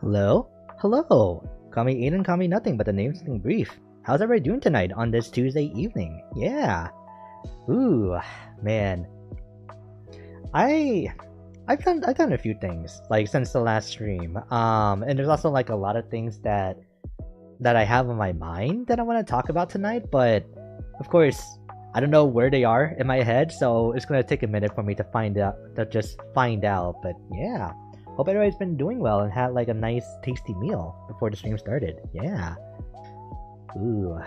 Hello? Hello! Call me Aiden, call me nothing but the name's something brief. How's everybody doing tonight on this Tuesday evening? Yeah! Ooh, man. I've done a few things, like, since the last stream. And there's also, like, a lot of things that I have on my mind that I want to talk about tonight, but, of course, I don't know where they are in my head, so it's gonna take a minute for me to find out, but yeah. Hope everybody's been doing well and had like a nice tasty meal before the stream started. Yeah. Ooh.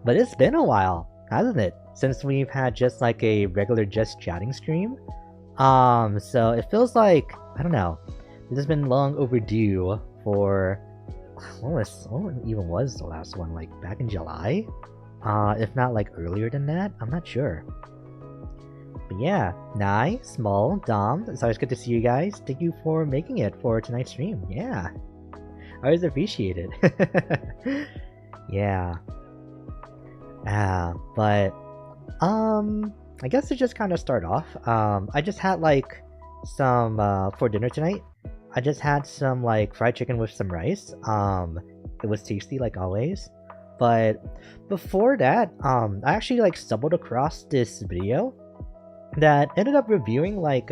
But it's been a while, hasn't it? Since we've had just like a regular just chatting stream. So it feels like, I don't know, this has been long overdue for, what even was the last one? Like back in July? If not like earlier than that? I'm not sure. But yeah, Nai, Small, Dom, it's always good to see you guys. Thank you for making it for tonight's stream. Yeah. I always appreciate it. Yeah. But I guess to just kind of start off, I just had like some for dinner tonight. I just had some like fried chicken with some rice. It was tasty like always. But before that, I actually like stumbled across this video that ended up reviewing like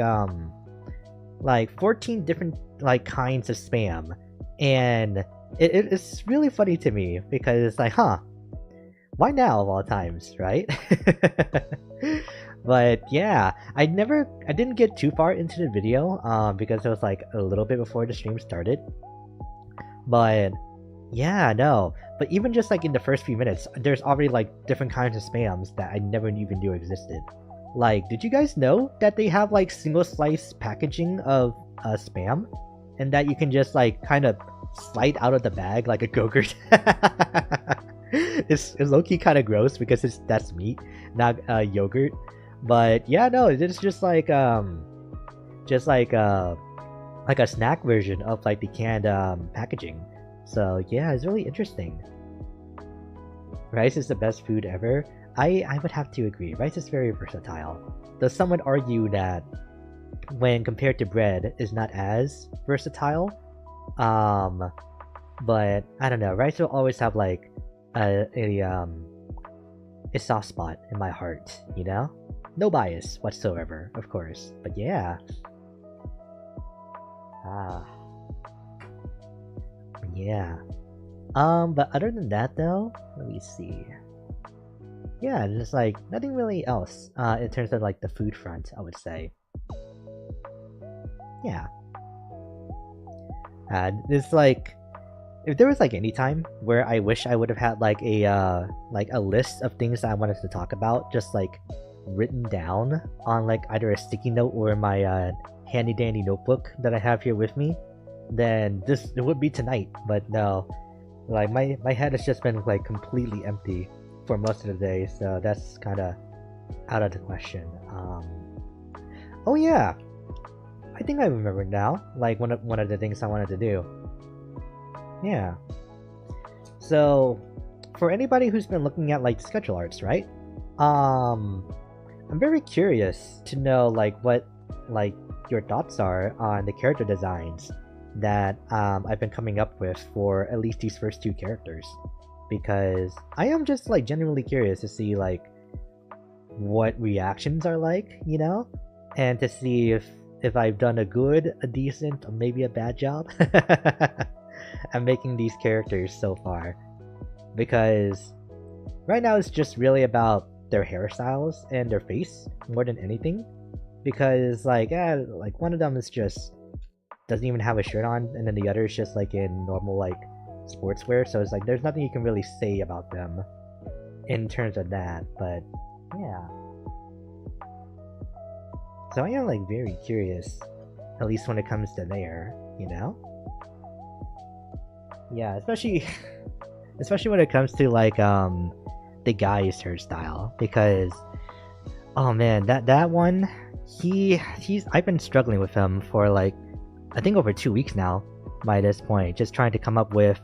14 different like kinds of spam, and it's really funny to me because it's like, why now of all times, right? But yeah, I didn't get too far into the video because it was like a little bit before the stream started. But yeah, no, but even just like in the first few minutes, there's already like different kinds of spams that I never even knew existed. Like, did you guys know that they have like single slice packaging of spam, and that you can just like kind of slide out of the bag like a Go-Gurt? It's low-key kind of gross because that's meat, not yogurt. But yeah, no, it's just like a snack version of like the canned packaging. So yeah, it's really interesting. Rice is the best food ever. I would have to agree. Rice is very versatile. Though some would argue that when compared to bread is not as versatile. But I don't know. Rice will always have like a soft spot in my heart, you know? No bias whatsoever, of course. But yeah. Yeah. But other than that though, let me see. Yeah, just like nothing really else in terms of like the food front, I would say. Yeah. It's like, if there was like any time where I wish I would have had like a list of things that I wanted to talk about, just like written down on like either a sticky note or my handy dandy notebook that I have here with me, then it would be tonight. But no, like my head has just been like completely empty for most of the day, so that's kind of out of the question. Oh yeah, I think I remember now, like one of the things I wanted to do. Yeah, so for anybody who's been looking at like schedule arts, right? I'm very curious to know like what like your thoughts are on the character designs that I've been coming up with for at least these first two characters, because I am just like genuinely curious to see like what reactions are like, you know, and to see if I've done a good, a decent, or maybe a bad job at making these characters so far. Because right now it's just really about their hairstyles and their face more than anything, because like one of them is just doesn't even have a shirt on, and then the other is just like in normal like sportswear, so it's like there's nothing you can really say about them in terms of that. But yeah, so I am like very curious, at least when it comes to there, you know. Yeah, especially when it comes to like the guy's hairstyle, because oh man, that one, I've been struggling with him for like I think over 2 weeks now by this point, just trying to come up with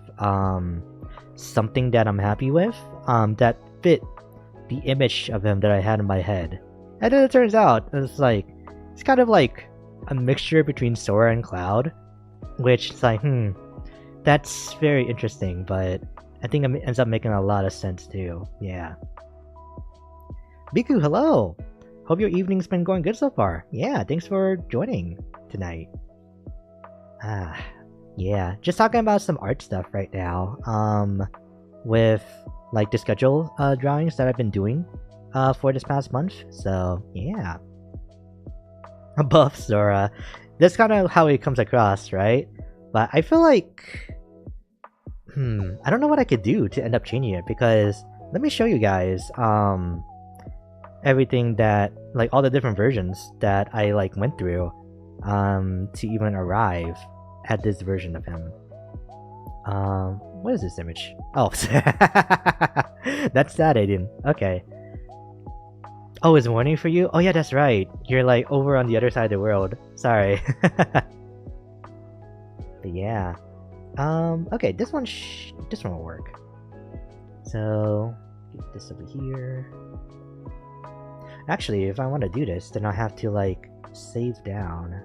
something that I'm happy with that fit the image of him that I had in my head. And then it turns out it's kind of like a mixture between Sora and Cloud, Which is like, that's very interesting, but I think it ends up making a lot of sense too. Yeah. Biku, hello! Hope your evening's been going good so far. Yeah, thanks for joining tonight. Yeah, just talking about some art stuff right now. With like the schedule drawings that I've been doing for this past month. So yeah. Buff Zora. That's kind of how it comes across, right? But I feel like I don't know what I could do to end up changing it, because let me show you guys everything that, like, all the different versions that I like went through to even arrive at this version of him. What is this image? Oh, that's that, Aiden. Okay. Oh, it's morning for you? Oh yeah, that's right. You're like over on the other side of the world. Sorry. But yeah. Okay, this one will work. So, get this over here. Actually, if I want to do this, then I have to like save down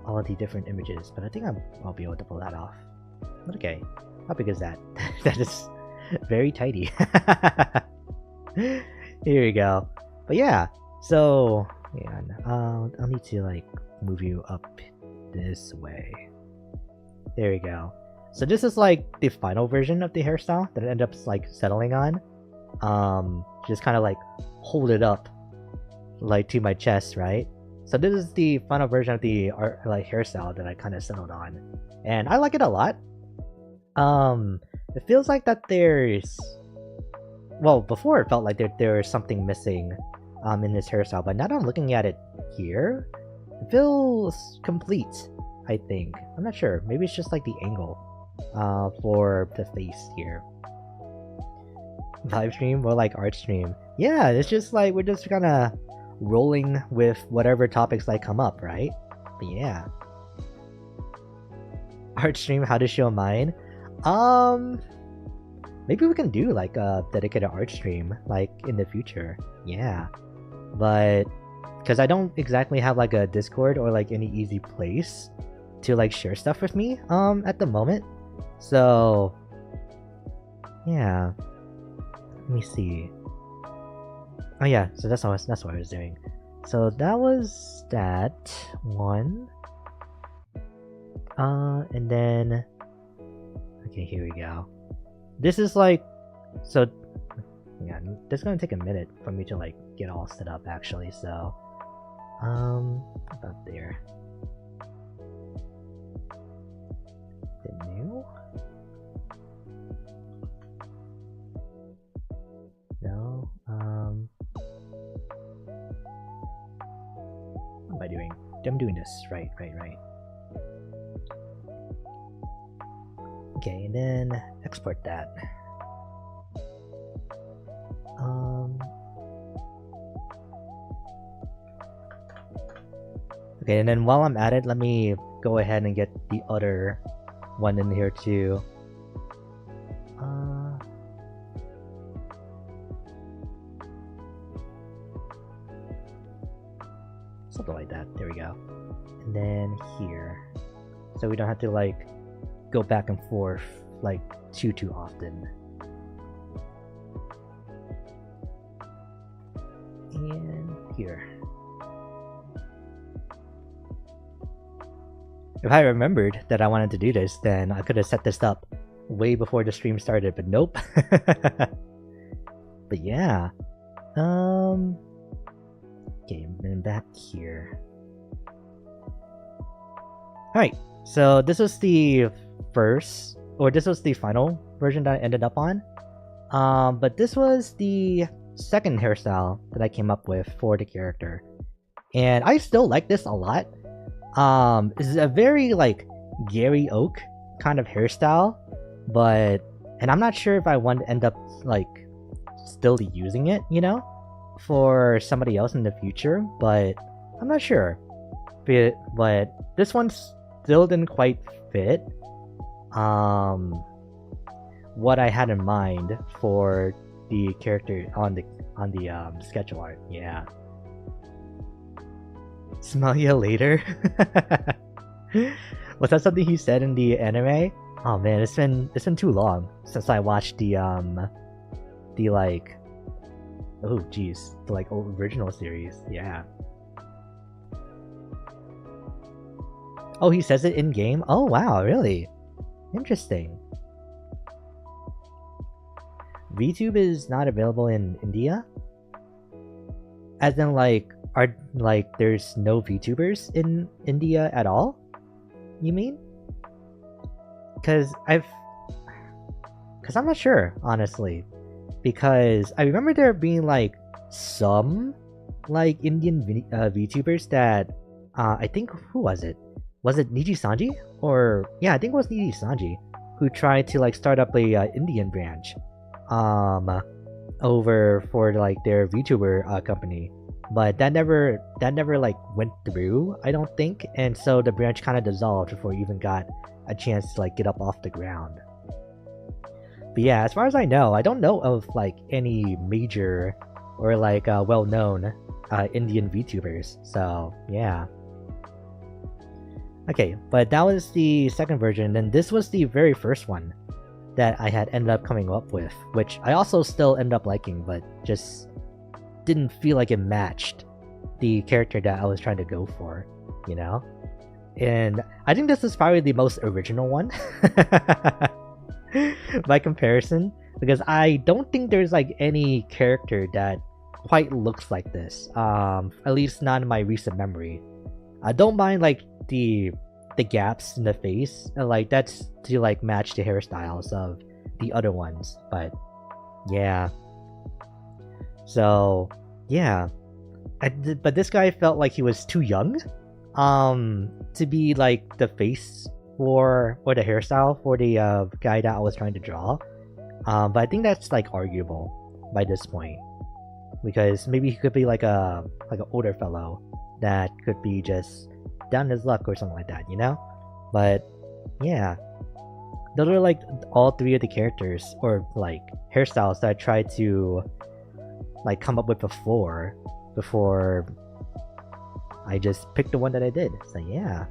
all the different images, but I think I'll be able to pull that off. Okay, how big is that? That is very tidy. Here we go. But yeah, so yeah, I'll need to like move you up this way. There we go. So this is like the final version of the hairstyle that I end up like settling on. Just kind of like hold it up like to my chest, right? So this is the final version of the art, like hairstyle that I kind of settled on, and I like it a lot. It feels like that there's, well, before it felt like there was something missing in this hairstyle, but now that I'm looking at it here, it feels complete, I think. I'm not sure, maybe it's just like the angle for the face here. Live stream or like art stream. Yeah, it's just like we're just kind of rolling with whatever topics like come up, right? But yeah. Art stream, how to show mine? Maybe we can do like a dedicated art stream like in the future. Yeah. But because I don't exactly have like a Discord or like any easy place to like share stuff with me at the moment. So yeah. Let me see. Oh yeah, so that's what I was doing. So that was that one. And then okay, here we go. This is like, so yeah, this is gonna take a minute for me to like get all set up actually. So about there. The new. No. What am I doing? I'm doing this. Right. Okay, and then export that. Okay, and then while I'm at it, let me go ahead and get the other one in here too. Something like that. There we go. And then here, so we don't have to like go back and forth like too often. And here. If I remembered that I wanted to do this, then I could have set this up way before the stream started, but nope. But yeah. Okay, and then back here. Alright, so this was the first, or this was the final version that I ended up on. But this was the second hairstyle that I came up with for the character. And I still like this a lot. This is a very like Gary Oak kind of hairstyle, but, and I'm not sure if I want to end up like still using it, you know, for somebody else in the future, but I'm not sure. But this one still didn't quite fit what I had in mind for the character on the sketch art. Yeah. Smell you later. Was that something he said in the anime? Oh man, it's been too long since I watched the like oh geez, the like old original series. Yeah. Oh, he says it in game? Oh wow, really? Interesting. VTube is not available in India? As in like are like there's no VTubers in India at all? You mean? Cause I'm not sure, honestly. Because I remember there being like some like Indian VTubers that I think who was it? Was it Niji Sanji? Or yeah, I think it was Niji Sanji who tried to like start up a Indian branch over for like their VTuber company. But that never like went through, I don't think, and so the branch kind of dissolved before it even got a chance to like get up off the ground. But yeah, as far as I know, I don't know of like any major or like well-known Indian VTubers. So yeah. Okay, but that was the second version, and this was the very first one that I had ended up coming up with, which I also still ended up liking, but just didn't feel like it matched the character that I was trying to go for, you know? And I think this is probably the most original one by comparison, because I don't think there's like any character that quite looks like this, at least not in my recent memory. I don't mind like the gaps in the face, and like that's to like match the hairstyles of the other ones, but yeah. So yeah, but this guy felt like he was too young to be like the face for or the hairstyle for the guy that I was trying to draw. But I think that's like arguable by this point, because maybe he could be like an older fellow that could be just down his luck or something like that, you know? But yeah, those are like all three of the characters or like hairstyles that I tried to like come up with before I just picked the one that I did. So yeah.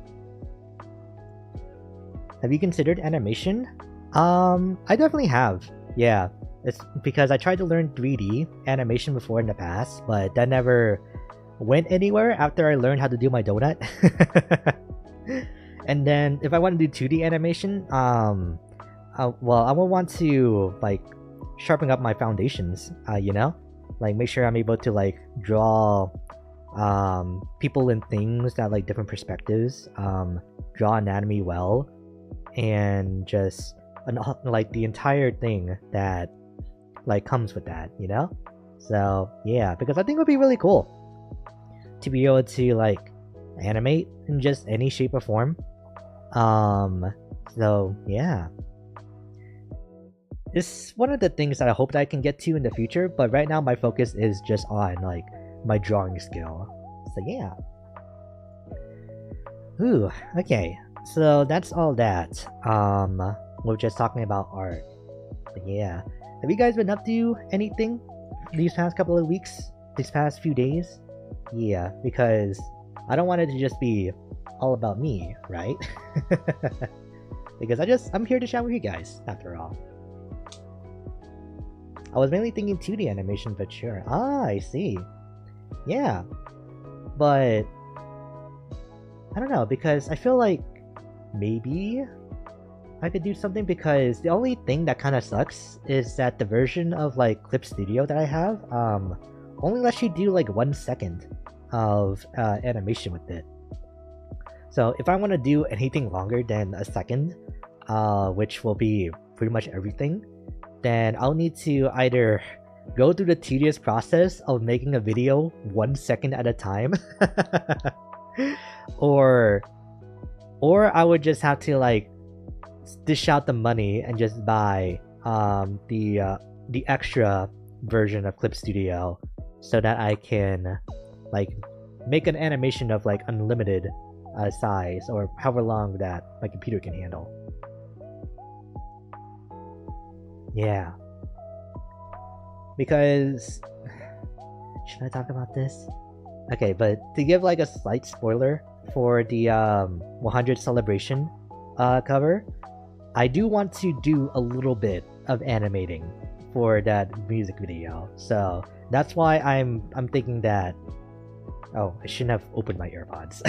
Have you considered animation? I definitely have. Yeah. It's because I tried to learn 3D animation before in the past, but that never went anywhere after I learned how to do my donut. And then if I want to do 2D animation, well, I will want to like sharpen up my foundations, you know? Like make sure I'm able to like draw people and things that like different perspectives, draw anatomy well, and just like the entire thing that like comes with that, you know? So yeah, because I think it would be really cool to be able to like animate in just any shape or form. So yeah, it's one of the things that I hope that I can get to in the future, but right now my focus is just on like my drawing skill. So yeah. Ooh, okay, so that's all that. We're just talking about art. But yeah, have you guys been up to anything these past couple of weeks, these past few days? Yeah, because I don't want it to just be all about me, right? Because I'm here to chat with you guys, after all. I was mainly thinking 2D animation, but sure. Ah, I see. Yeah. But I don't know, because I feel like maybe I could do something, because the only thing that kind of sucks is that the version of like Clip Studio that I have only lets you do like 1 second of animation with it. So if I want to do anything longer than a second, which will be pretty much everything, then I'll need to either go through the tedious process of making a video 1 second at a time, or I would just have to like dish out the money and just buy the extra version of Clip Studio, so that I can like make an animation of like unlimited size, or however long that my computer can handle. Yeah, because should I talk about this? Okay, but to give like a slight spoiler for the 100 celebration cover, I do want to do a little bit of animating for that music video. So that's why I'm thinking that. Oh, I shouldn't have opened my AirPods.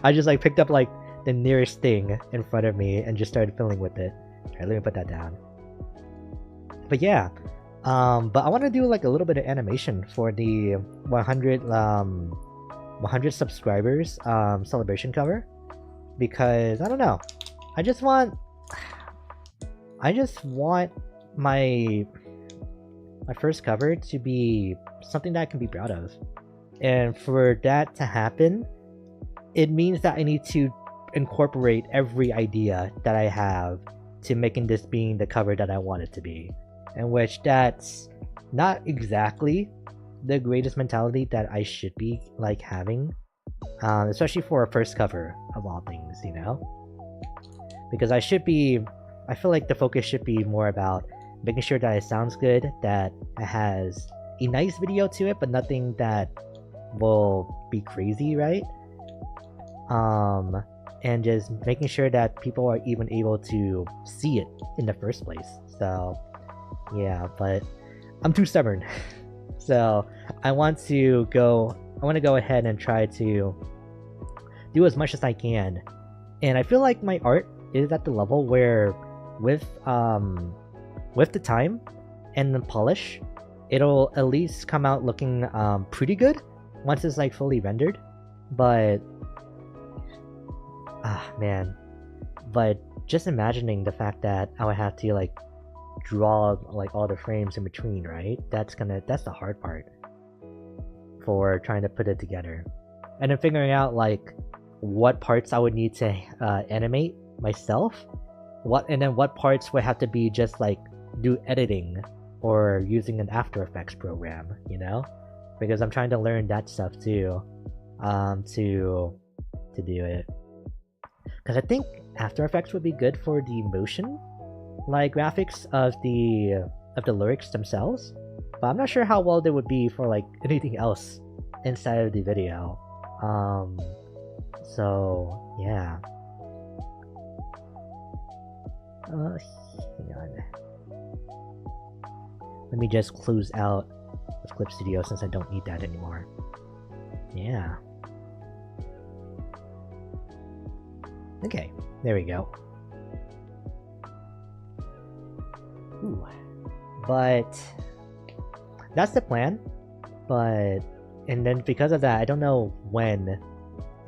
I just like picked up like the nearest thing in front of me and just started filling with it. Alright, let me put that down. But yeah, but I want to do like a little bit of animation for the 100 subscribers celebration cover, because I don't know, I just want my first cover to be something that I can be proud of. And for that to happen, it means that I need to incorporate every idea that I have to making this being the cover that I want it to be. In which that's not exactly the greatest mentality that I should be like having. Especially for a first cover of all things, you know? Because I feel like the focus should be more about making sure that it sounds good, that it has a nice video to it, but nothing that will be crazy, right? And just making sure that people are even able to see it in the first place. So yeah, but I'm too stubborn. So I want to go ahead and try to do as much as I can. And I feel like my art is at the level where with the time and the polish, it'll at least come out looking pretty good once it's like fully rendered. But man, but just imagining the fact that I would have to like draw like all the frames in between, right? That's the hard part for trying to put it together. And then figuring out like what parts I would need to animate myself, and then what parts would have to be just like do editing or using an After Effects program, you know? Because I'm trying to learn that stuff too, to do it. Because I think After Effects would be good for the motion like graphics of the lyrics themselves, but I'm not sure how well they would be for like anything else inside of the video. So yeah. Hang on. Let me just close out with Clip Studio since I don't need that anymore. Yeah. Okay, there we go. Ooh. But that's the plan. And then because of that, I don't know when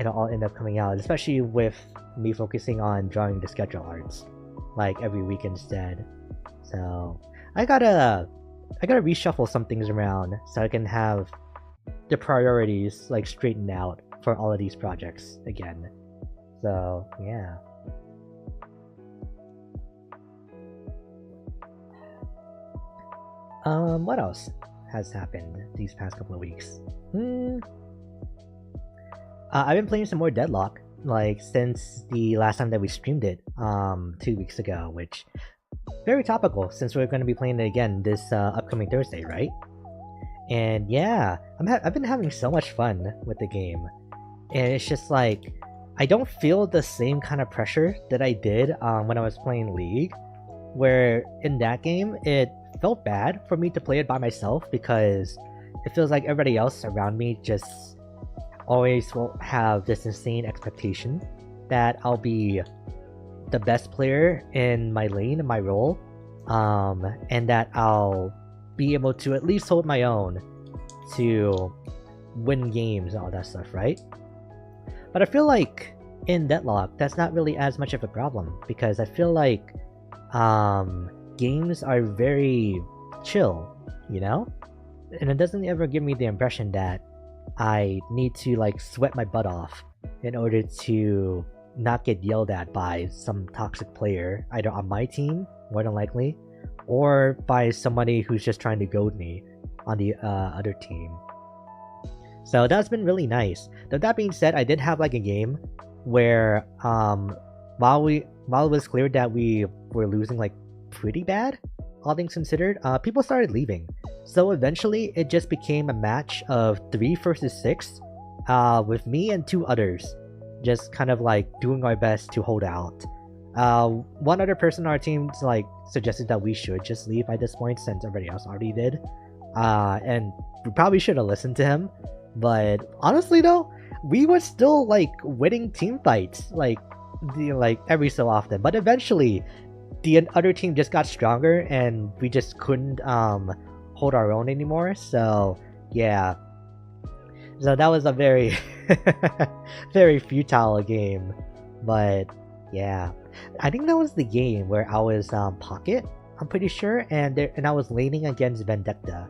it'll all end up coming out, especially with me focusing on drawing the schedule arts like every week instead. So I gotta reshuffle some things around so I can have the priorities like straightened out for all of these projects again. So yeah. What else has happened these past couple of weeks? I've been playing some more Deadlock, like since the last time that we streamed it, 2 weeks ago, which very topical since we're going to be playing it again this upcoming Thursday, right? And yeah, I've been having so much fun with the game, and it's just like I don't feel the same kind of pressure that I did when I was playing League, where in that game it felt bad for me to play it by myself because it feels like everybody else around me just always will have this insane expectation that I'll be the best player in my lane, in my role, and that I'll be able to at least hold my own to win games and all that stuff, right? But I feel like in Deadlock, that's not really as much of a problem because I feel like games are very chill, you know? And it doesn't ever give me the impression that I need to like sweat my butt off in order to not get yelled at by some toxic player, either on my team, more than likely, or by somebody who's just trying to goad me on the other team. So that's been really nice. Though that being said, I did have like a game where while it was clear that we were losing like pretty bad, all things considered, people started leaving. So eventually it just became a match of 3 versus 6 with me and two others, just kind of like doing our best to hold out. One other person on our team like suggested that we should just leave at this point since everybody else already did. And we probably should have listened to him. But honestly though, we were still like winning team fights like every so often. But eventually the other team just got stronger and we just couldn't hold our own anymore. So yeah. So that was a very very futile game. But yeah. I think that was the game where I was Pocket, I'm pretty sure, and I was leaning against Vendetta.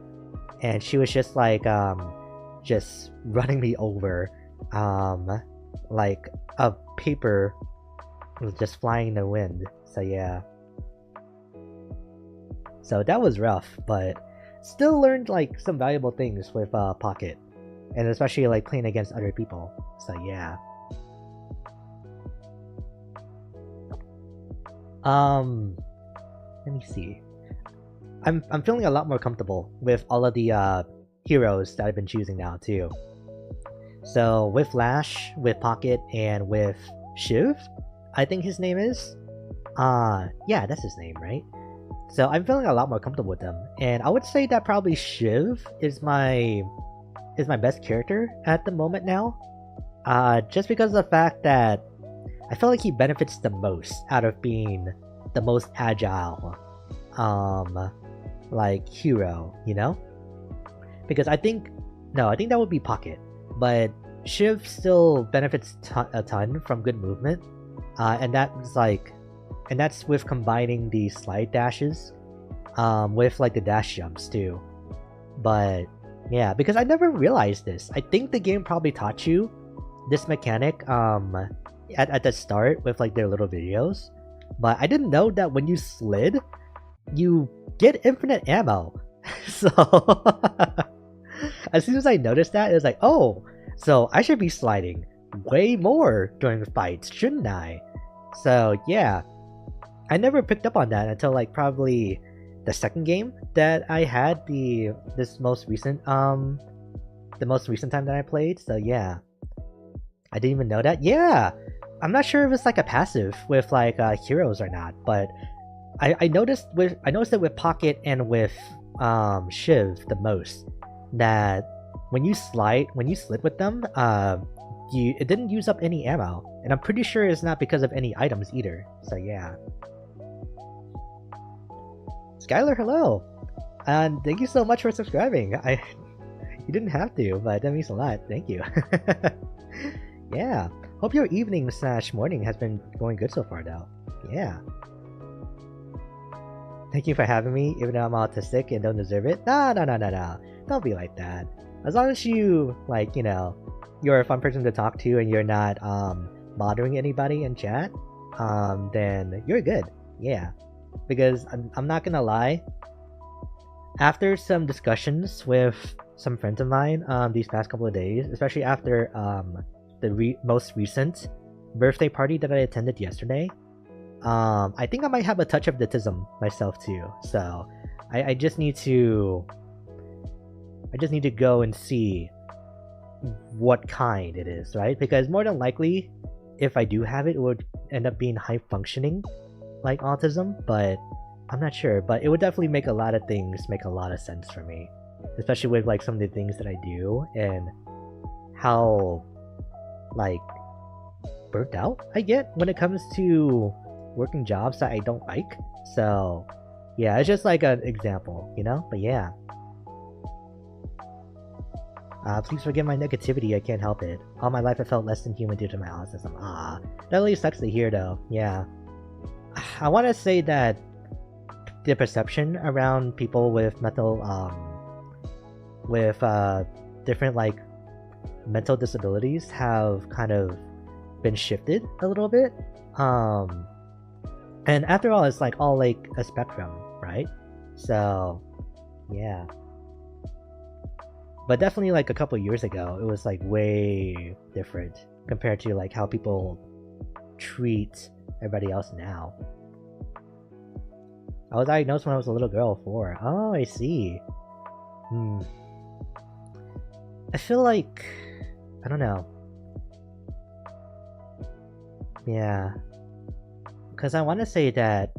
And she was just like just running me over, like a paper was just flying in the wind. So yeah. So that was rough, but still learned like some valuable things with Pocket, and especially like playing against other people. So yeah. Let me see. I'm feeling a lot more comfortable with all of the heroes that I've been choosing now too. So with Lash, with Pocket, and with Shiv, I think his name is. Yeah, that's his name, right? So I'm feeling a lot more comfortable with them, and I would say that probably Shiv is my best character at the moment now. Just because of the fact that I feel like he benefits the most out of being the most agile, like hero, you know? Because I think that would be Pocket, but Shiv still benefits a ton from good movement, and that's with combining the slide dashes, with like the dash jumps too. But yeah, because I never realized this. I think the game probably taught you this mechanic, at the start with like their little videos, but I didn't know that when you slid, you get infinite ammo. So as soon as I noticed that, it was like, oh, so I should be sliding way more during fights, shouldn't I? So yeah, I never picked up on that until like probably the second game that I had the most recent time that I played. So yeah, I didn't even know that. Yeah, I'm not sure if it's like a passive with like heroes or not, but I noticed it with Pocket and with Shiv the most, that when you slid with them, it didn't use up any ammo, and I'm pretty sure it's not because of any items either. So yeah. Skylar, hello, and thank you so much for subscribing. You didn't have to, but that means a lot. Thank you. Yeah. Hope your evening / morning has been going good so far, though. Yeah. Thank you for having me, even though I'm autistic and don't deserve it. No. Don't be like that. As long as you, like, you know, you're a fun person to talk to and you're not bothering anybody in chat, then you're good. Yeah. Because I'm not gonna lie, after some discussions with some friends of mine these past couple of days, especially after the most recent birthday party that I attended yesterday, I think I might have a touch of autism myself too. So I just need to go and see what kind it is, right? Because more than likely, if I do have it, it would end up being high functioning like autism, but I'm not sure. But it would definitely make a lot of things make a lot of sense for me, especially with like some of the things that I do and how like burnt out I get when it comes to working jobs that I don't like. So yeah, it's just like an example, you know? But yeah. Please forgive my negativity, I can't help it. All my life I felt less than human due to my autism. That really sucks to hear though. Yeah. I want to say that the perception around people with different like mental disabilities have kind of been shifted a little bit. And after all, it's like all like a spectrum, right? So yeah. But definitely like a couple years ago, it was like way different compared to like how people treat everybody else now. I was diagnosed when I was a little girl 4. Oh, I see. I feel like I don't know. Yeah, because I want to say that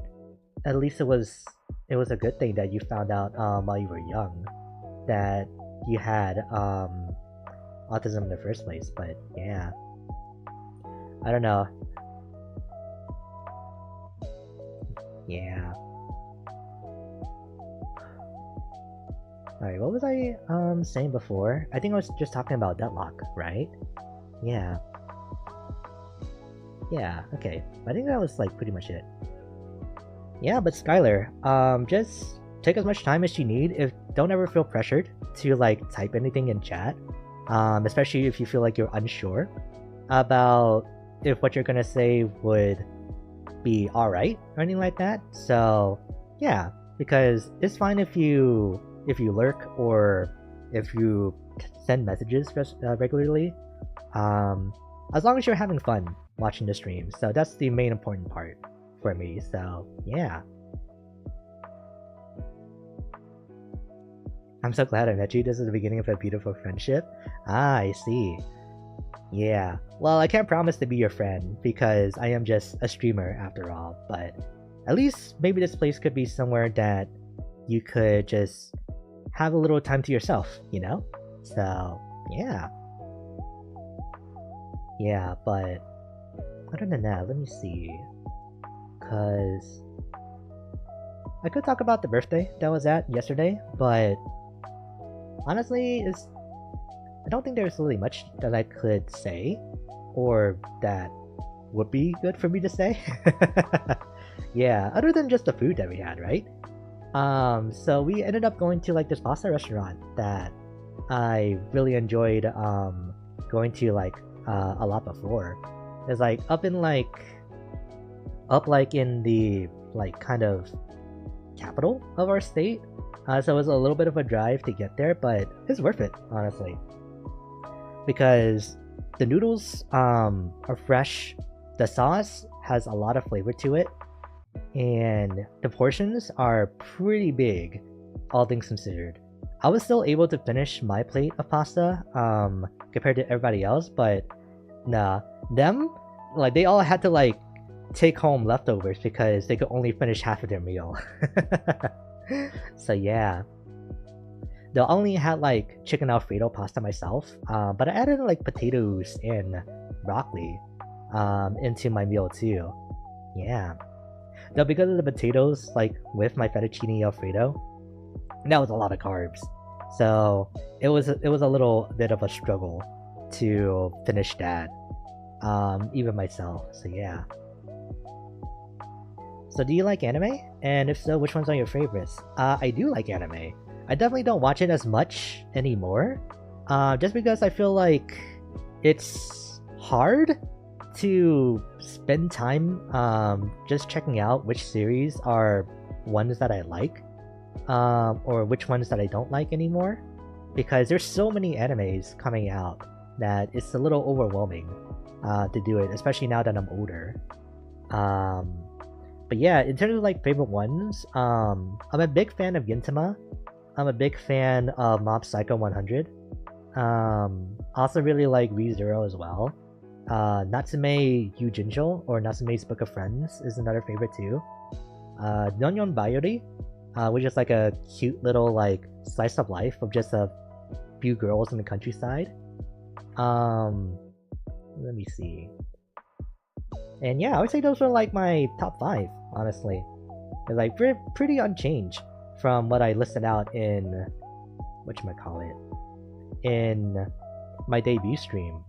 at least it was a good thing that you found out while you were young that you had autism in the first place. But yeah, I don't know. Yeah. Alright, what was I saying before? I think I was just talking about Deadlock, right? Yeah. Yeah, okay. I think that was like pretty much it. Yeah, but Skylar, just take as much time as you need. If don't ever feel pressured to like type anything in chat. Especially if you feel like you're unsure about if what you're gonna say would be alright or anything like that. So yeah, because it's fine if you lurk or if you send messages regularly, as long as you're having fun watching the stream. So that's the main important part for me. So yeah, I'm so glad I met you. This is the beginning of a beautiful friendship. Ah, I see. Yeah, well, I can't promise to be your friend because I am just a streamer after all, but at least maybe this place could be somewhere that you could just have a little time to yourself, you know? So, yeah. Yeah, but other than that, let me see. Because I could talk about the birthday that was at yesterday, but honestly, I don't think there's really much that I could say or that would be good for me to say. Yeah, other than just the food that we had, right? So we ended up going to like this pasta restaurant that I really enjoyed going to like a lot before. It's like up in the like kind of capital of our state. So it was a little bit of a drive to get there, but it's worth it, honestly. Because the noodles are fresh, the sauce has a lot of flavor to it, and the portions are pretty big, all things considered. I was still able to finish my plate of pasta compared to everybody else, but nah, them, like, they all had to like take home leftovers because they could only finish half of their meal. So yeah, they only had like chicken alfredo pasta myself, but I added like potatoes and broccoli into my meal too. Yeah, though because of the potatoes, like with my fettuccine alfredo, that was a lot of carbs, so it was a little bit of a struggle to finish that, even myself. So yeah. So do you like anime? And if so, which ones are your favorites? I do like anime. I definitely don't watch it as much anymore, just because I feel like it's hard to spend time just checking out which series are ones that I like, or which ones that I don't like anymore, because there's so many animes coming out that it's a little overwhelming to do it, especially now that I'm older. But yeah, in terms of like favorite ones, I'm a big fan of Gintama. I'm a big fan of Mob Psycho 100. Also really like ReZero as well. Natsume Yujincho, or Natsume's Book of Friends, is another favorite too. Nonyon Bayori, which is like a cute little like slice of life of just a few girls in the countryside. Let me see. And yeah, I would say those are like my top 5, honestly. They're like pretty unchanged from what I listed out in whatchamacallit, in my debut stream.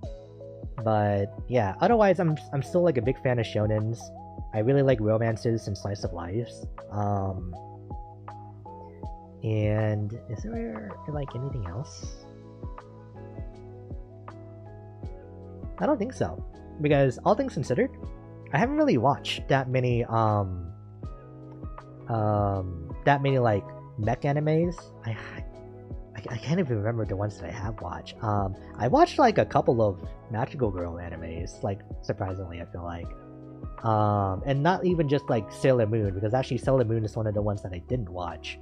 But yeah, otherwise I'm still like a big fan of shonens. I really like romances and slice of lives. And is there like anything else? I don't think so, because all things considered, I haven't really watched that many like mech animes. I can't even remember the ones that I have watched. I watched like a couple of Magical Girl animes, like surprisingly, I feel like. And not even just like Sailor Moon, because actually Sailor Moon is one of the ones that I didn't watch.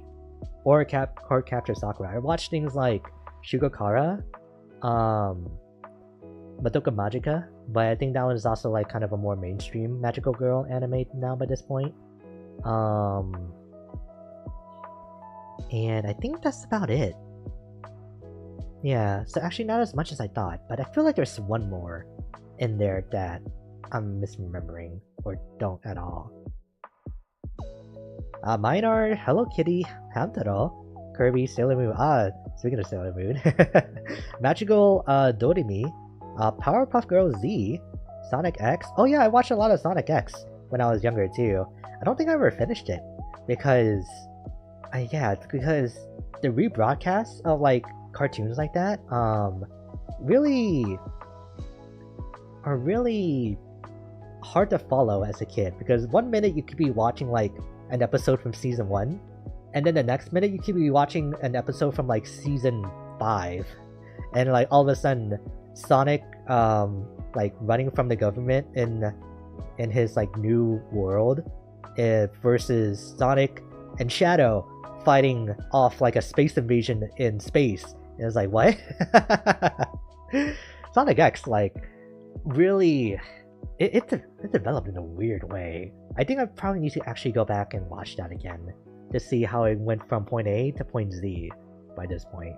Or Card Capture Sakura. I watched things like Shugokara, Madoka Magica, but I think that one is also like kind of a more mainstream magical girl anime now by this point. And I think that's about it. Yeah, so actually not as much as I thought, but I feel like there's one more in there that I'm misremembering or don't at all. Mine are Hello Kitty, Hamtaro, Kirby, Sailor Moon. Speaking of Sailor Moon, Magical Doremi, Powerpuff Girls Z, Sonic X. Oh yeah, I watched a lot of Sonic X when I was younger too. I don't think I ever finished it because, it's because the rebroadcasts of like cartoons like that, really are really hard to follow as a kid, because one minute you could be watching like an episode from season 1, and then the next minute you could be watching an episode from like season 5, and like all of a sudden Sonic like running from the government in his like new world versus Sonic and Shadow fighting off like a space invasion in space. And it was like, what? Sonic X, like, really, it developed in a weird way. I think I probably need to actually go back and watch that again to see how it went from point A to point Z by this point.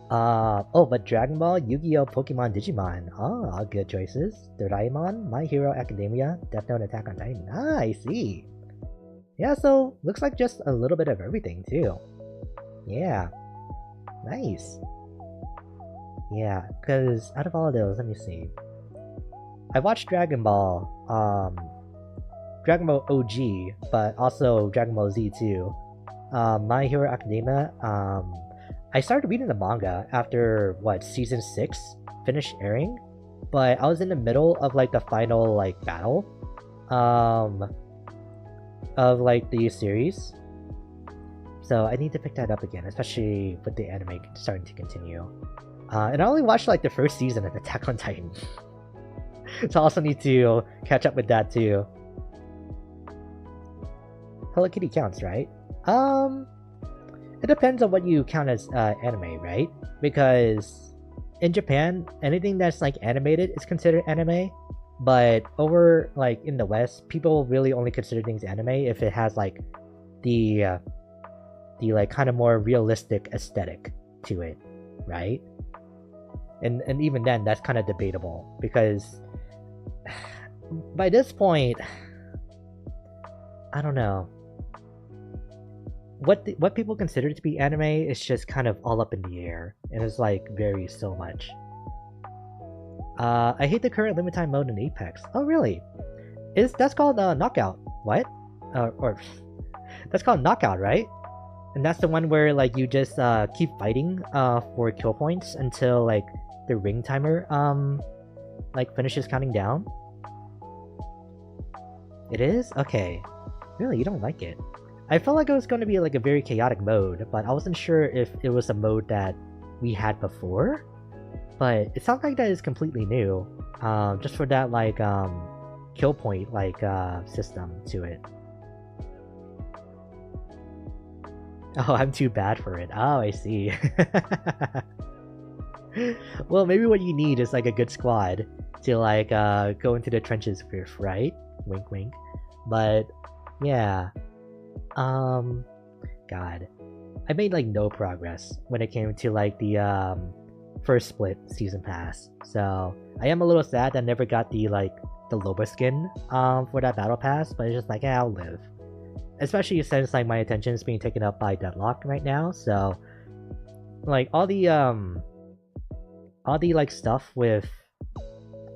But Dragon Ball, Yu-Gi-Oh, Pokemon, Digimon. All good choices. Doraemon, My Hero Academia, Death Note, Attack on Titan. I see. Yeah, so looks like just a little bit of everything too. Yeah. Nice. Yeah, because out of all of those, let me see. I watched Dragon Ball OG, but also Dragon Ball Z too. My Hero Academia, I started reading the manga after, season 6 finished airing? But I was in the middle of, like, the final, like, battle, of, like, the series. So I need to pick that up again, especially with the anime starting to continue. And I only watched, like, the first season of Attack on Titan. So I also need to catch up with that, too. Hello Kitty counts, right? It depends on what you count as anime, right? Because in Japan, anything that's like animated is considered anime, but over like in the West, people really only consider things anime if it has like the like kind of more realistic aesthetic to it, right? And even then, that's kind of debatable because by this point, I don't know. What people consider to be anime is just kind of all up in the air, and it's like varies so much. I hate the current limited time mode in Apex. Oh really? That's called knockout? What? Or that's called knockout, right? And that's the one where like you just keep fighting for kill points until like the ring timer like finishes counting down. It is? Okay. Really, you don't like it? I felt like it was going to be like a very chaotic mode, but I wasn't sure if it was a mode that we had before. But it sounds like that is completely new, just for that like kill point like system to it. Oh, I'm too bad for it. Oh, I see. Well, maybe what you need is like a good squad to like go into the trenches with, right? Wink, wink. But yeah. God, I made like no progress when it came to like the first split season pass. So I am a little sad that I never got the like the Loba skin for that battle pass, but it's just like, yeah, I'll live. Especially since like my attention is being taken up by Deadlock right now. So like all the like stuff with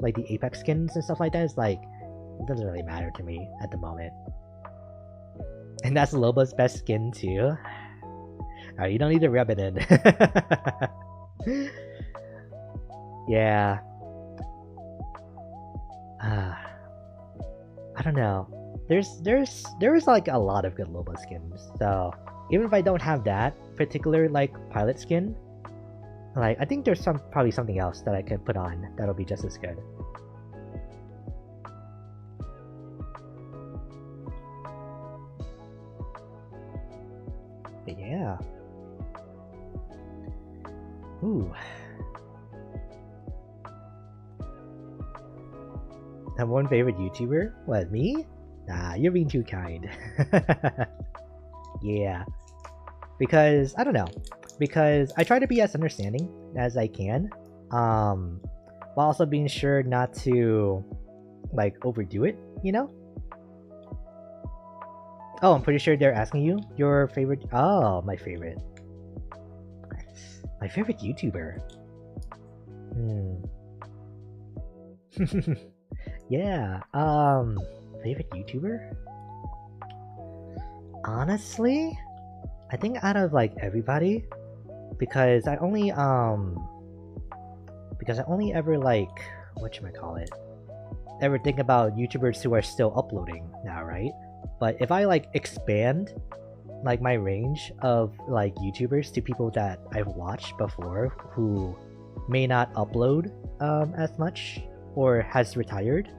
like the Apex skins and stuff like that is like, it doesn't really matter to me at the moment. And that's Loba's best skin too. Alright, you don't need to rub it in. Yeah. I don't know. There's like a lot of good Loba skins. So even if I don't have that particular like pilot skin, like I think there's probably something else that I can put on that'll be just as good. But yeah. Ooh. Have one favorite YouTuber? What, me? Nah, you're being too kind. Yeah. Because, I don't know. Because I try to be as understanding as I can. While also being sure not to, like, overdo it, you know? Oh, I'm pretty sure they're asking you your favorite. Oh, my favorite. My favorite YouTuber. Yeah. Favorite YouTuber? Honestly, I think out of like everybody, because I only ever like whatchamacallit, ever think about YouTubers who are still uploading now, right? But if I like expand like my range of like YouTubers to people that I've watched before who may not upload as much or has retired,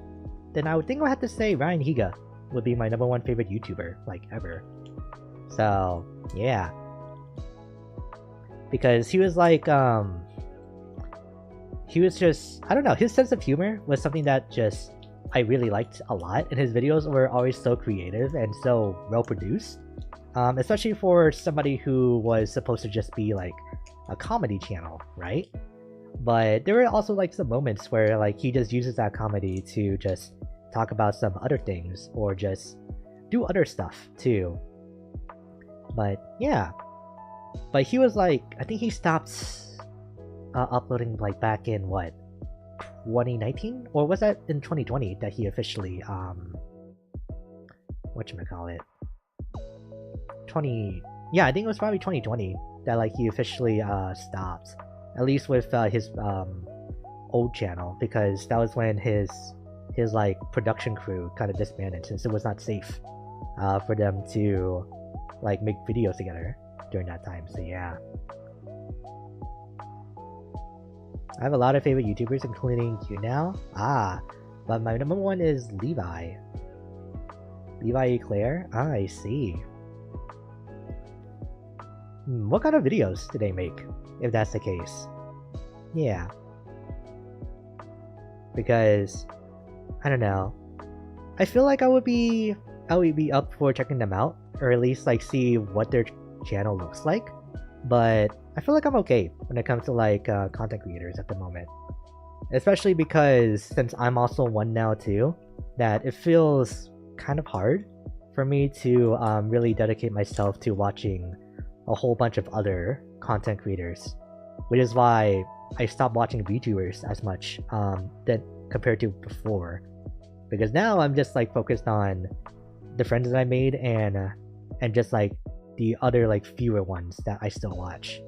then I would think I would have to say Ryan Higa would be my #1 favorite YouTuber like ever. So yeah, because he was like he was just, I don't know, his sense of humor was something that just I really liked a lot, and his videos were always so creative and so well produced, especially for somebody who was supposed to just be like a comedy channel, right? But there were also like some moments where like he just uses that comedy to just talk about some other things or just do other stuff too. But yeah, but he was like, I think he stopped uploading like back in what, 2019, or was that in 2020 that he officially whatchamacallit 20, yeah, I think it was probably 2020 that like he officially stopped, at least with his old channel, because that was when his like production crew kind of disbanded since it was not safe for them to like make videos together during that time. So yeah, I have a lot of favorite YouTubers, including you now. But my #1 is Levi Eclair. I see. What kind of videos do they make, if that's the case? Yeah, because I don't know, I feel like I would be up for checking them out, or at least like see what their channel looks like. But I feel like I'm okay when it comes to like content creators at the moment, especially because since I'm also one now too, that it feels kind of hard for me to really dedicate myself to watching a whole bunch of other content creators, which is why I stopped watching VTubers as much than compared to before, because now I'm just like focused on the friends that I made and just like the other like fewer ones that I still watch.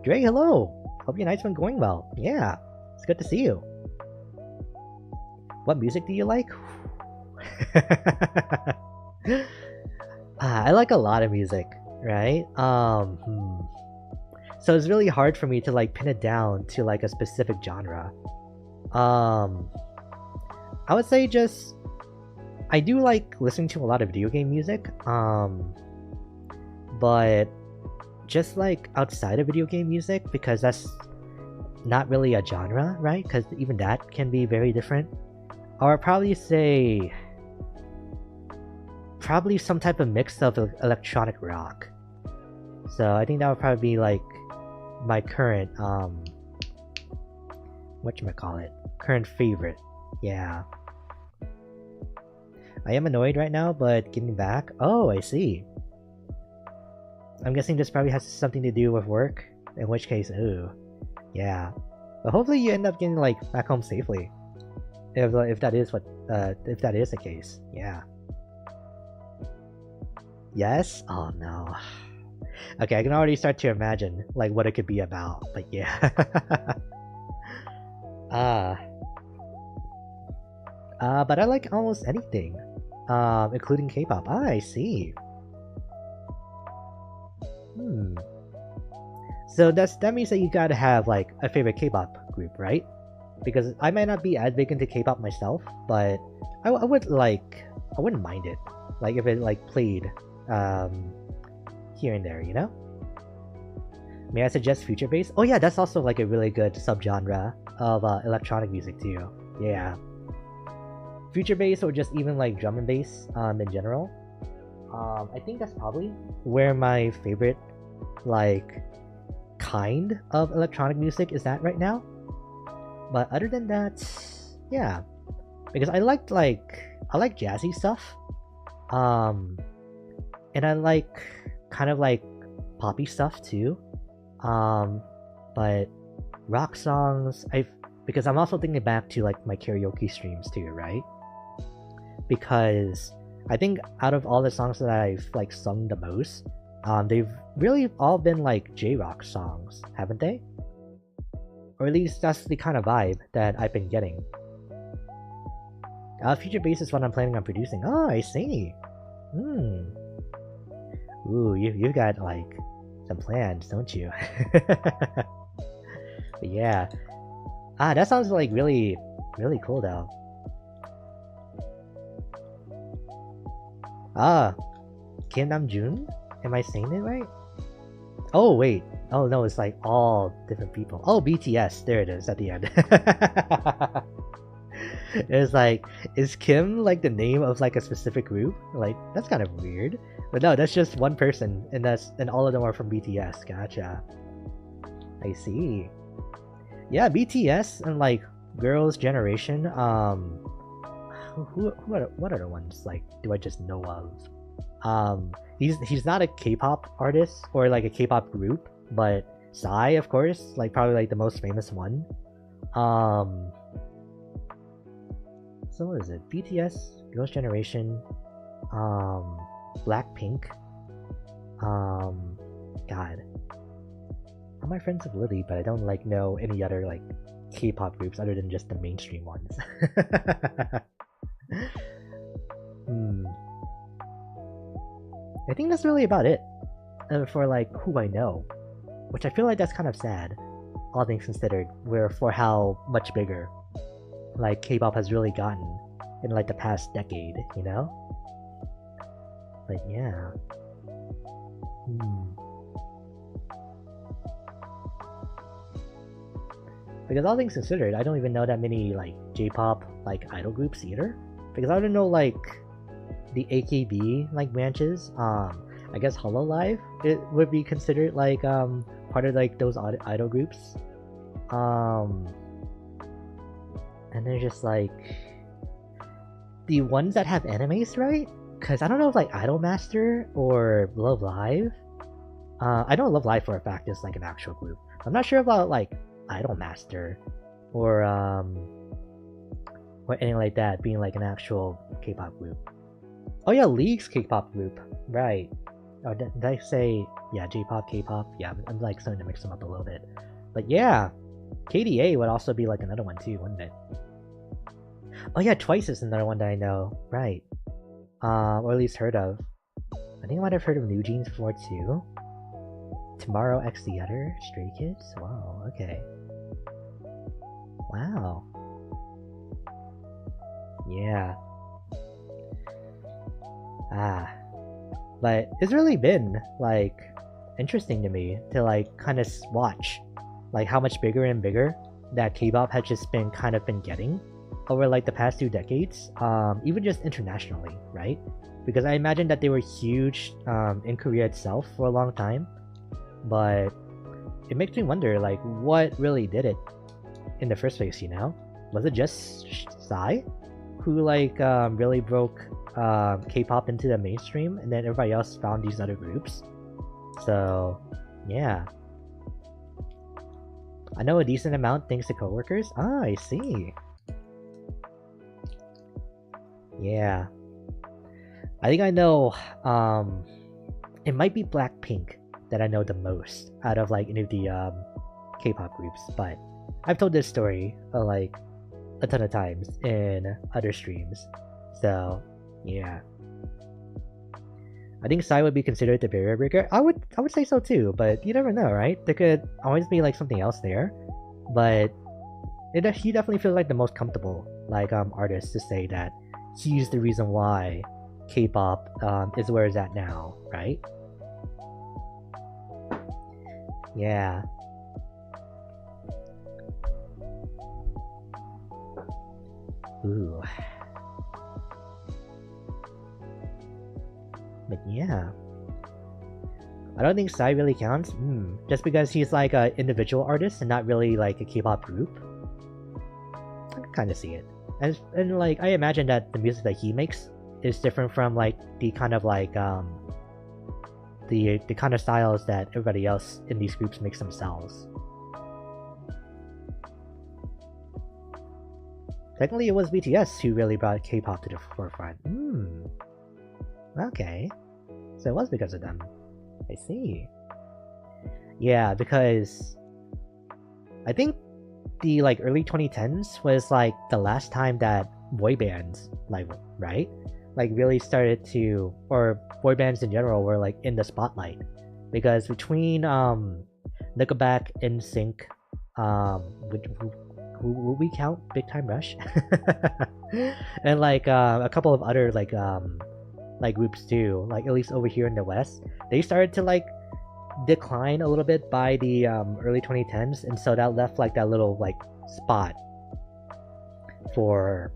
Dre, hello! Hope your night's been going well. Yeah, it's good to see you. What music do you like? I like a lot of music, right? So it's really hard for me to like pin it down to like a specific genre. I would say just I do like listening to a lot of video game music, but just like outside of video game music, because that's not really a genre, right? Because even that can be very different. I would probably say some type of mix of electronic rock. So I think that would probably be like my current current favorite. Yeah. I am annoyed right now, but getting back. Oh, I see. I'm guessing this probably has something to do with work. In which case, ooh, yeah. But hopefully you end up getting like back home safely. If that is the case, yeah. Yes? Oh no. Okay, I can already start to imagine like what it could be about. But yeah. But I like almost anything, including K-pop. I see. So that means that you gotta have like a favorite K-pop group, right? Because I might not be as big into K-pop myself, but I wouldn't mind it, like if it like played here and there, you know? May I suggest future bass? Oh yeah, that's also like a really good subgenre of electronic music too. Yeah. Future bass or just even like drum and bass in general. I think that's probably where my favorite like kind of electronic music is at right now. But other than that, yeah, because I like jazzy stuff, um, and I like kind of like poppy stuff too, but rock songs because I'm also thinking back to like my karaoke streams too, right? Because I think out of all the songs that I've like sung the most, they've really all been like J-rock songs, haven't they? Or at least that's the kind of vibe that I've been getting. Future bass is what I'm planning on producing. Oh, I see. Ooh, you've got like some plans, don't you? But yeah. That sounds like really, really cool though. Kim Namjoon? Am I saying it right? Oh wait. Oh no, it's like all different people. Oh, BTS. There it is at the end. It's like, is Kim like the name of like a specific group? Like that's kind of weird. But no, that's just one person, and all of them are from BTS. Gotcha. I see. Yeah, BTS and like Girls' Generation. What other ones like do I just know of? He's not a K-pop artist or like a K-pop group, but Psy, of course, like probably like the most famous one. So what is it? BTS, Girls' Generation, Blackpink. God, I'm my friends with Lily, but I don't like know any other like K-pop groups other than just the mainstream ones. I think that's really about it for like who I know, which I feel like that's kind of sad, all things considered. Where for how much bigger like K-pop has really gotten in like the past decade, you know? But yeah. Because all things considered, I don't even know that many like J-pop like idol groups either. Because I don't know like the AKB like branches. I guess Hololive it would be considered like part of like those idol groups. And they're just like the ones that have animes, right? Because I don't know if like Idolmaster or Love Live. I know Love Live for a fact is like an actual group. I'm not sure about like Idolmaster or anything like that being like an actual K-pop group. Oh yeah, League's K-pop group, right? Or did I say yeah, J-pop, K-pop? Yeah, I'm like starting to mix them up a little bit. But yeah, KDA would also be like another one too, wouldn't it? Oh yeah, Twice is another one that I know, right? Or at least heard of. I think I might have heard of New Jeans before too. Tomorrow X Theater, Stray Kids. Wow, okay. Wow. Yeah. But it's really been like interesting to me to like kind of watch like how much bigger and bigger that K-pop has just been getting over like the past 2 decades, even just internationally, right? Because I imagine that they were huge in Korea itself for a long time, but it makes me wonder like what really did it in the first place, you know? Was it just Psy who like really broke K-pop into the mainstream, and then everybody else found these other groups? So yeah, I know a decent amount thanks to coworkers. I see. Yeah, I think I know. It might be Blackpink that I know the most out of like any of the K-pop groups, but I've told this story like a ton of times in other streams. So yeah, I think Psy would be considered the barrier breaker. I would say so too, but you never know, right? There could always be like something else there, but he definitely feels like the most comfortable like artist to say that he's the reason why K-pop is where it's at now, right? Yeah. Ooh. But yeah. I don't think Psy really counts. Just because he's like an individual artist and not really like a K-pop group. I can kind of see it. And like, I imagine that the music that he makes is different from like the kind of like, the kind of styles that everybody else in these groups makes themselves. Technically, it was BTS who really brought K-pop to the forefront. Okay. So it was because of them. I see. Yeah, because I think the like early 2010s was like the last time that boy bands, like, right? Like really started to, or boy bands in general were like in the spotlight. Because between Nickelback, NSYNC, who we count Big Time Rush? And like a couple of other like groups too, like at least over here in the West, they started to like decline a little bit by the early 2010s, and so that left like that little like spot for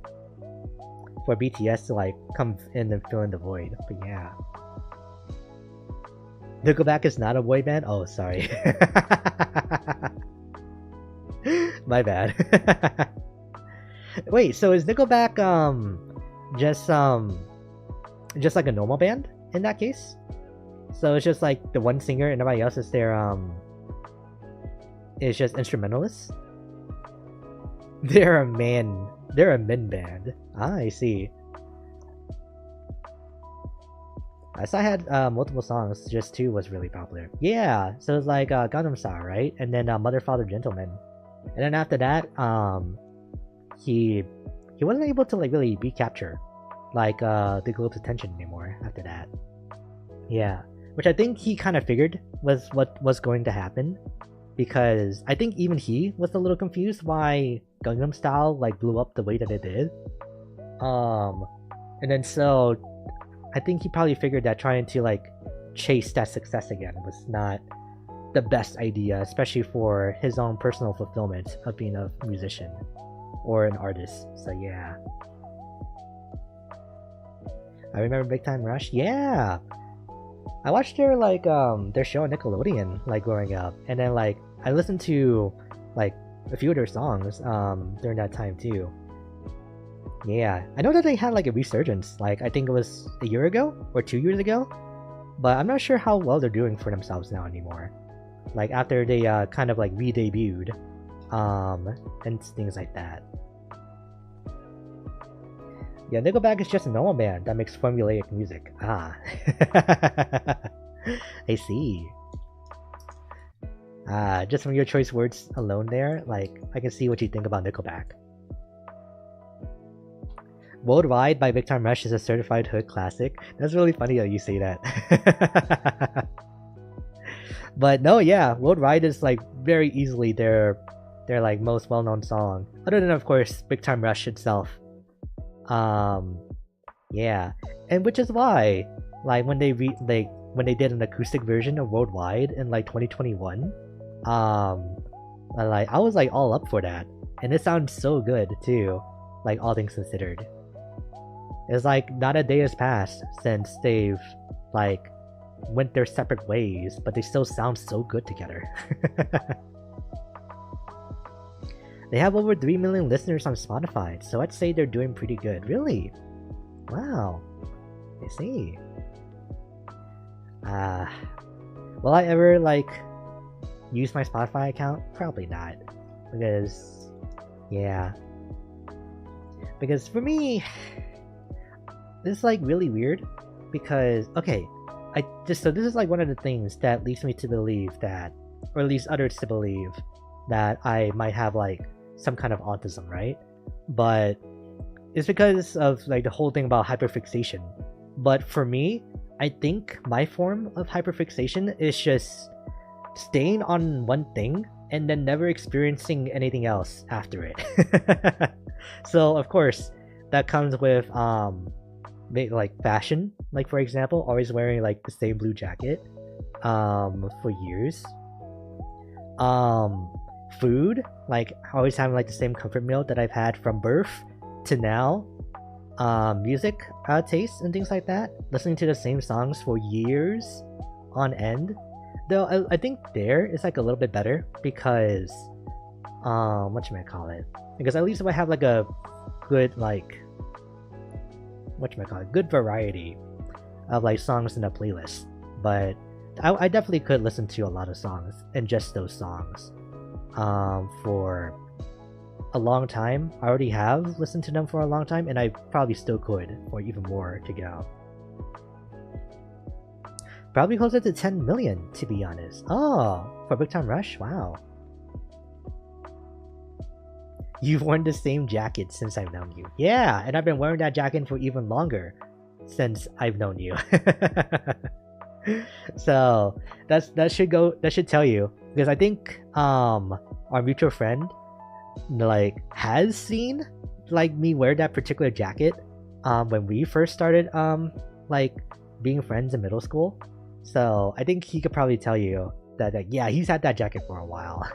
BTS to like come in and fill in the void. But yeah, Nickelback is not a boy band. Oh, sorry. My bad. Wait, so is Nickelback just like a normal band in that case? So it's just like the one singer and everybody else is their is just instrumentalists? They're a men band. Ah, I see. I saw I had multiple songs, just 2 was really popular. Yeah, so it's like Gangnam Style, right? And then Mother Father Gentleman. And then after that, he wasn't able to like really recapture like the globe's attention anymore after that. Yeah, which I think he kind of figured was what was going to happen, because I think even he was a little confused why Gangnam Style like blew up the way that it did. And then so I think he probably figured that trying to like chase that success again was not the best idea, especially for his own personal fulfillment of being a musician or an artist. So yeah. I remember Big Time Rush. Yeah, I watched their like their show on Nickelodeon like growing up, and then like I listened to like a few of their songs during that time too. Yeah, I know that they had like a resurgence, like I think it was a year ago or 2 years ago, but I'm not sure how well they're doing for themselves now anymore. Like after they kind of like re-debuted and things like that. Yeah, Nickelback is just a normal band that makes formulaic music. Ah. I see. Just from your choice words alone there, like, I can see what you think about Nickelback. Worldwide by Big Time Rush is a certified hood classic. That's really funny that you say that. But no, yeah, Worldwide is like very easily their like most well-known song. Other than of course Big Time Rush itself. Yeah, and which is why like when they did an acoustic version of Worldwide in like 2021, I was like all up for that, and it sounds so good too, like all things considered. It's like not a day has passed since they've like went their separate ways, but they still sound so good together. They have over 3 million listeners on Spotify, so I'd say they're doing pretty good. Really? Wow. I see. Will I ever, like, use my Spotify account? Probably not. Because, yeah. Because for me, this is, like, really weird. Because, okay, so this is, like, one of the things that leads me to believe that, or at least others to believe, that I might have, like, some kind of autism, right? But it's because of like the whole thing about hyperfixation. But for me, I think my form of hyperfixation is just staying on one thing and then never experiencing anything else after it. So of course that comes with like fashion, like for example always wearing like the same blue jacket for years. Food, like always having like the same comfort meal that I've had from birth to now, music taste and things like that, listening to the same songs for years on end. Though I think there is like a little bit better because what should I call it? Because at least if I have like a good like what should I call it? Good variety of like songs in a playlist. But I definitely could listen to a lot of songs and just those songs for a long time. I already have listened to them for a long time, and I probably still could for even more to go. Probably closer to 10 million, to be honest. Oh, for Big Time Rush? Wow. You've worn the same jacket since I've known you. Yeah, and I've been wearing that jacket for even longer since I've known you. So that should tell you, because I think our mutual friend like has seen like me wear that particular jacket when we first started like being friends in middle school. So I think he could probably tell you that like, yeah, he's had that jacket for a while.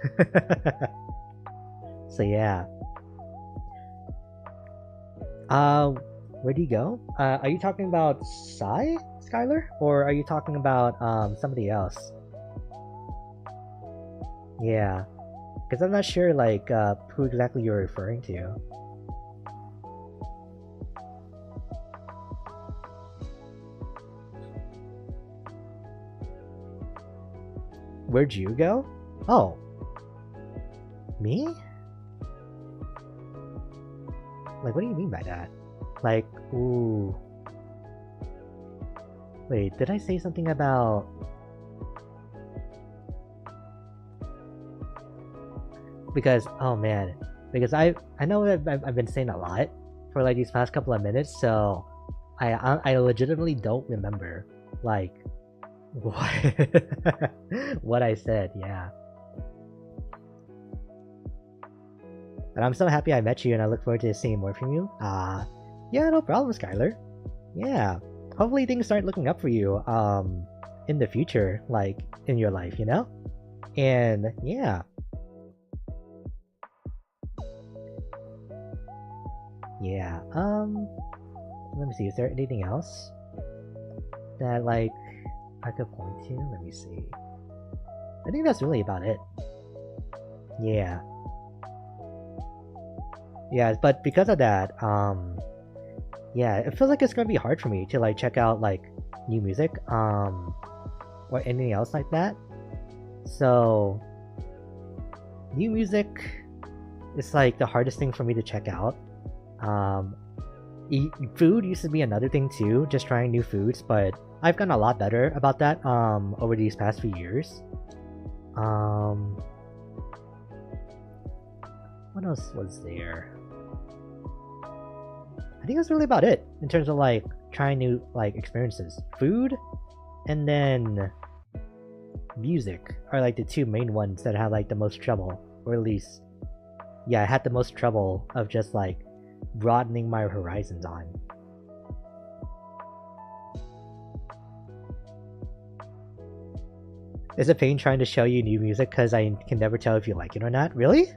So yeah. Where do you go? Are you talking about Skylar? Or are you talking about somebody else? Yeah. Because I'm not sure like who exactly you're referring to. Where'd you go? Oh. Me? Like, what do you mean by that? Like, ooh. Wait, did I say something about... Because, oh man. Because I know I've been saying a lot for like these past couple of minutes, so I legitimately don't remember, like, what I said, yeah. But I'm so happy I met you, and I look forward to seeing more from you. Yeah, no problem, Skylar. Yeah, hopefully things start looking up for you in the future, like in your life, you know. And yeah, yeah. Let me see. Is there anything else that like I could point to? Let me see. I think that's really about it. Yeah. Yeah, but because of that, yeah, it feels like it's gonna be hard for me to like check out like new music, or anything else like that. So, new music is like the hardest thing for me to check out. Food used to be another thing too, just trying new foods, but I've gotten a lot better about that over these past few years. What else was there? I think that's really about it in terms of like trying new like experiences. Food and then music are like the two main ones that have like the most trouble, or at least, yeah, I had the most trouble of just like broadening my horizons on. Is it pain trying to show you new music because I can never tell if you like it or not? Really?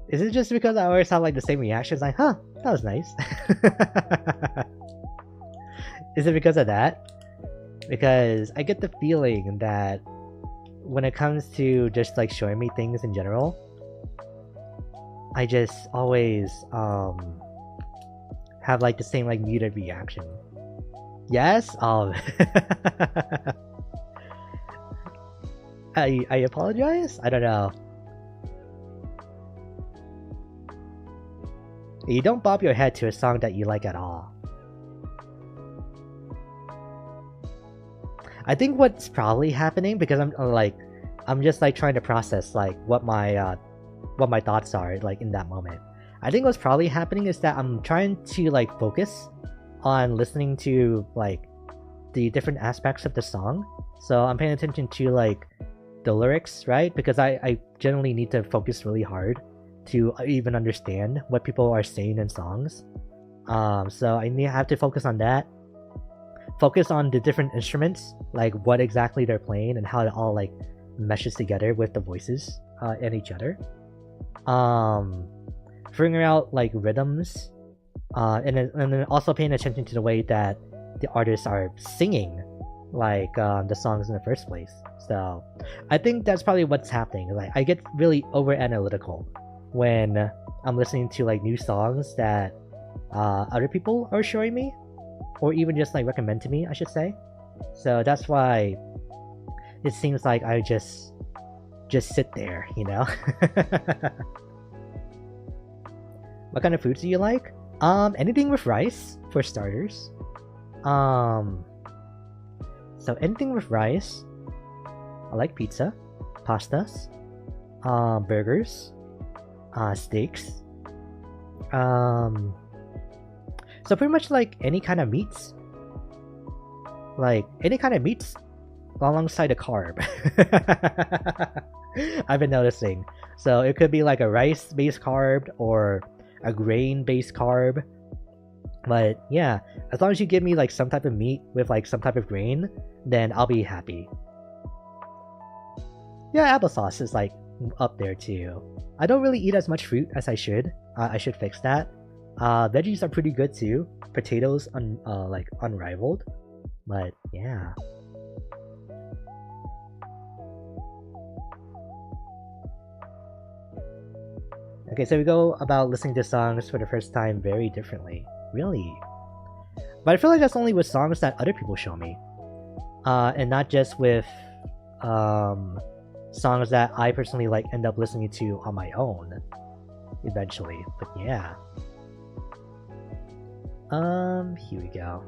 Is it just because I always have like the same reactions, like, huh, that was nice? Is it because of that? Because I get the feeling that when it comes to just like showing me things in general, I just always have like the same like muted reaction. Yes? I apologize? I don't know. You don't bob your head to a song that you like at all. I think what's probably happening, because I'm just like trying to process like what my thoughts are like in that moment. I think what's probably happening is that I'm trying to like focus on listening to like the different aspects of the song. So I'm paying attention to like the lyrics, right? Because I generally need to focus really hard to even understand what people are saying in songs. So I have to focus on that. Focus on the different instruments, like what exactly they're playing and how it all like meshes together with the voices and each other. figuring out like rhythms, and then also paying attention to the way that the artists are singing like the songs in the first place. So I think that's probably what's happening. Like I get really over analytical when I'm listening to like new songs that other people are showing me, or even just like recommend to me, I should say. So that's why it seems like I just sit there, you know. What kind of foods do you like? Anything with rice for starters. So anything with rice. I like pizza, pastas, burgers, steaks. So pretty much like any kind of meats. Like any kind of meats alongside a carb. I've been noticing. So it could be like a rice-based carb or a grain-based carb. But yeah, as long as you give me like some type of meat with like some type of grain, then I'll be happy. Yeah, applesauce is like up there too. I don't really eat as much fruit as I should. I should fix that. Veggies are pretty good too. Potatoes like unrivaled. But yeah. Okay, so we go about listening to songs for the first time very differently. Really? But I feel like that's only with songs that other people show me. And not just with songs that I personally like end up listening to on my own eventually. But yeah. Here we go.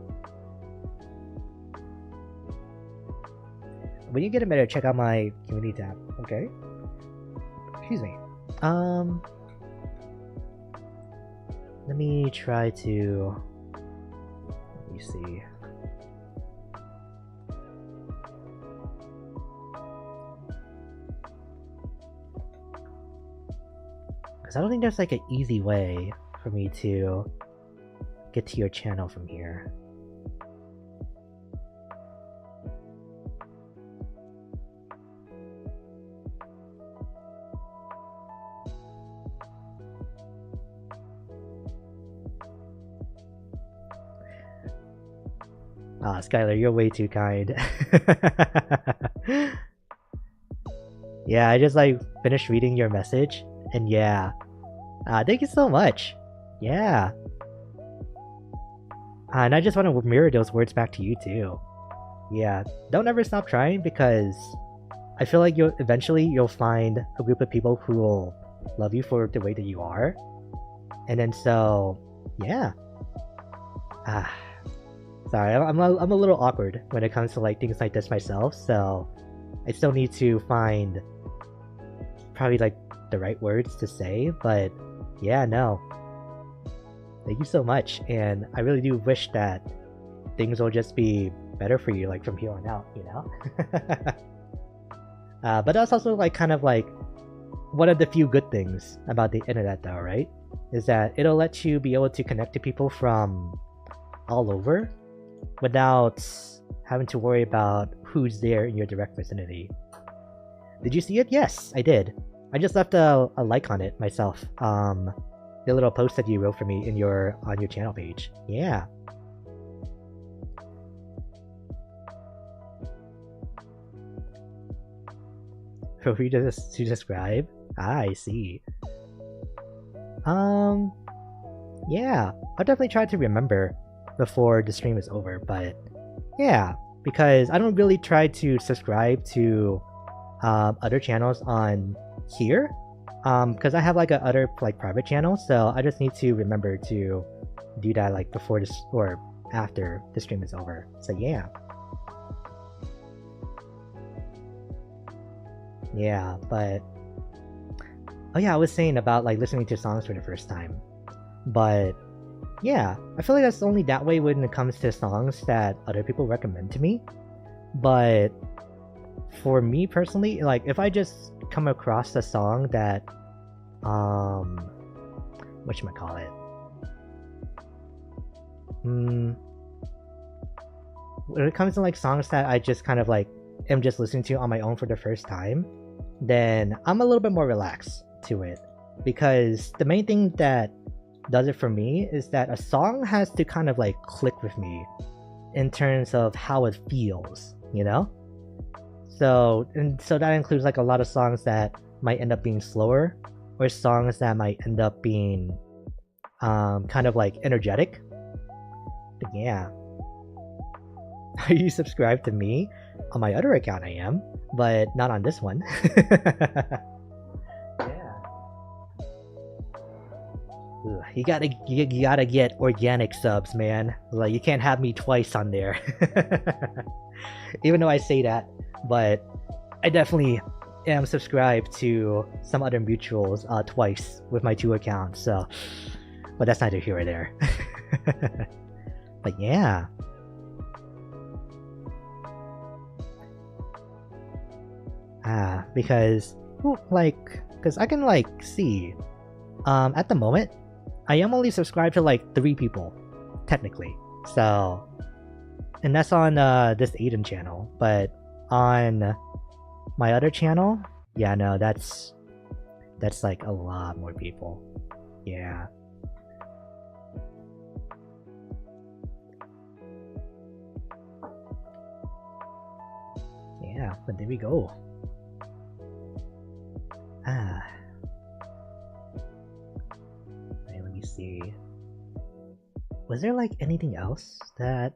When you get a minute, check out my community tab, okay? Excuse me. Let me try to... Let me see. Because I don't think there's like an easy way for me to get to your channel from here. Skylar, you're way too kind. Yeah, I just like finished reading your message, and yeah. Thank you so much. Yeah. And I just want to mirror those words back to you too. Yeah, don't ever stop trying, because I feel like you'll find a group of people who will love you for the way that you are. And then so, yeah. Sorry, I'm a little awkward when it comes to like things like this myself, so I still need to find probably like the right words to say, but yeah, no. Thank you so much, and I really do wish that things will just be better for you like from here on out, you know? But that's also like kind of like one of the few good things about the internet though, right? Is that it'll let you be able to connect to people from all over without having to worry about who's there in your direct vicinity. Did you see it? Yes, I did. I just left a like on it myself. The little post that you wrote for me on your channel page. Yeah. For you to describe? I see. Yeah, I'll definitely try to remember before the stream is over, but yeah, because I don't really try to subscribe to other channels on here, because I have like a other like private channel, so I just need to remember to do that like before this or after the stream is over. So yeah. Yeah, but oh yeah, I was saying about like listening to songs for the first time, but yeah, I feel like that's only that way when it comes to songs that other people recommend to me. But for me personally, like if I just come across a song that whatchamacallit, when it comes to like songs that I just kind of like am just listening to on my own for the first time, then I'm a little bit more relaxed to it. because the main thing that does it for me is that a song has to kind of like click with me in terms of how it feels, you know? So that includes like a lot of songs that might end up being slower, or songs that might end up being kind of like energetic. But yeah. Are you subscribed to me? On my other account I am, but not on this one. Yeah. Ugh, you gotta get organic subs, man. Like, you can't have me twice on there. Even though I say that, but I definitely am subscribed to some other mutuals twice with my 2 accounts, so... But that's neither here or there. But yeah. Because I can like see, at the moment, I am only subscribed to like 3 people, technically. So, and that's on this Aiden channel, but on my other channel, yeah, no, that's like a lot more people. Yeah. Yeah, but there we go. Right, let me see. Was there like anything else that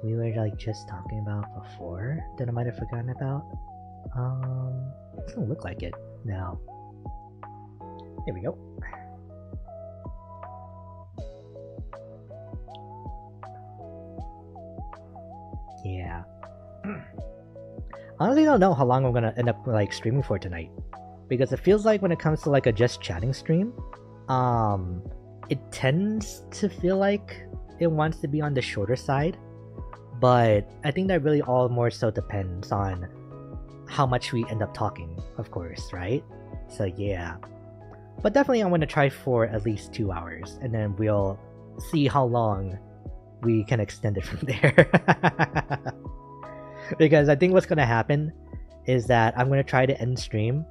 we were like just talking about before that I might have forgotten about? It doesn't look like it now. There we go. Yeah. Honestly, don't know how long I'm gonna end up like streaming for tonight, because it feels like when it comes to like a just chatting stream, it tends to feel like it wants to be on the shorter side, but I think that really all more so depends on how much we end up talking, of course, right? So yeah, but definitely I'm gonna try for at least 2 hours, and then we'll see how long we can extend it from there. Because I think what's gonna happen is that I'm gonna try to end stream,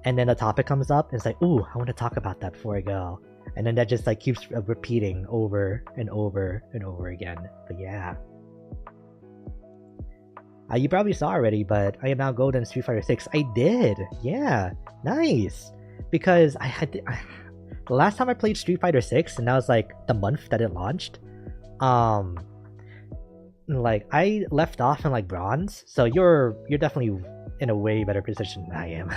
and then a topic comes up, and it's like, ooh, I want to talk about that before I go, and then that just like keeps repeating over and over and over again. But yeah, you probably saw already, but I am now gold in Street Fighter 6. I did, yeah, nice. Because I had the last time I played Street Fighter 6, and that was like the month that it launched. Like I left off in like bronze, so you're definitely in a way better position than I am.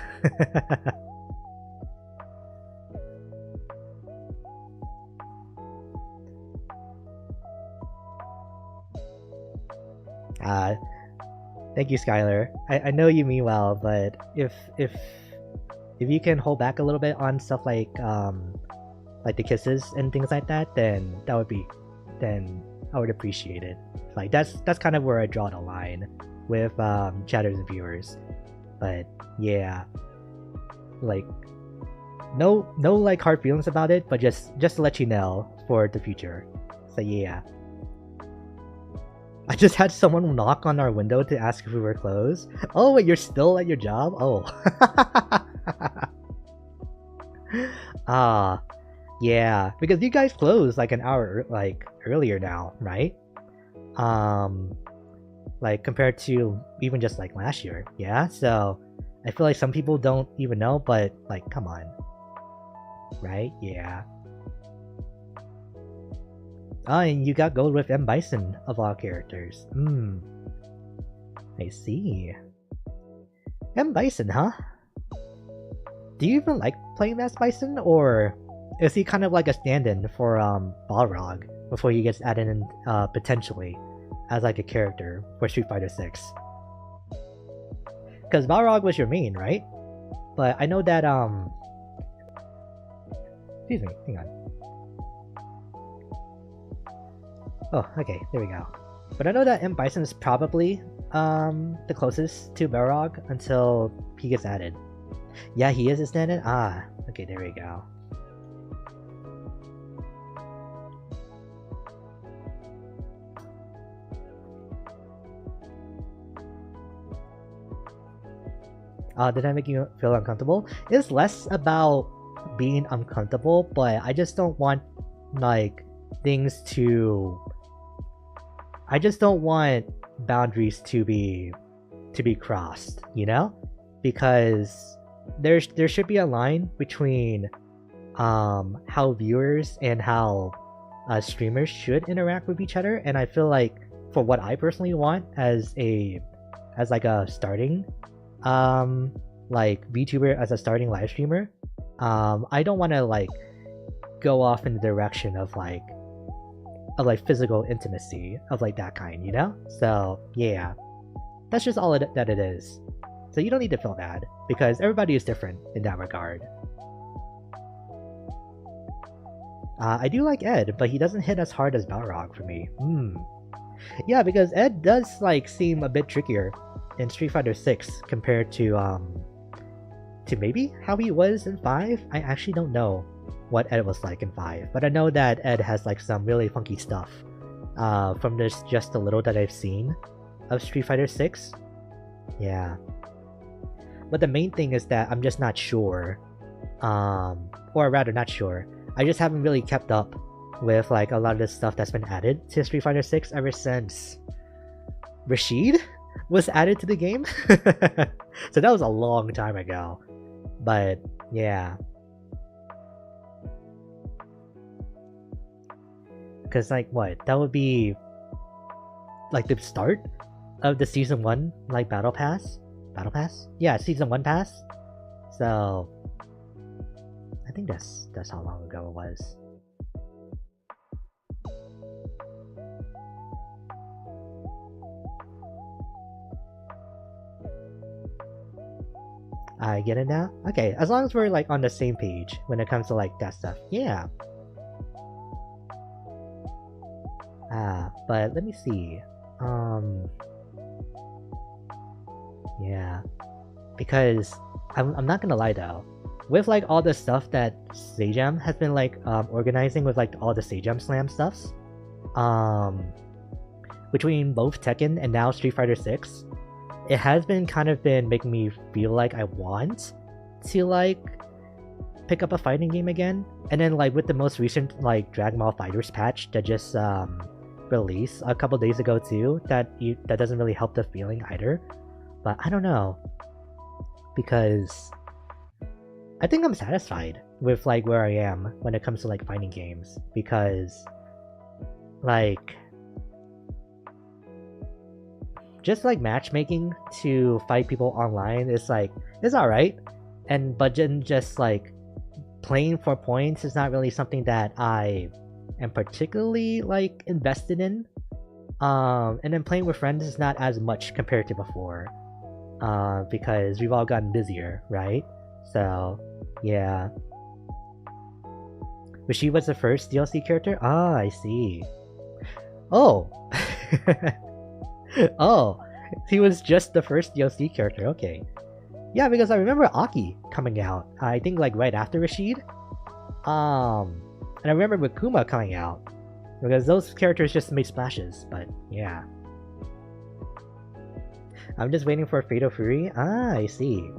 Thank you, Skylar. I know you mean well, but if you can hold back a little bit on stuff like the kisses and things like that, then I would appreciate it. Like that's kind of where I draw the line with chatters and viewers. But yeah, like no like hard feelings about it, but just to let you know for the future. So yeah, I just had someone knock on our window to ask if we were closed. Oh wait, you're still at your job? Oh. Yeah, because you guys closed like an hour like earlier now, right? Like compared to even just like last year. Yeah, so I feel like some people don't even know, but like, come on, right? Yeah. Oh, and you got gold with M. Bison of all characters. I see. M. Bison, huh? Do you even like playing as Bison, or is he kind of like a stand-in for Balrog before he gets added in potentially as like a character for Street Fighter 6? Because Balrog was your main, right? But I know that excuse me, hang on. Oh, okay, there we go. But I know that M. Bison is probably the closest to Balrog until he gets added. Yeah, he is a stand-in? Ah, okay, there we go. Did I make you feel uncomfortable? It's less about being uncomfortable, but I just don't want like things to I just don't want boundaries to be crossed, you know? Because there should be a line between how viewers and how streamers should interact with each other, and I feel like for what I personally want as like a starting like VTuber, as a starting live streamer, I don't want to like go off in the direction of like physical intimacy of like that kind, you know? So yeah, that's just all that it is. So you don't need to feel bad because everybody is different in that regard. I do like Ed, but he doesn't hit as hard as Balrog for me. Yeah, because Ed does like seem a bit trickier in Street Fighter 6 compared to maybe how he was in 5. I actually don't know what Ed was like in 5, but I know that Ed has like some really funky stuff from just a little that I've seen of Street Fighter 6. Yeah. But the main thing is that I'm just not sure, or rather not sure, I just haven't really kept up with like a lot of the stuff that's been added to Street Fighter 6 ever since Rashid was added to the game. So that was a long time ago. But yeah. Because like what? That would be like the start of the Season 1 like Battle Pass? Battle Pass? Yeah, Season 1 pass. So I think that's how long ago it was. I get it now? Okay, as long as we're like on the same page when it comes to like that stuff. Yeah. But let me see. Yeah. Because I'm not gonna lie though. With like all the stuff that Sejam has been like organizing with like all the Sejam Slam stuffs, between both Tekken and now Street Fighter 6, it has been kind of been making me feel like I want to like pick up a fighting game again. And then like with the most recent like Dragon Ball FighterZ patch that just released a couple days ago too, that doesn't really help the feeling either. But I don't know, because I think I'm satisfied with like where I am when it comes to like fighting games, because like just like matchmaking to fight people online is like, it's alright, and but then just like playing for points is not really something that I am particularly like invested in. And then playing with friends is not as much compared to before, because we've all gotten busier, right? So yeah. But she was the first DLC character? Ah, I see. Oh. Oh, he was just the first DLC character. Okay. Yeah, because I remember Aki coming out, I think like right after Rashid. And I remember Makuma coming out, because those characters just made splashes. But yeah. I'm just waiting for Fatal Fury. Ah, I see.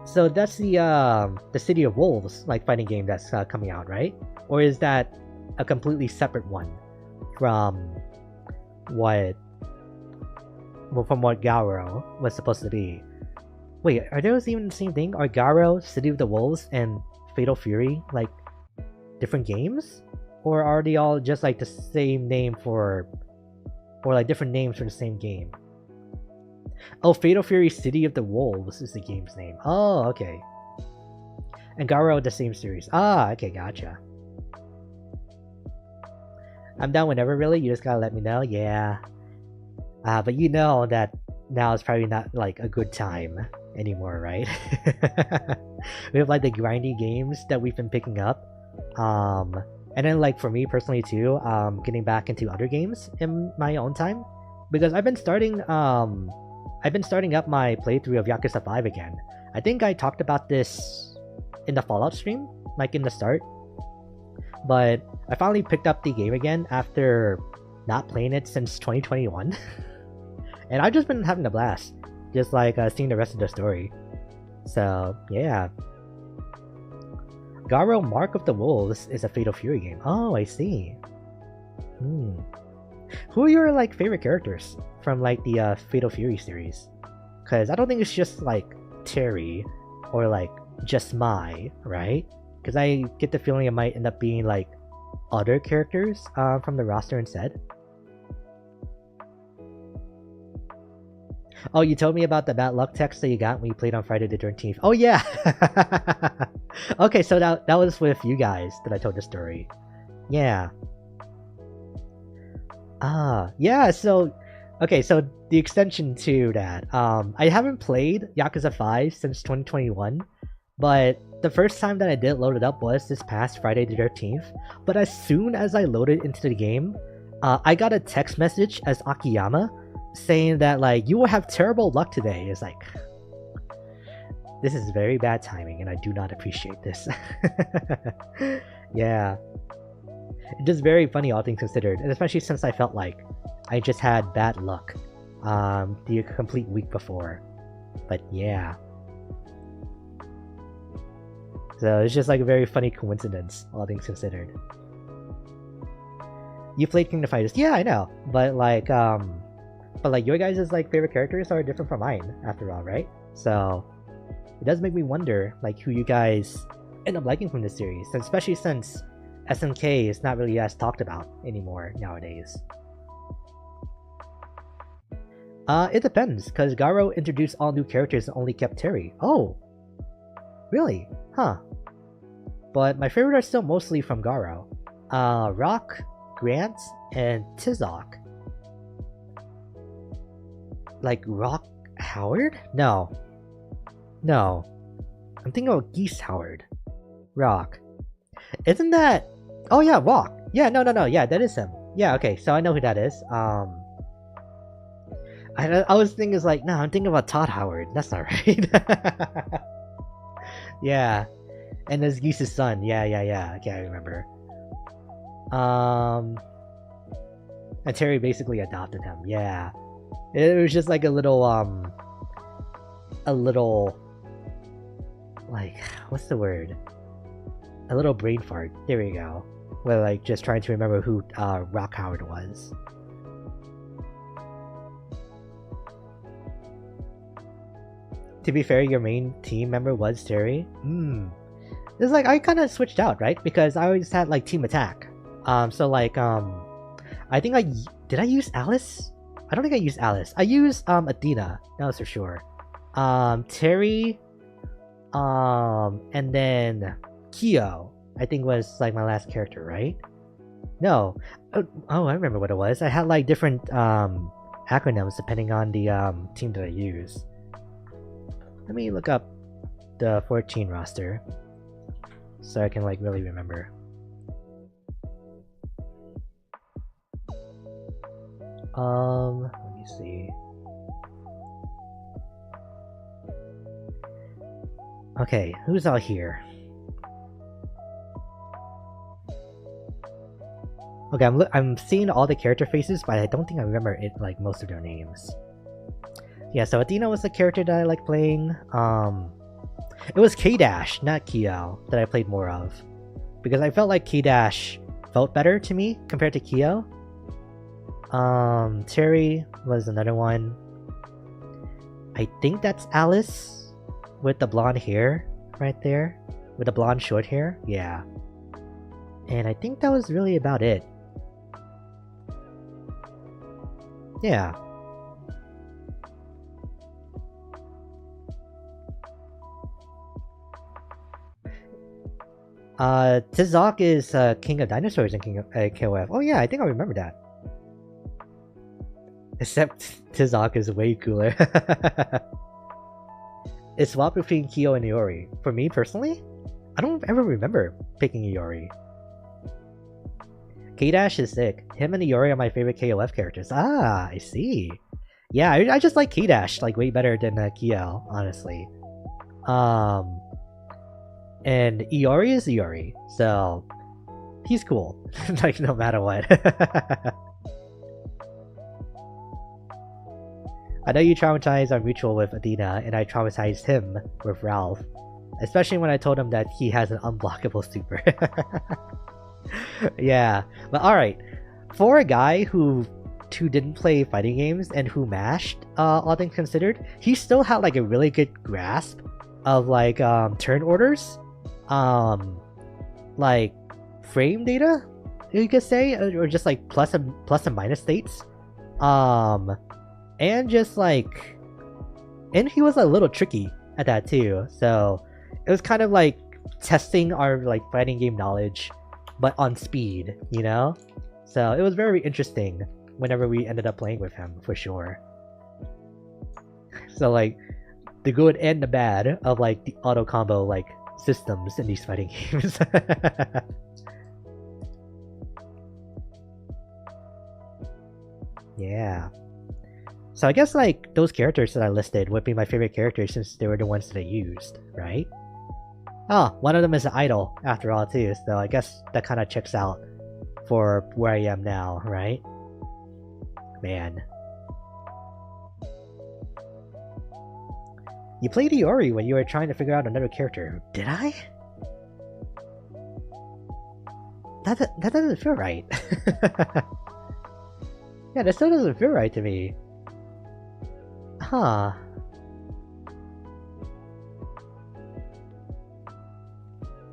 So that's the City of Wolves like fighting game that's coming out, right? Or is that a completely separate one from what Garo was supposed to be? Wait, are those even the same thing? Are Garo, City of the Wolves, and Fatal Fury like different games? Or are they all just like the same name or like different names for the same game? Oh, Fatal Fury City of the Wolves is the game's name. Oh, okay. And Garo, the same series. Ah, okay, gotcha. I'm down whenever, really. You just gotta let me know. Yeah. But you know that now is probably not like a good time anymore, right? We have like the grindy games that we've been picking up. And then like for me personally too, getting back into other games in my own time. Because I've been starting up my playthrough of Yakuza 5 again. I think I talked about this in the Fallout stream, like in the start. But I finally picked up the game again after not playing it since 2021. And I've just been having a blast, just like seeing the rest of the story. So yeah. Garo Mark of the Wolves is a Fatal Fury game. Oh, I see. Hmm. Who are your like favorite characters from like the Fatal Fury series? Because I don't think it's just like Terry or like just Mai, right? Because I get the feeling it might end up being like other characters from the roster instead. Oh, you told me about the bad luck text that you got when you played on Friday the 13th. Oh yeah. Okay, so that was with you guys that I told the story. Yeah. Yeah, so okay, so the extension to that. I haven't played Yakuza 5 since 2021, but the first time that I did load it up was this past Friday the 13th. But as soon as I loaded into the game, I got a text message as Akiyama saying that like you will have terrible luck today. It's like, this is very bad timing and I do not appreciate this. Yeah. It's just very funny, all things considered, and especially since I felt like I just had bad luck the complete week before. But yeah. So it's just like a very funny coincidence, all things considered. You played Kingdom Fighters? Yeah, I know. But like your guys' like favorite characters are different from mine, after all, right? So it does make me wonder like who you guys end up liking from this series, especially since SNK is not really as talked about anymore nowadays. It depends, because Garo introduced all new characters and only kept Terry. Oh, really? Huh. But my favorite are still mostly from Garo. Rock, Grant, and Tizok. Like Rock Howard? No. No. I'm thinking of Geese Howard. Rock. Isn't that... Oh yeah, Rock. Yeah, no. Yeah, that is him. Yeah, okay, so I know who that is. I was thinking is like, no, I'm thinking about Todd Howard. That's not right. Yeah. And there's Geese's son. Yeah. Okay, I remember. And Terry basically adopted him. Yeah. It was just like a little, like, what's the word? A little brain fart. There we go. We're like just trying to remember who Rock Howard was. To be fair, your main team member was Terry. It's like I kind of switched out, right? Because I always had like Team Attack. So like I think did I use Alice? I don't think I used Alice. I used Athena. That was for sure. Terry, and then Kyo. I think was like my last character, right? No. Oh, I remember what it was. I had like different acronyms depending on the team that I use. Let me look up the 14 roster so I can like really remember. Let me see. Okay, who's out here? Okay, I'm seeing all the character faces, but I don't think I remember it like most of their names. Yeah, so Athena was the character that I like playing. It was K-Dash, not Kyo, that I played more of. Because I felt like K-Dash felt better to me compared to Kyo. Terry was another one. I think that's Alice with the blonde hair right there. With the blonde short hair. Yeah. And I think that was really about it. Yeah. Tizok is King of Dinosaurs and King of KOF. Oh yeah, I think I remember that. Except Tizok is way cooler. It's swapped between Kyo and Iori. For me personally, I don't ever remember picking Iori. K-Dash is sick. Him and Iori are my favorite KOF characters. Ah, I see. Yeah, I just like K-Dash like way better than Kyo, honestly. And Iori is Iori, so he's cool. Like no matter what. I know you traumatized our mutual with Athena, and I traumatized him with Ralph. Especially when I told him that he has an unblockable super. Yeah, but alright. For a guy who didn't play fighting games and who mashed, all things considered, he still had like a really good grasp of like turn orders, like frame data, you could say, or just like plus and minus states, and just like, and he was a little tricky at that too. So it was kind of like testing our like fighting game knowledge, but on speed, you know. So it was very interesting whenever we ended up playing with him, for sure. So like the good and the bad of like the auto combo like systems in these fighting games. Yeah. So I guess like those characters that I listed would be my favorite characters since they were the ones that I used, right? Oh, one of them is an idol after all too, so I guess that kind of checks out for where I am now, right? Man. You played Iori when you were trying to figure out another character. Did I? That doesn't feel right. Yeah, that still doesn't feel right to me. Huh.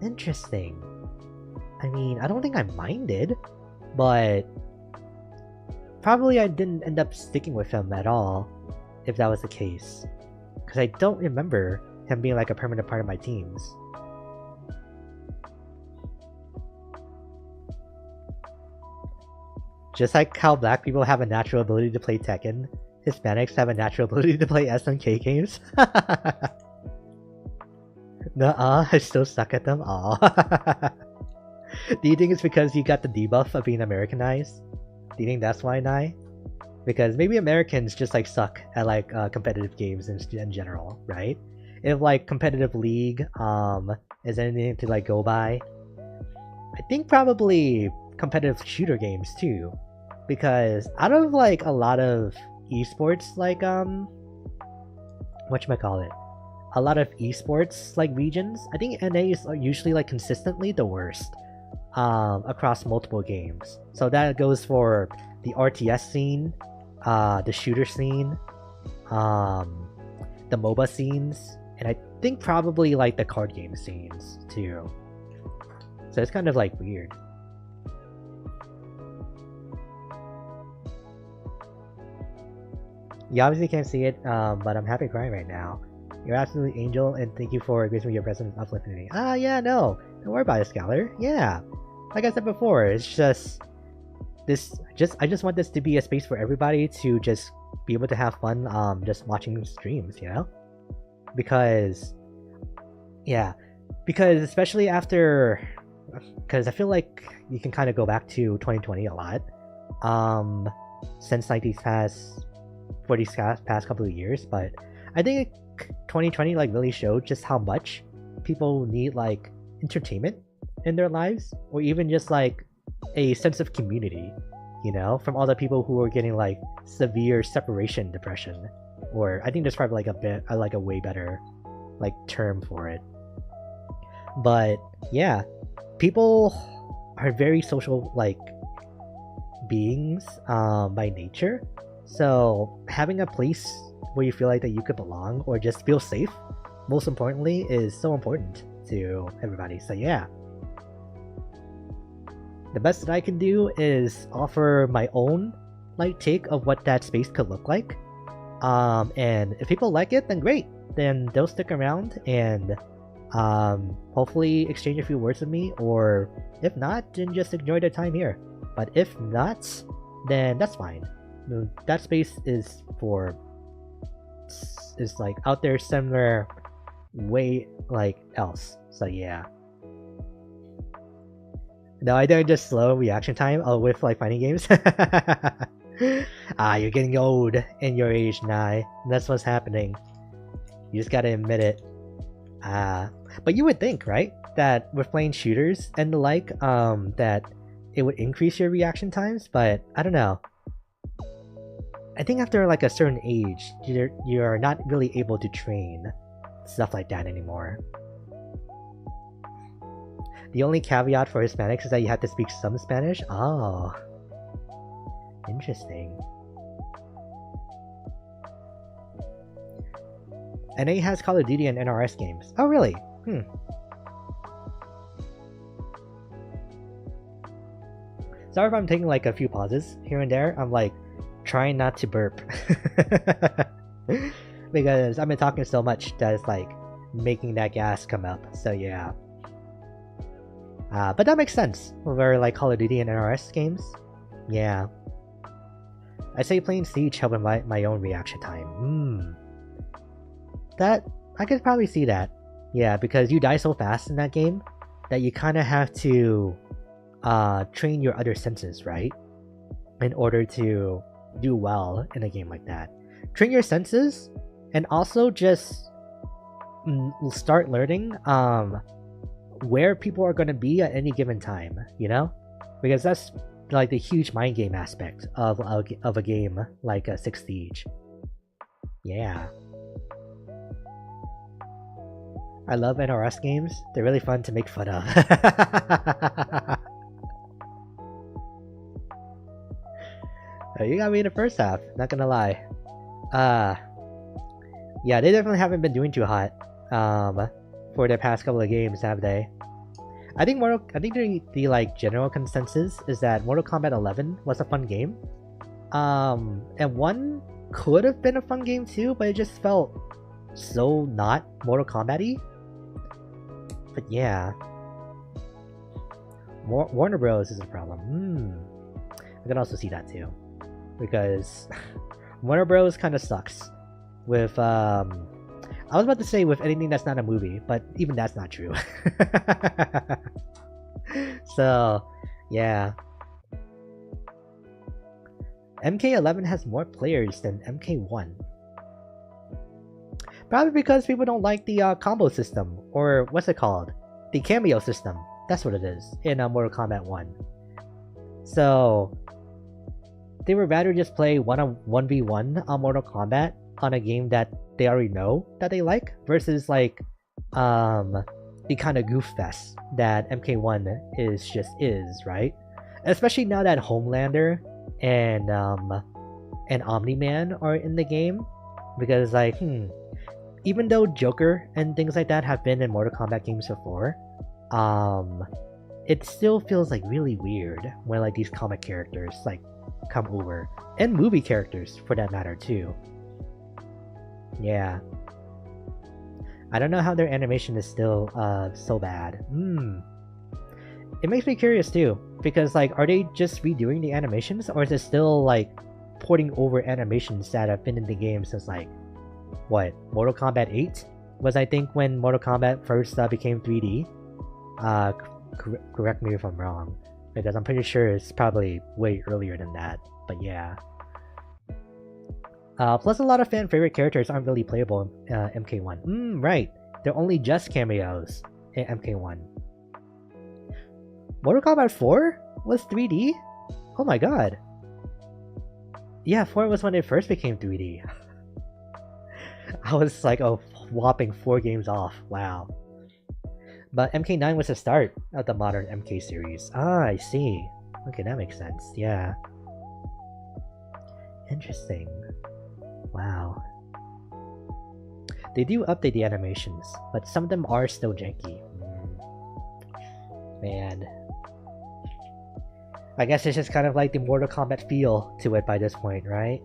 Interesting. I mean, I don't think I minded, but probably I didn't end up sticking with him at all, if that was the case. Because I don't remember him being like a permanent part of my teams. Just like how black people have a natural ability to play Tekken, Hispanics have a natural ability to play SNK games. Nuh-uh, I still suck at them all. Do you think it's because you got the debuff of being Americanized? Do you think that's why, Nai? Because maybe Americans just like suck at like competitive games in general, right? If like competitive league is anything to like go by, I think probably competitive shooter games too. Because out of like a lot of esports, like whatchamacallit, a lot of esports like regions, I think NA is usually like consistently the worst across multiple games. So that goes for the RTS scene, the shooter scene, the MOBA scenes, and I think probably like the card game scenes too. So it's kind of like weird. You obviously can't see it, but I'm happy crying right now. You're absolutely angel, and thank you for gracing me your presence and uplifting me. Ah, yeah, no. Don't worry about it, Scholar. Yeah. Like I said before, it's just... I just want this to be a space for everybody to just be able to have fun, just watching streams, you know? Because... Yeah. Because especially after... Because I feel like you can kind of go back to 2020 a lot. Since like these past couple of years, but I think 2020 like really showed just how much people need like entertainment in their lives, or even just like a sense of community, you know, from all the people who are getting like severe separation depression, or I think there's probably like a way better like term for it. But yeah, people are very social like beings by nature. So having a place where you feel like that you could belong or just feel safe, most importantly, is so important to everybody. So yeah. The best that I can do is offer my own like take of what that space could look like. And if people like it, then great. Then they'll stick around and hopefully exchange a few words with me, or if not, then just enjoy their time here. But if not, then that's fine. That space is like out there somewhere way like else. So yeah. No, I don't just slow reaction time with like fighting games. You're getting old in your age, Nai. That's what's happening. You just gotta admit it. But you would think, right, that with playing shooters and the like, that it would increase your reaction times, but I don't know. I think after like a certain age, you're not really able to train stuff like that anymore. The only caveat for Hispanics is that you have to speak some Spanish? Oh. Interesting. NA has Call of Duty and NRS games. Oh, really? Sorry if I'm taking like a few pauses here and there. I'm like trying not to burp. Because I've been talking so much that it's like making that gas come up. So yeah. But that makes sense for like Call of Duty and NRS games. Yeah. I say playing Siege helped with my own reaction time. That I could probably see that. Yeah, because you die so fast in that game that you kind of have to train your other senses, right? In order to do well in a game like that. Train your senses and also just start learning where people are going to be at any given time, you know? Because that's like the huge mind game aspect of a game like a Six Siege. Yeah. I love NRS games. They're really fun to make fun of. You got me in the first half, not gonna lie. Yeah, they definitely haven't been doing too hot for the past couple of games, have they? I think the like general consensus is that Mortal Kombat 11 was a fun game. And 1 could have been a fun game too, but it just felt so not Mortal Kombat-y. But yeah. Warner Bros. Is a problem. I can also see that too. Because Warner Bros. Kind of sucks with I was about to say with anything that's not a movie, but even that's not true. So yeah, MK11 has more players than MK1, probably because people don't like the combo system, or what's it called, the cameo system. That's what it is in Mortal Kombat 1. So they would rather just play 1v1 on Mortal Kombat on a game that they already know that they like, versus like the kind of goof fest that MK1 is, right? Especially now that Homelander and Omni-Man are in the game, because like even though Joker and things like that have been in Mortal Kombat games before, it still feels like really weird when like these comic characters like come over, and movie characters for that matter too. Yeah, I don't know how their animation is still so bad. It makes me curious too, because like, are they just redoing the animations, or is it still like porting over animations that have been in the game since like what, Mortal Kombat 8 was, I think, when Mortal Kombat first became 3D. Correct me if I'm wrong, because I'm pretty sure it's probably way earlier than that. But yeah. Plus, a lot of fan favorite characters aren't really playable in MK1. Right. They're only just cameos in MK1. Mortal Kombat 4 was 3D? Oh my god. Yeah, 4 was when it first became 3D. I was like a whopping 4 games off. Wow. But MK9 was the start of the modern MK series. Ah, I see. Okay, that makes sense. Yeah. Interesting. Wow. They do update the animations, but some of them are still janky. Man. I guess it's just kind of like the Mortal Kombat feel to it by this point, right?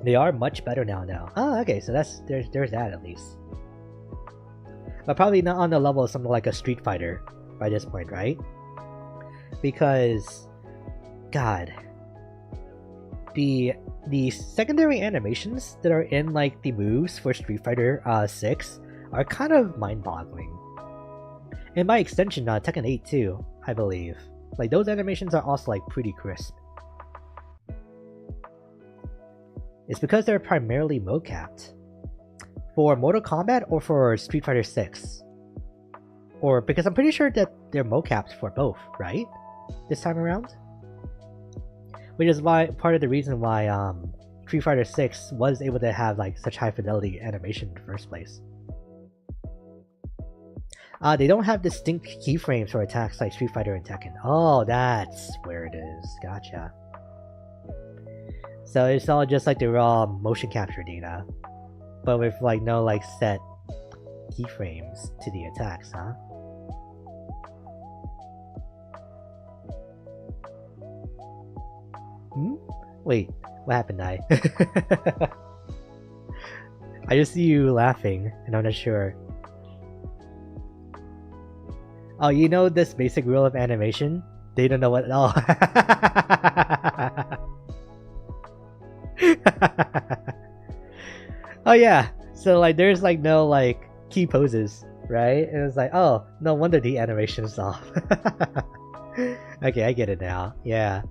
They are much better now though. Oh, okay, so there's that at least. But probably not on the level of something like a Street Fighter by this point, right? Because god, the secondary animations that are in like the moves for Street Fighter 6 are kind of mind-boggling. And by extension, Tekken 8 too, I believe. Like, those animations are also like pretty crisp. It's because they're primarily mocapped. For Mortal Kombat or for Street Fighter 6? Or because I'm pretty sure that they're mocapped for both, right? This time around? Which is why part of the reason why Street Fighter 6 was able to have like such high fidelity animation in the first place. They don't have distinct keyframes for attacks like Street Fighter and Tekken. Oh, that's where it is. Gotcha. So it's all just like the raw motion capture data, but with like no like set keyframes to the attacks, huh? Wait, what happened, I just see you laughing, and I'm not sure. Oh, you know this basic rule of animation? They don't know what. Oh. Oh yeah. So like, there's like no like key poses, right? And it's like, oh, no wonder the animation's off. Okay, I get it now. Yeah.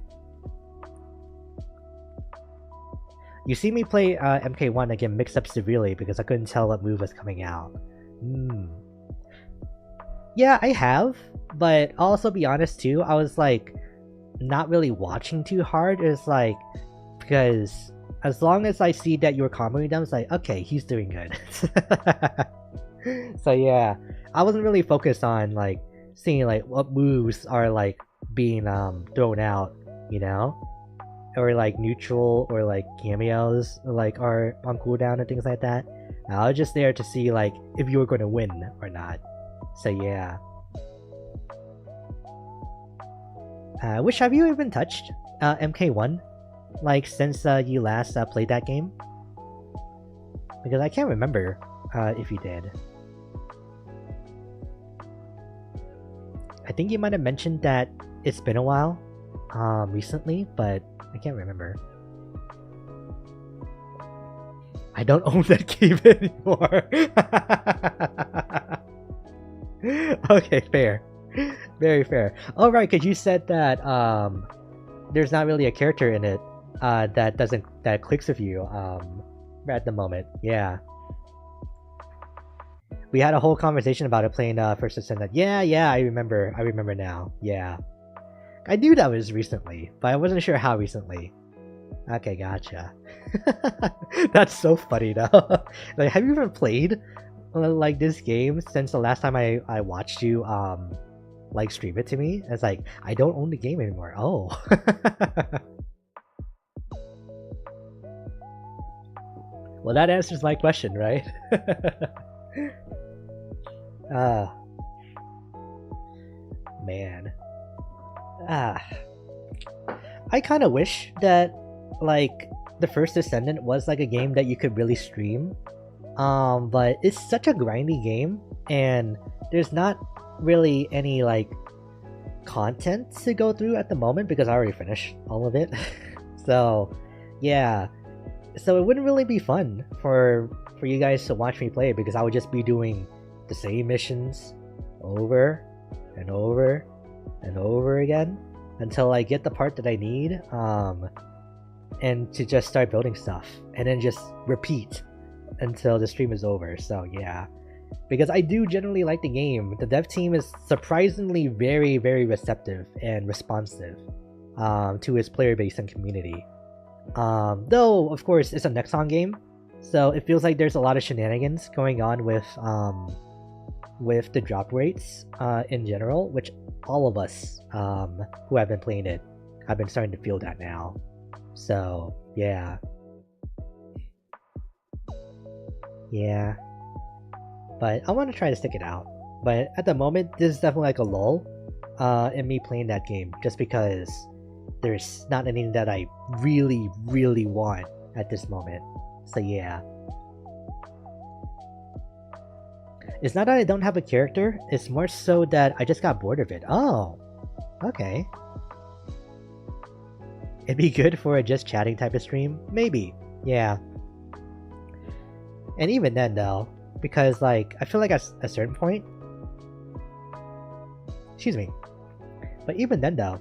You see me play MK1 and get mixed up severely because I couldn't tell what move was coming out. Yeah, I have, but I'll also be honest too, I was like not really watching too hard. It's like, because as long as I see that you're comboing them, it's like, okay, he's doing good. So yeah, I wasn't really focused on like seeing like what moves are like being thrown out, you know? Or like neutral or like cameos like are on cooldown and things like that. I was just there to see like if you were going to win or not. So yeah. Which have you even touched MK1? Like since you last played that game? Because I can't remember if you did. I think you might have mentioned that it's been a while recently, but I can't remember. I don't own that game anymore. Okay, fair. Very fair. Oh right, because you said that there's not really a character in it that clicks with you at the moment. Yeah. We had a whole conversation about it playing First Ascendant. Yeah, I remember now. Yeah. I knew that was recently, but I wasn't sure how recently. Okay, gotcha. That's so funny though. Like, have you even played like this game since the last time I watched you like stream it to me? It's like, I don't own the game anymore. Oh. Well, that answers my question, right? Man. I kind of wish that like the First Descendant was like a game that you could really stream, but it's such a grindy game and there's not really any like content to go through at the moment because I already finished all of it. So yeah, so it wouldn't really be fun for you guys to watch me play because I would just be doing the same missions over and over and over again until I get the part that I need, and to just start building stuff and then just repeat until the stream is over. So yeah, because I do generally like the game. The dev team is surprisingly very, very receptive and responsive to its player base and community. Though of course it's a Nexon game, so it feels like there's a lot of shenanigans going on with the drop rates in general, which all of us who have been playing it have been starting to feel that now. So yeah, but I want to try to stick it out. But at the moment, this is definitely like a lull in me playing that game, just because there's not anything that I really, really want at this moment. So yeah. It's not that I don't have a character, it's more so that I just got bored of it. Oh, okay. It'd be good for a just chatting type of stream? Maybe, yeah. And even then though, because like, I feel like at a certain point... Excuse me. But even then though,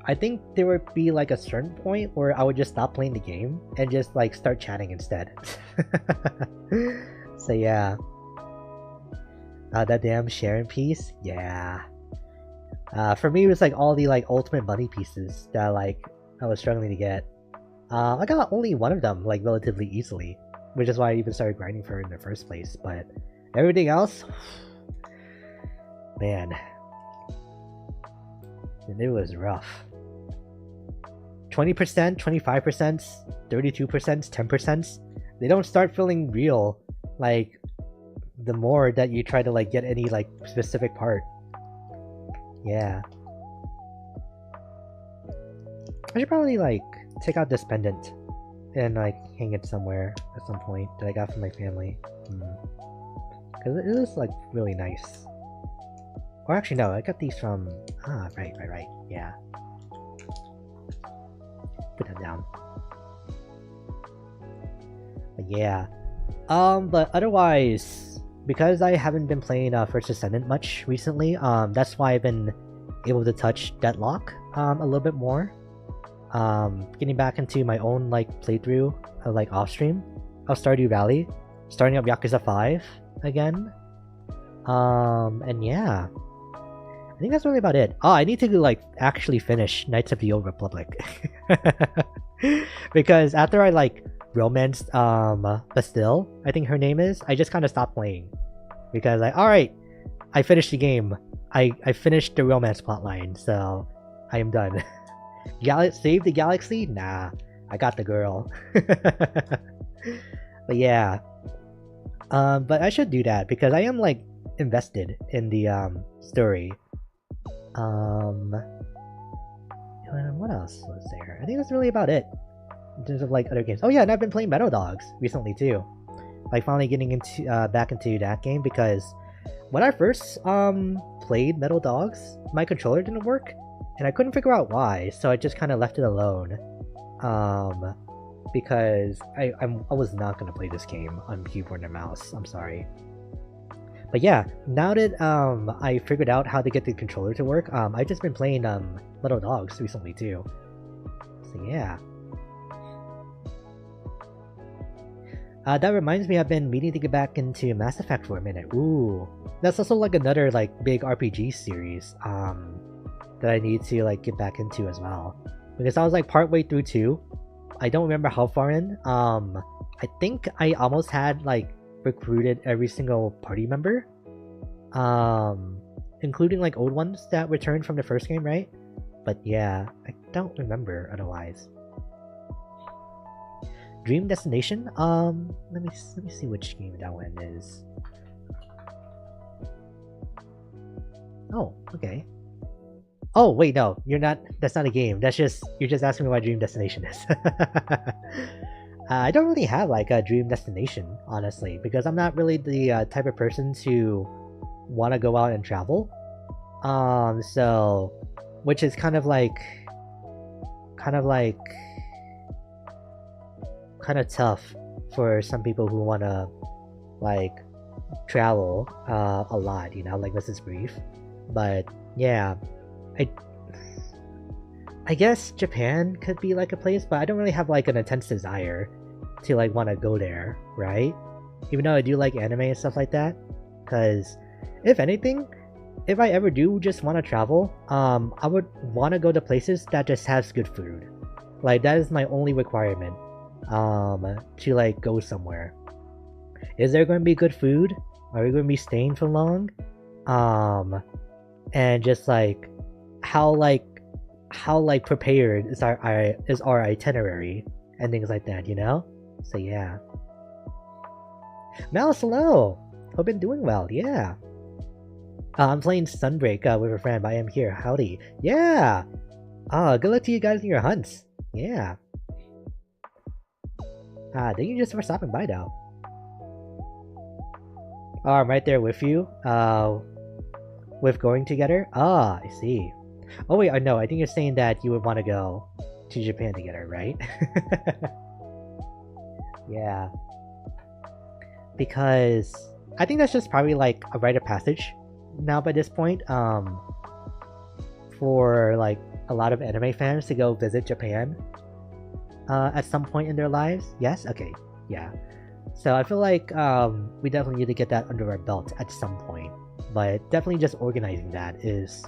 I think there would be like a certain point where I would just stop playing the game and just like start chatting instead. So yeah. That damn Sharon piece? Yeah. For me, it was like all the like ultimate bunny pieces that like I was struggling to get. I got only one of them like relatively easily, which is why I even started grinding for her in the first place. But everything else, man, it was rough. 20%, 25%, 32%, 10%. They don't start feeling real like the more that you try to like get any like specific part. Yeah. I should probably like take out this pendant and like hang it somewhere at some point that I got from my family. Because it is like really nice. Or actually no, I got these from... right, yeah. Put that down. But yeah. But otherwise, because I haven't been playing First Descendant much recently, that's why I've been able to touch Deadlock a little bit more. Getting back into my own like playthrough like off stream of Stardew Valley, starting up Yakuza 5 again. And yeah, I think that's really about it. I need to like actually finish Knights of the Old Republic because after I like romanced Bastille, I think her name is, I just kind of stopped playing because like, all right, I finished the game. I finished the romance plotline, so I am done. Save the galaxy? Nah, I got the girl. But yeah, but I should do that because I am like invested in the story. What else was there? I think that's really about it in terms of like other games. Oh yeah, and I've been playing Meadow Dogs recently too. Like finally getting into back into that game because when I first played Meadow Dogs, my controller didn't work. And I couldn't figure out why, so I just kind of left it alone. Because I was not gonna play this game on keyboard and mouse. I'm sorry. But yeah, now that I figured out how to get the controller to work, I've just been playing Meadow Dogs recently too. So yeah. That reminds me, I've been meaning to get back into Mass Effect for a minute. Ooh, that's also like another like big RPG series. That I need to like get back into as well, because I was like partway through 2. I don't remember how far in. I think I almost had like recruited every single party member, including like old ones that returned from the first game, right? But yeah, I don't remember otherwise. Dream Destination. Let me see which game that one is. Oh, okay. Oh wait, no, you're not. That's not a game. That's just, you're just asking me what Dream Destination is. I don't really have like a dream destination, honestly, because I'm not really the type of person to want to go out and travel. So, which is kind of tough for some people who want to like travel a lot, you know, like Mrs. Brief. But yeah. I guess Japan could be like a place, but I don't really have like an intense desire to like want to go there, right? Even though I do like anime and stuff like that, because if anything, if I ever do just want to travel, I would want to go to places that just has good food. Like that is my only requirement to like go somewhere. Is there going to be good food? Are we going to be staying for long? And just like how prepared is our itinerary and things like that, you know? So yeah. Malice, hello! Hope been doing well, yeah. I'm playing Sunbreak with a friend, but I am here. Howdy. Yeah! Good luck to you guys in your hunts. Yeah. Thank you just for stopping by though. Oh, I'm right there with you. With going together? I see. Oh wait, no, I think you're saying that you would want to go to Japan together, right? Yeah. Because I think that's just probably like a rite of passage now by this point, for like a lot of anime fans to go visit Japan at some point in their lives. Yes? Okay, yeah. So I feel like we definitely need to get that under our belt at some point. But definitely just organizing that is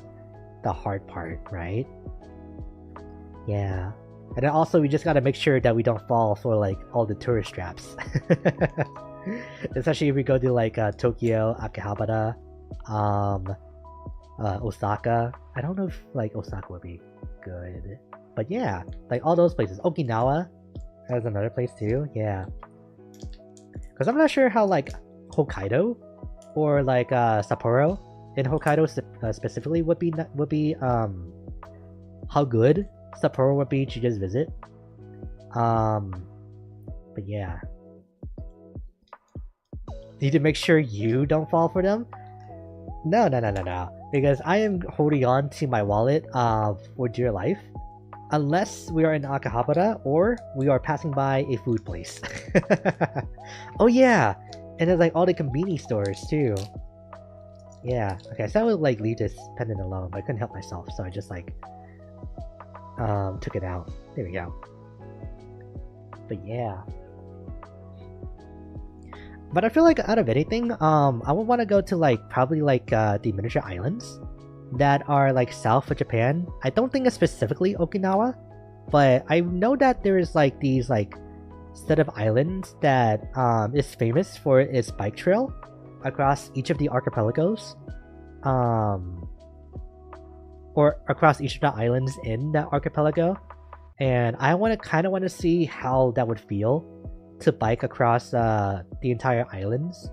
the hard part, right? Yeah. And then also we just gotta make sure that we don't fall for like all the tourist traps. Especially if we go to like Tokyo, Akihabara, Osaka. I don't know if like Osaka would be good, but yeah, like all those places. Okinawa has another place too. Yeah, because I'm not sure how like Hokkaido or like Sapporo in Hokkaido specifically would be how good Sapporo would be to just visit. But yeah, need to make sure you don't fall for them. No, because I am holding on to my wallet for dear life, unless we are in Akihabara or we are passing by a food place. Oh yeah, and there's like all the convenience stores too. Yeah, okay, so I would like leave this pendant alone, but I couldn't help myself, so I just like took it out. There we go. But yeah. But I feel like out of anything, I would want to go to like probably like the miniature islands that are like south of Japan. I don't think it's specifically Okinawa, but I know that there is like these like set of islands that is famous for its bike trail across each of the archipelagos, or across each of the islands in that archipelago, and I kind of want to see how that would feel to bike across the entire islands.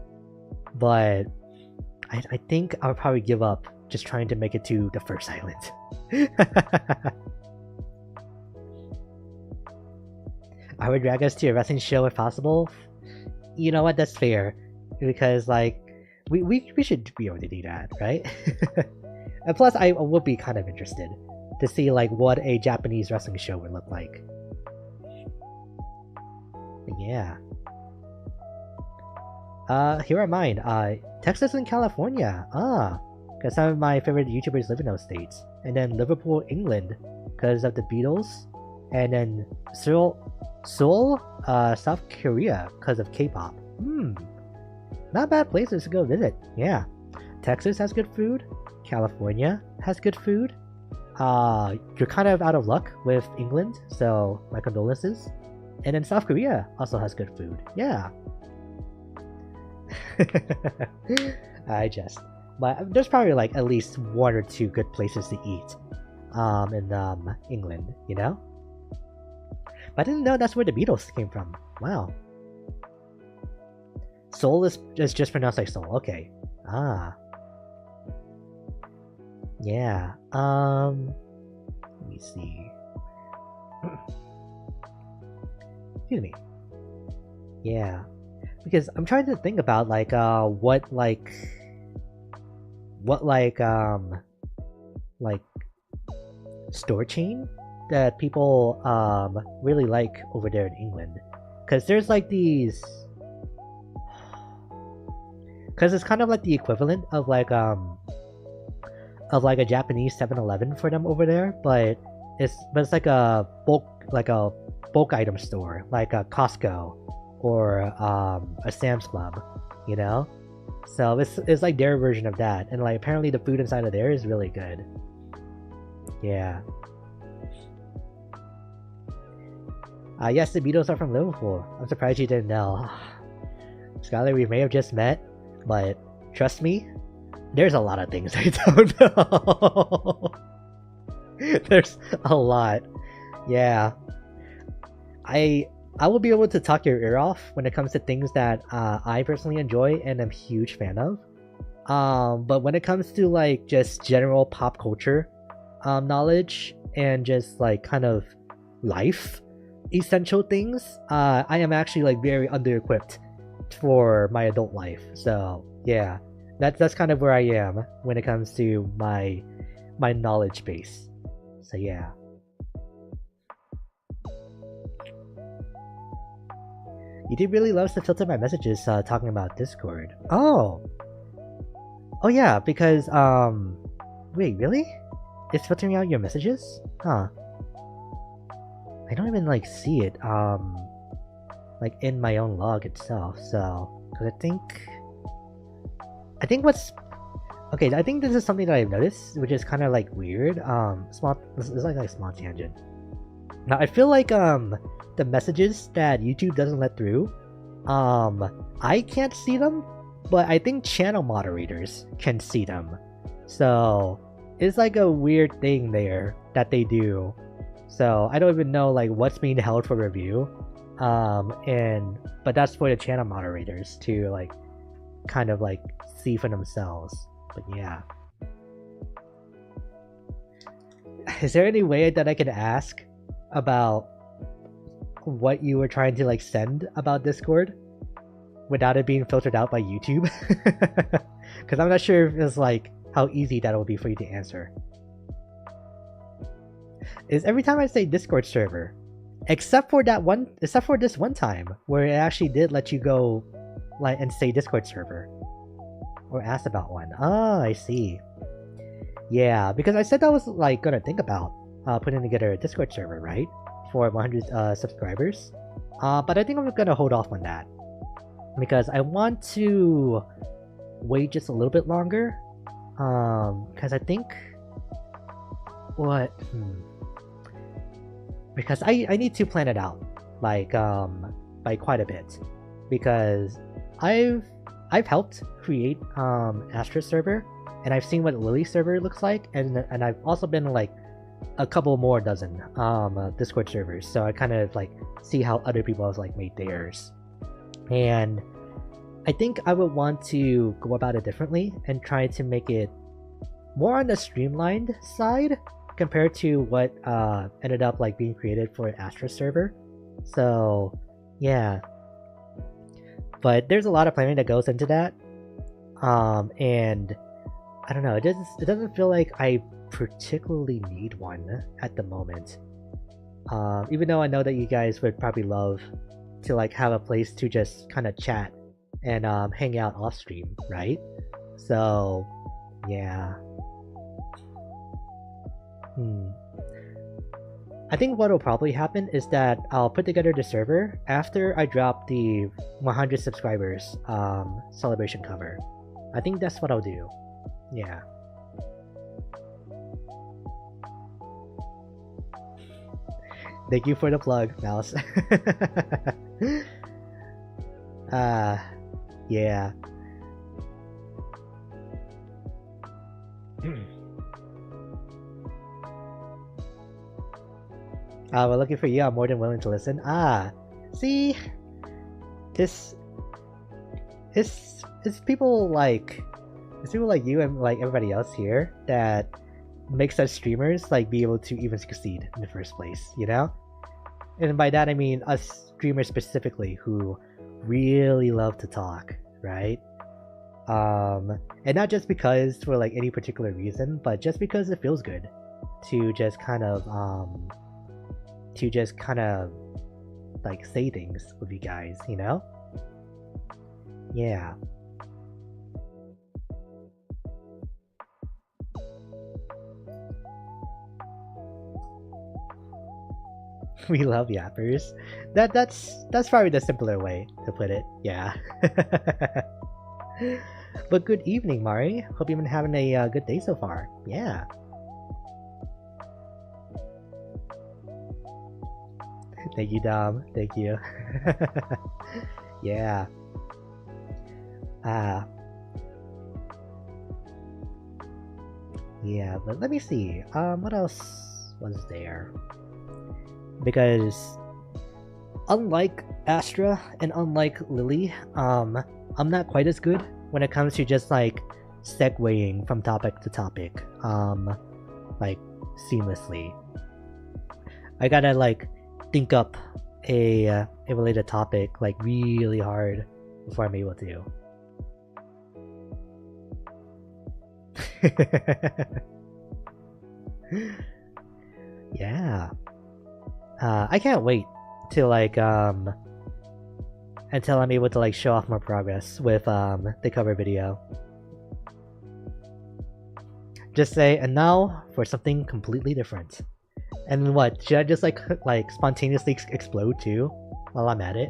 But I think I'll probably give up just trying to make it to the first island. I would drag us to a wrestling show if possible. You know what, that's fair, because like we should be able to do that, right? And plus I would be kind of interested to see like what a Japanese wrestling show would look like. Yeah. Here are mine. Texas and California. Because some of my favorite YouTubers live in those states. And then Liverpool, England, because of the Beatles. And then Seoul, South Korea, because of K-pop. Not bad places to go visit. Yeah. Texas has good food. California has good food. You're kind of out of luck with England, so my condolences. And then South Korea also has good food. Yeah. But there's probably like at least one or two good places to eat in England, you know? But I didn't know that's where the Beatles came from. Wow. Seoul is just pronounced like Seoul. Okay. Yeah. Let me see. Excuse me. Yeah, because I'm trying to think about like what store chain that people really like over there in England, because there's like these, because it's kind of like the equivalent of like a Japanese 7-Eleven for them over there, but it's like a bulk item store, like a Costco or a Sam's Club, you know? So it's like their version of that, and like apparently the food inside of there is really good. Yeah. Yes, the Beatles are from Liverpool. I'm surprised you didn't know. Skylar, we may have just met, but trust me, there's a lot of things I don't know. There's a lot. Yeah. I will be able to talk your ear off when it comes to things that I personally enjoy and am a huge fan of. But when it comes to like just general pop culture knowledge and just like kind of life essential things, I am actually like very under-equipped for my adult life. So yeah, that's kind of where I am when it comes to my knowledge base. So yeah. YouTube really loves to filter my messages talking about Discord. Oh yeah, because wait, really? It's filtering out your messages? Huh. I don't even like see it like in my own log itself, so because I think what's okay, I think this is something that I've noticed, which is kind of like weird. This is like a small tangent. Now I feel like the messages that YouTube doesn't let through, I can't see them, but I think channel moderators can see them. So it's like a weird thing there that they do. So I don't even know like what's being held for review. But that's for the channel moderators to like kind of like see for themselves. But yeah. Is there any way that I can ask about what you were trying to like send about Discord without it being filtered out by YouTube? Because I'm not sure if it's like how easy that will be for you to answer. Is every time I say Discord server, except for this one time where it actually did let you go like and say Discord server or ask about one. Oh, I see. Yeah, because I said I was like gonna think about putting together a Discord server, right, for 100 subscribers. But I think I'm gonna hold off on that because I want to wait just a little bit longer. Because I think because I need to plan it out like by quite a bit, because I've helped create Astra server, and I've seen what Lily's server looks like, and I've also been like a couple more dozen Discord servers, so I kind of like see how other people have like made theirs, and I think I would want to go about it differently and try to make it more on the streamlined side compared to what ended up like being created for an Astra server. So yeah, but there's a lot of planning that goes into that, and I don't know, it doesn't feel like I particularly need one at the moment, even though I know that you guys would probably love to like have a place to just kind of chat and hang out off stream, right? So yeah. I think what will probably happen is that I'll put together the server after I drop the 100 subscribers celebration cover. I think that's what I'll do. Yeah. Thank you for the plug, Mouse. Yeah. We're looking for you. I'm more than willing to listen. See, it's people like you and like everybody else here that makes us streamers like be able to even succeed in the first place, you know? And by that I mean us streamers specifically who really love to talk, right? And not just because for like any particular reason, but just because it feels good to just kind of like say things with you guys, you know? Yeah. We love yappers. That's probably the simpler way to put it. Yeah. But good evening, Mari. Hope you've been having a good day so far. Yeah. Thank you, Dom. Thank you. Yeah. Yeah, but let me see. What else was there? Because unlike Astra and unlike Lily, I'm not quite as good when it comes to just like segueing from topic to topic, like seamlessly. I gotta like think up a related topic like really hard before I'm able to. Yeah. I can't wait to like until I'm able to like show off more progress with the cover video. Just say, and now for something completely different. And what, should I just like spontaneously explode too while I'm at it?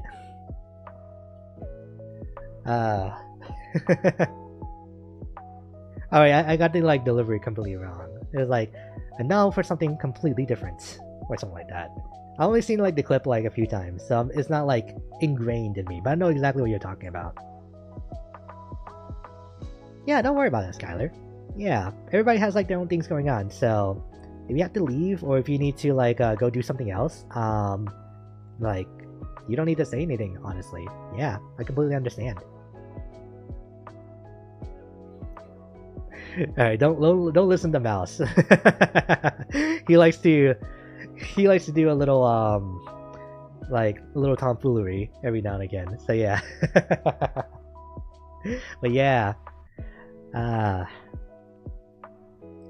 Alright, I got the like delivery completely wrong. It was like, and now for something completely different. or something like that. I only seen like the clip like a few times, so it's not like ingrained in me, but I know exactly what you're talking about. Yeah, don't worry about it, Skylar. Yeah, everybody has like their own things going on, so if you have to leave or if you need to like go do something else, like you don't need to say anything, honestly. Yeah, I completely understand. Alright, don't listen to Mouse. he likes to do a little like a little tomfoolery every now and again. So yeah. But yeah.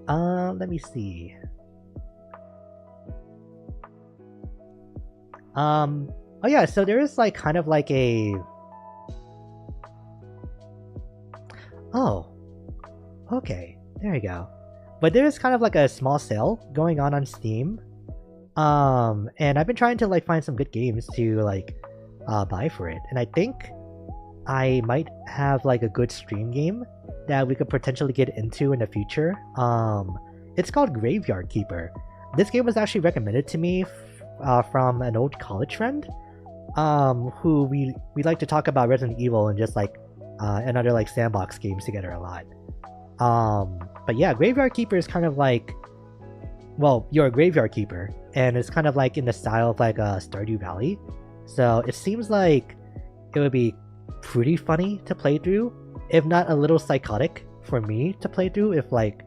Let me see. Oh yeah, so there is like kind of like a okay, there you go. But there's kind of like a small sale going on Steam. And I've been trying to like find some good games to like buy for it. And I think I might have like a good stream game that we could potentially get into in the future. It's called Graveyard Keeper. This game was actually recommended to me from an old college friend, who we like to talk about Resident Evil and just like and other like sandbox games together a lot. But yeah, Graveyard Keeper is kind of like, well, you're a graveyard keeper, and it's kind of like in the style of like Stardew Valley. So it seems like it would be pretty funny to play through, if not a little psychotic for me to play through if like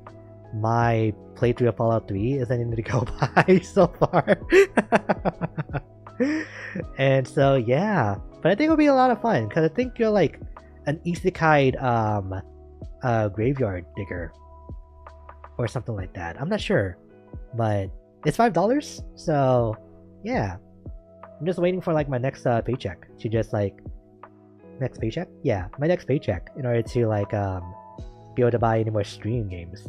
my playthrough of Fallout 3 is anything to go by so far. And so yeah, but I think it'll be a lot of fun because I think you're like an isekai graveyard digger or something like that. I'm not sure, but it's $5, so yeah. I'm just waiting for like my next paycheck to just like next paycheck? Yeah, my next paycheck in order to like be able to buy any more stream games.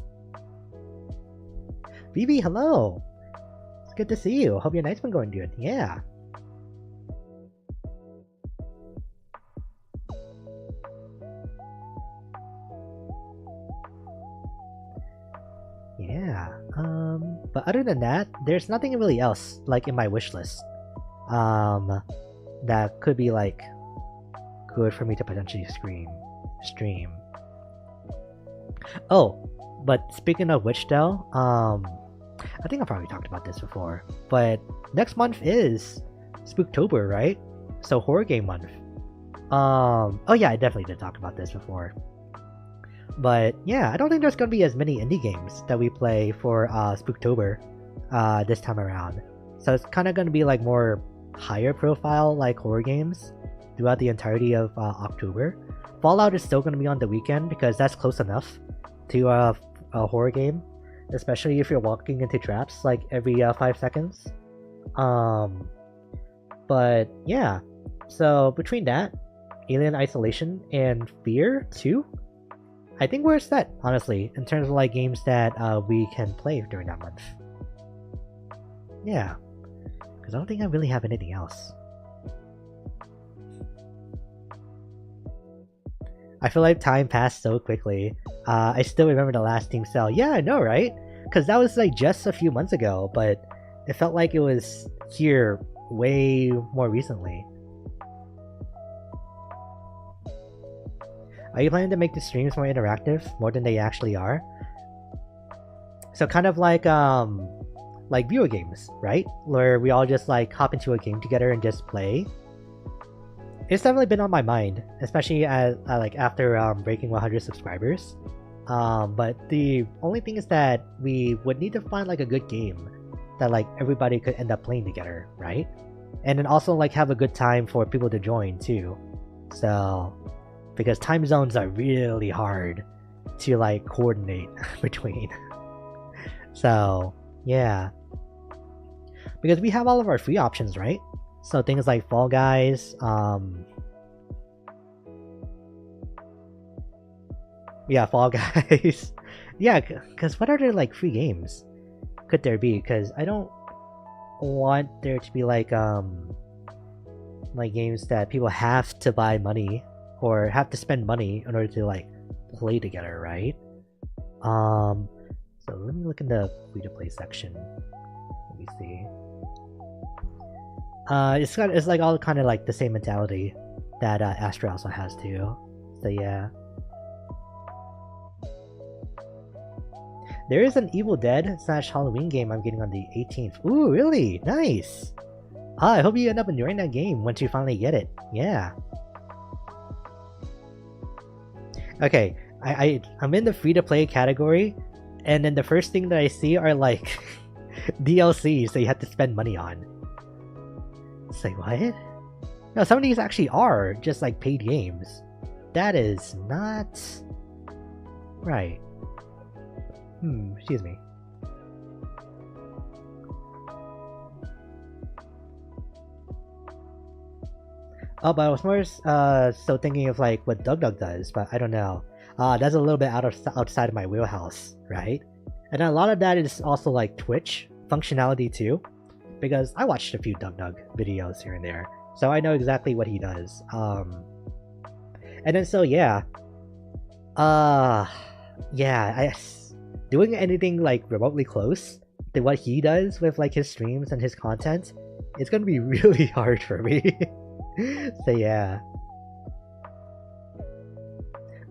Vivi, hello! It's good to see you. Hope your night's been going good. Yeah. Yeah. But other than that, there's nothing really else like in my wish list. That could be like good for me to potentially stream. Oh, but speaking of which though, I think I probably talked about this before, but next month is Spooktober, right? So horror game month. Oh yeah, I definitely did talk about this before. But yeah, I don't think there's gonna be as many indie games that we play for Spooktober this time around. So it's kind of gonna be like more higher profile like horror games throughout the entirety of October. Fallout is still gonna be on the weekend because that's close enough to a horror game, especially if you're walking into traps like every 5 seconds. But yeah, so between that, Alien Isolation, and Fear 2, I think we're set, honestly, in terms of like games that we can play during that month. Yeah, because I don't think I really have anything else. I feel like time passed so quickly. I still remember the last Steam sale. Yeah, I know, right? Because that was like just a few months ago, but it felt like it was here way more recently. Are you planning to make the streams more interactive, more than they actually are? So kind of like video games, right? Where we all just like hop into a game together and just play. It's definitely been on my mind, especially as like after breaking 100 subscribers. But the only thing is that we would need to find like a good game that like everybody could end up playing together, right? And then also like have a good time for people to join too. So because time zones are really hard to like coordinate between. So yeah, because we have all of our free options, right? So things like Fall Guys, yeah, Fall Guys. Yeah, because what other like free games could there be? Because I don't want there to be like games that people have to buy money or have to spend money in order to like play together, right? So let me look in the free to play section me see. It's like all kind of like the same mentality that Astra also has too. So yeah. There is an Evil Dead / Halloween game I'm getting on the 18th. Ooh, really? Nice! I hope you end up enjoying that game once you finally get it. Yeah. Okay, I'm in the free-to-play category, and then the first thing that I see are like DLCs that you have to spend money on. It's like, what? No, some of these actually are just like paid games. That is not right. Excuse me. Oh, but I was more so thinking of like what DugDug does, but I don't know. That's a little bit outside of my wheelhouse, right? And a lot of that is also like Twitch functionality too, because I watched a few DugDug videos here and there, so I know exactly what he does. And then so yeah, doing anything like remotely close to what he does with like his streams and his content, it's gonna be really hard for me. So yeah.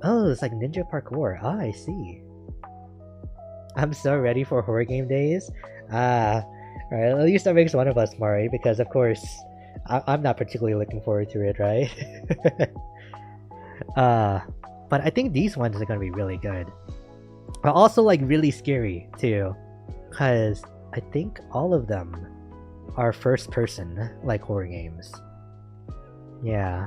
Oh, it's like ninja parkour. Ah, I see. I'm so ready for horror game days. Alright, at least that makes one of us, Mari, because of course I'm not particularly looking forward to it, right? But I think these ones are gonna be really good. But also like really scary too, because I think all of them are first person like horror games. Yeah.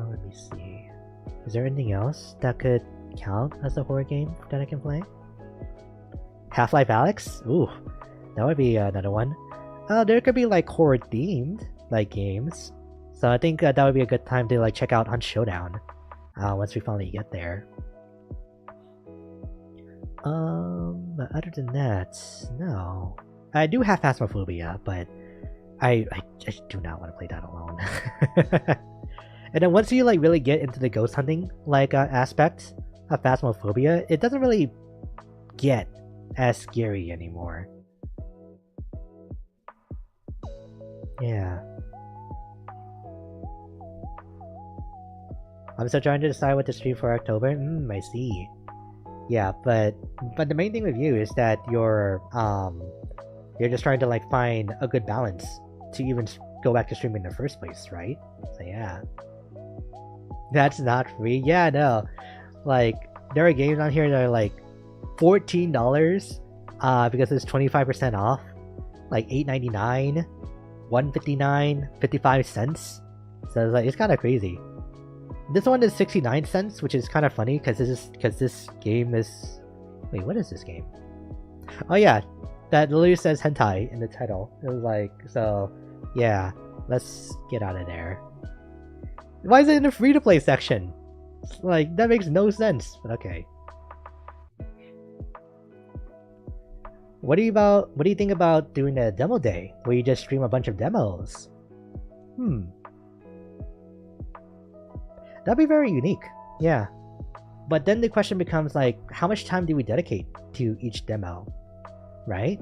Let me see. Is there anything else that could count as a horror game that I can play? Half-Life Alyx? Ooh, that would be another one. There could be like horror themed like games, so I think that would be a good time to like check out Hunt Showdown once we finally get there. But other than that, no. I do have Phasmophobia, but I just do not want to play that alone. And then once you like really get into the ghost hunting like aspect of Phasmophobia, it doesn't really get as scary anymore. Yeah. I'm still trying to decide what to stream for October. I see. Yeah, but the main thing with you is that you're just trying to like find a good balance to even go back to streaming in the first place, right? So yeah. That's not free. Yeah, no. Like there are games on here that are like $14 because it's 25% off. Like $8.99, $1.59, 55 cents. So it's like it's kind of crazy. This one is 69 cents, which is kind of funny because this game is. Wait, what is this game? Oh yeah, that literally says hentai in the title. It was like, so yeah, let's get out of there. Why is it in the free-to-play section? Like that makes no sense. But okay. What do you think about doing a demo day where you just stream a bunch of demos? That'd be very unique, yeah. But then the question becomes like, how much time do we dedicate to each demo, right?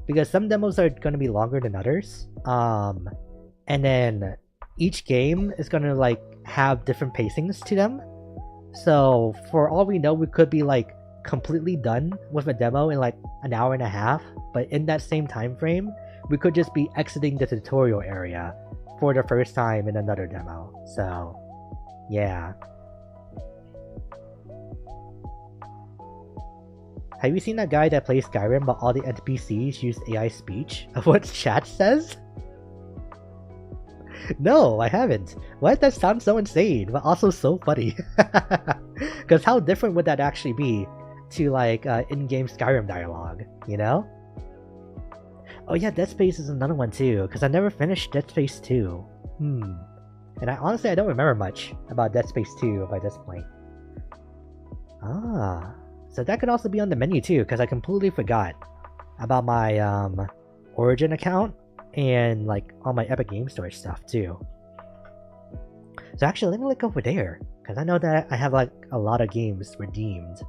Because some demos are going to be longer than others, and then each game is going to like have different pacings to them. So for all we know, we could be like completely done with a demo in like an hour and a half, but in that same time frame, we could just be exiting the tutorial area for the first time in another demo. So yeah. Have you seen that guy that plays Skyrim but all the NPCs use AI speech of what chat says? No, I haven't. What? That sounds so insane, but also so funny. Because how different would that actually be to like in-game Skyrim dialogue, you know? Oh yeah, Dead Space is another one too, because I never finished Dead Space 2. And honestly, I don't remember much about Dead Space 2 by this point. So that could also be on the menu too, because I completely forgot about my Origin account and like all my Epic Game Store stuff too. So actually, let me look over there, because I know that I have like a lot of games redeemed.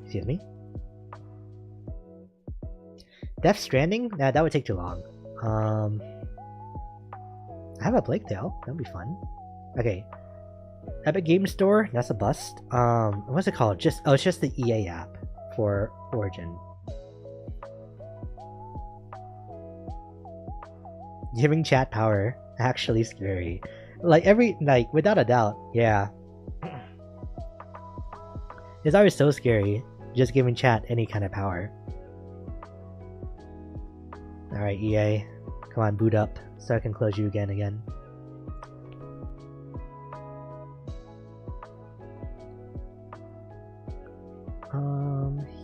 Excuse me. Death Stranding? Nah, that would take too long. I have a Plague Tale. That'd be fun. Okay. Epic Game Store? That's a bust. What's it called? It's just the EA app for Origin. Giving chat power. Actually scary. Without a doubt, yeah. It's always so scary, just giving chat any kind of power. Alright, EA. Come on, boot up, so I can close you again.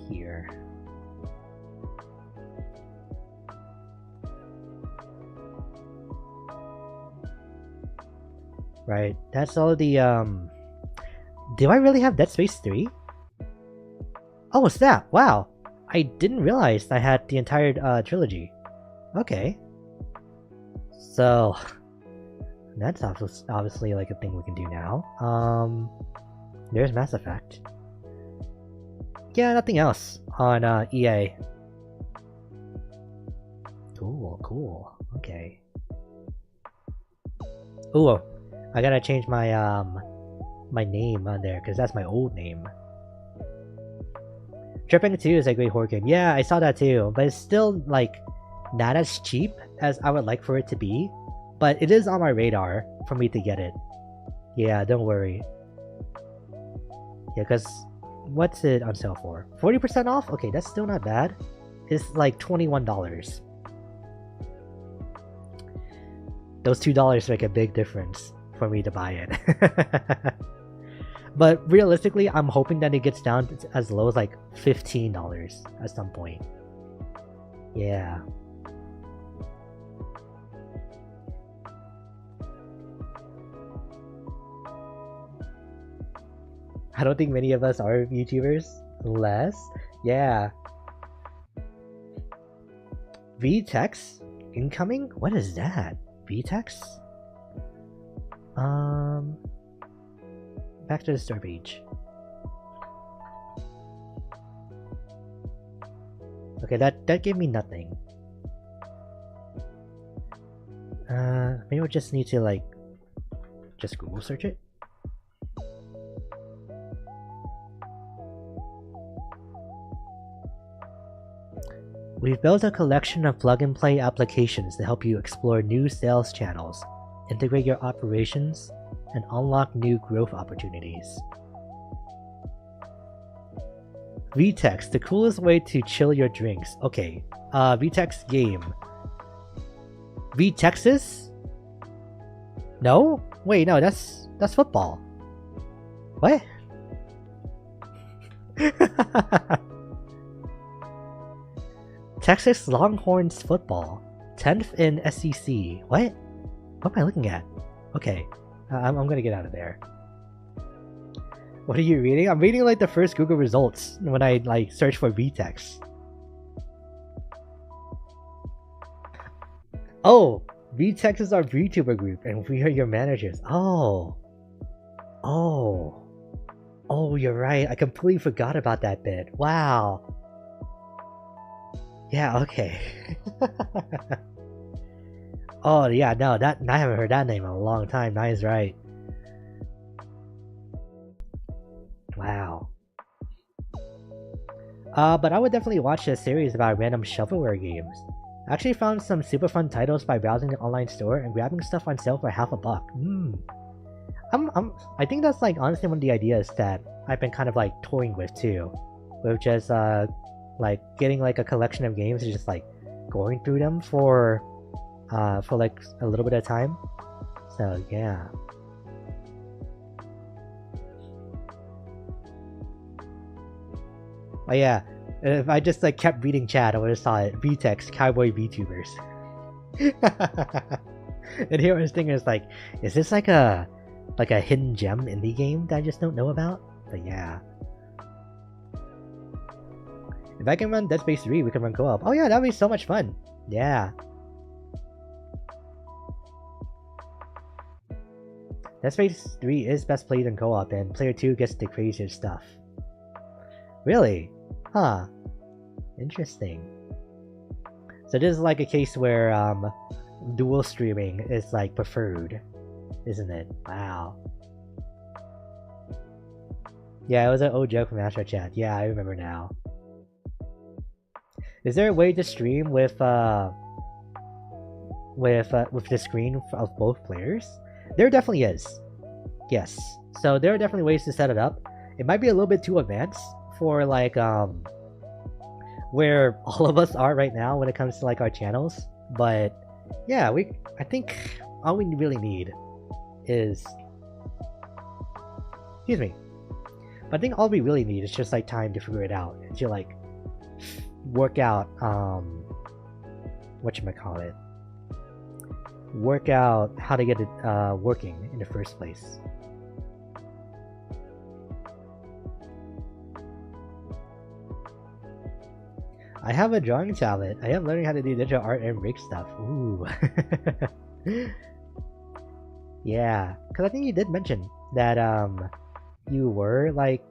Here. Right, that's all the, Do I really have Dead Space 3? Oh, snap! Wow! I didn't realize I had the entire, trilogy. Okay. So... That's obviously, like, a thing we can do now. There's Mass Effect. Yeah, nothing else on, EA. Cool. Okay. Ooh, I gotta change my, my name on there, because that's my old name. Tripping 2 is a great horror game. Yeah, I saw that too, but it's still, like, not as cheap as I would like for it to be. But it is on my radar for me to get it. Yeah, don't worry. Yeah, because what's it on sale for? 40% off? Okay, that's still not bad. It's like $21. Those $2 make a big difference for me to buy it. But realistically, I'm hoping that it gets down to as low as like $15 at some point. Yeah. I don't think many of us are YouTubers. Less? Yeah. VTEX? Incoming? What is that? VTEX? Back to the store page. Okay, that gave me nothing. Maybe we just need to like just Google search it. We've built a collection of plug-and-play applications to help you explore new sales channels, integrate your operations, and unlock new growth opportunities. VTEX, the coolest way to chill your drinks. Okay, VTEX game. VTexas? No? Wait, no, that's football. What? Texas Longhorns football, 10th in SEC. What? What am I looking at? Okay, I'm gonna get out of there. What are you reading? I'm reading like the first Google results when I like search for VTEX. Oh, VTEX is our VTuber group, and we are your managers. Oh, you're right. I completely forgot about that bit. Wow. Yeah, okay. Oh, yeah, no, I haven't heard that name in a long time. Nice, right. Wow. But I would definitely watch a series about random shovelware games. I actually found some super fun titles by browsing the online store and grabbing stuff on sale for $1. I think that's like honestly one of the ideas that I've been kind of like toying with too. With just like getting like a collection of games and just like going through them for like a little bit of time. So yeah. Oh yeah, if I just like kept reading chat, I would have saw it. VTEX, cowboy VTubers. And here I was thinking, it's like, is this like a hidden gem indie game that I just don't know about? But yeah. If I can run Dead Space 3, we can run co-op. Oh yeah, that'd be so much fun. Yeah. Dead Space 3 is best played in co-op, and player 2 gets the crazier stuff. Really? Huh. Interesting. So this is like a case where dual streaming is like preferred, isn't it? Wow. Yeah, it was an old joke from Astro Chat. Yeah, I remember now. Is there a way to stream with the screen of both players? There definitely is. Yes. So there are definitely ways to set it up. It might be a little bit too advanced for like where all of us are right now when it comes to like our channels, but yeah, I think all we really need is, excuse me, but I think all we really need is just like time to figure it out and to like work out whatchamacallit, work out how to get it working in the first place. I have a drawing tablet. I am learning how to do digital art and rig stuff. Ooh. Yeah, because I think you did mention that you were like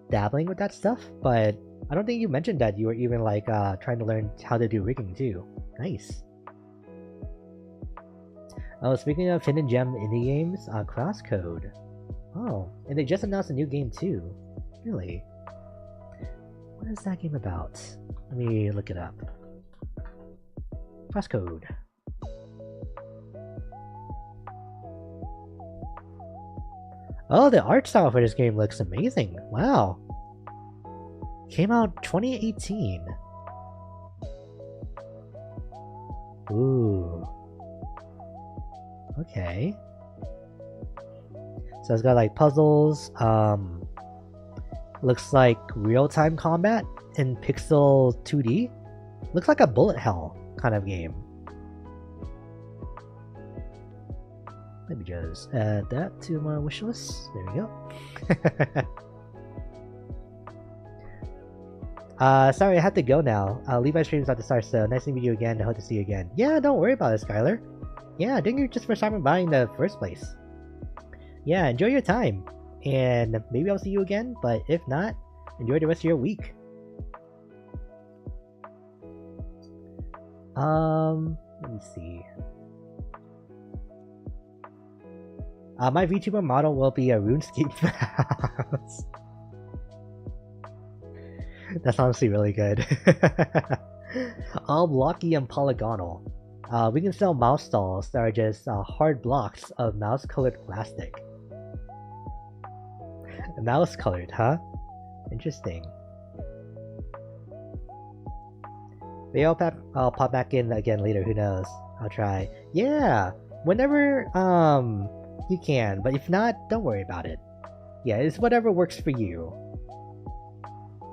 dabbling with that stuff, but I don't think you mentioned that you were even like trying to learn how to do rigging too. Nice. Oh, speaking of hidden gem indie games, Crosscode. Oh, and they just announced a new game too. Really? What is that game about? Let me look it up. Crosscode. Oh, the art style for this game looks amazing. Wow. Came out 2018. Ooh. Okay. So it's got like puzzles, looks like real-time combat in pixel 2D. Looks like a bullet hell kind of game. Let me just add that to my wishlist. There we go. Sorry, I have to go now. Levi's stream's about to start, so nice to meet you again. I hope to see you again. Yeah, don't worry about it, Skylar. Yeah, thank you just for stopping by in the first place. Yeah, enjoy your time. And maybe I'll see you again, but if not, enjoy the rest of your week. Let me see. My VTuber model will be a RuneScape mouse. That's honestly really good. All blocky and polygonal. We can sell mouse stalls that are just hard blocks of mouse-colored plastic. Mouse-colored, huh? Interesting. Maybe I'll pop back in again later, who knows? I'll try. Yeah! Whenever, you can, but if not, don't worry about it. Yeah, it's whatever works for you.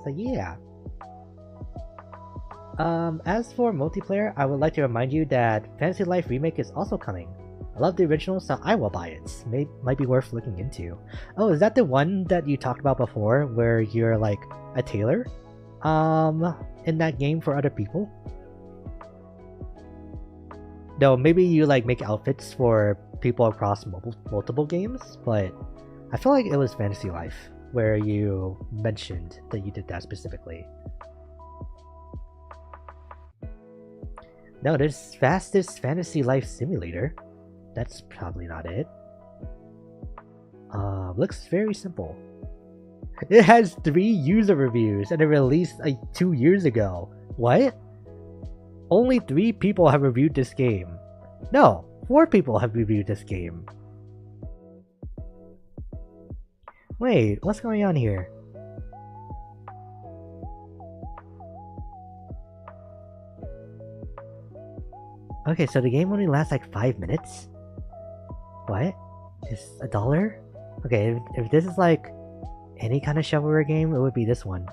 So yeah. As for multiplayer, I would like to remind you that Fantasy Life Remake is also coming. I love the original, so I will buy it. Might be worth looking into. Oh, is that the one that you talked about before, where you're like a tailor? In that game for other people? Though maybe you like make outfits for people across multiple games, but I feel like it was Fantasy Life where you mentioned that you did that specifically. No, there's Fastest Fantasy Life Simulator. That's probably not it. Looks very simple. It has 3 user reviews and it released like 2 years ago. What? Only 3 people have reviewed this game. No, 4 people have reviewed this game. Wait, what's going on here? Okay, so the game only lasts like 5 minutes? What? It's $1? Okay, if this is like any kind of shovelware game, it would be this one.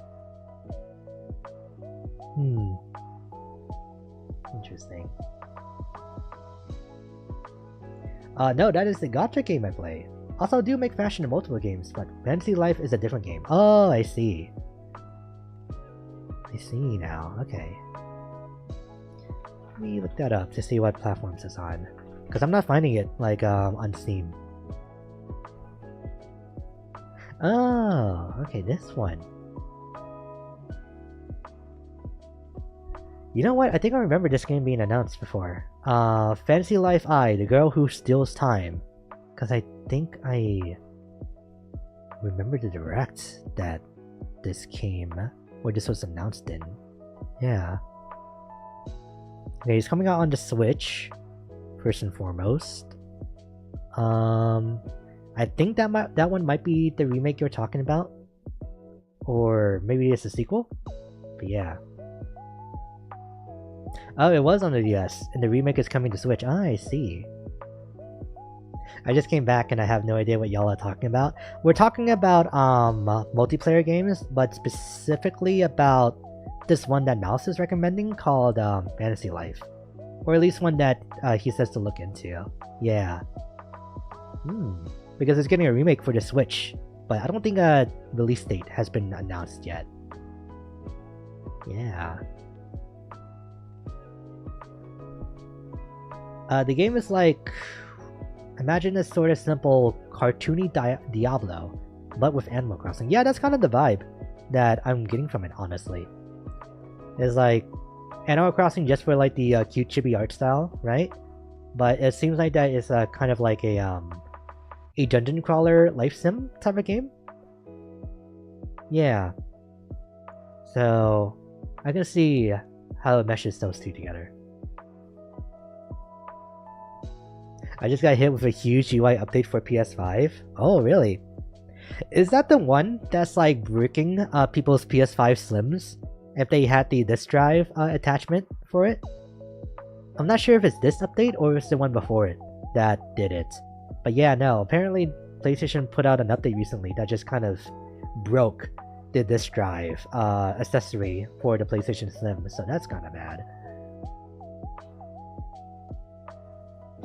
Interesting. No, that is the gacha game I play. Also, I do make fashion in multiple games, but Fantasy Life is a different game. Oh, I see. I see now, okay. Let me look that up to see what platforms it's on. Because I'm not finding it, like, on Steam. Oh, okay, this one. You know what? I think I remember this game being announced before. Fantasy Life I, the girl who steals time. Because I think I remember the direct that this came, or this was announced in. Yeah. Okay, it's coming out on the Switch, first and foremost. I think that one might be the remake you're talking about, or maybe it's a sequel. But yeah. Oh, it was on the DS, and the remake is coming to Switch. Ah, I see. I just came back and I have no idea what y'all are talking about. We're talking about multiplayer games, but specifically about this one that Mouse is recommending called Fantasy Life. Or at least one that he says to look into. Yeah. Because it's getting a remake for the Switch, but I don't think a release date has been announced yet. Yeah. The game is like... Imagine a sort of simple, cartoony Diablo, but with Animal Crossing. Yeah, that's kind of the vibe that I'm getting from it, honestly. It's like Animal Crossing just for like the cute chibi art style, right? But it seems like that is kind of like a dungeon crawler life sim type of game. Yeah. So I can see how it meshes those two together. I just got hit with a huge UI update for PS5. Oh, really? Is that the one that's like bricking people's PS5 Slims if they had the disk drive attachment for it? I'm not sure if it's this update or if it's the one before it that did it. But yeah, no, apparently PlayStation put out an update recently that just kind of broke the disk drive accessory for the PlayStation Slim, so that's kind of bad.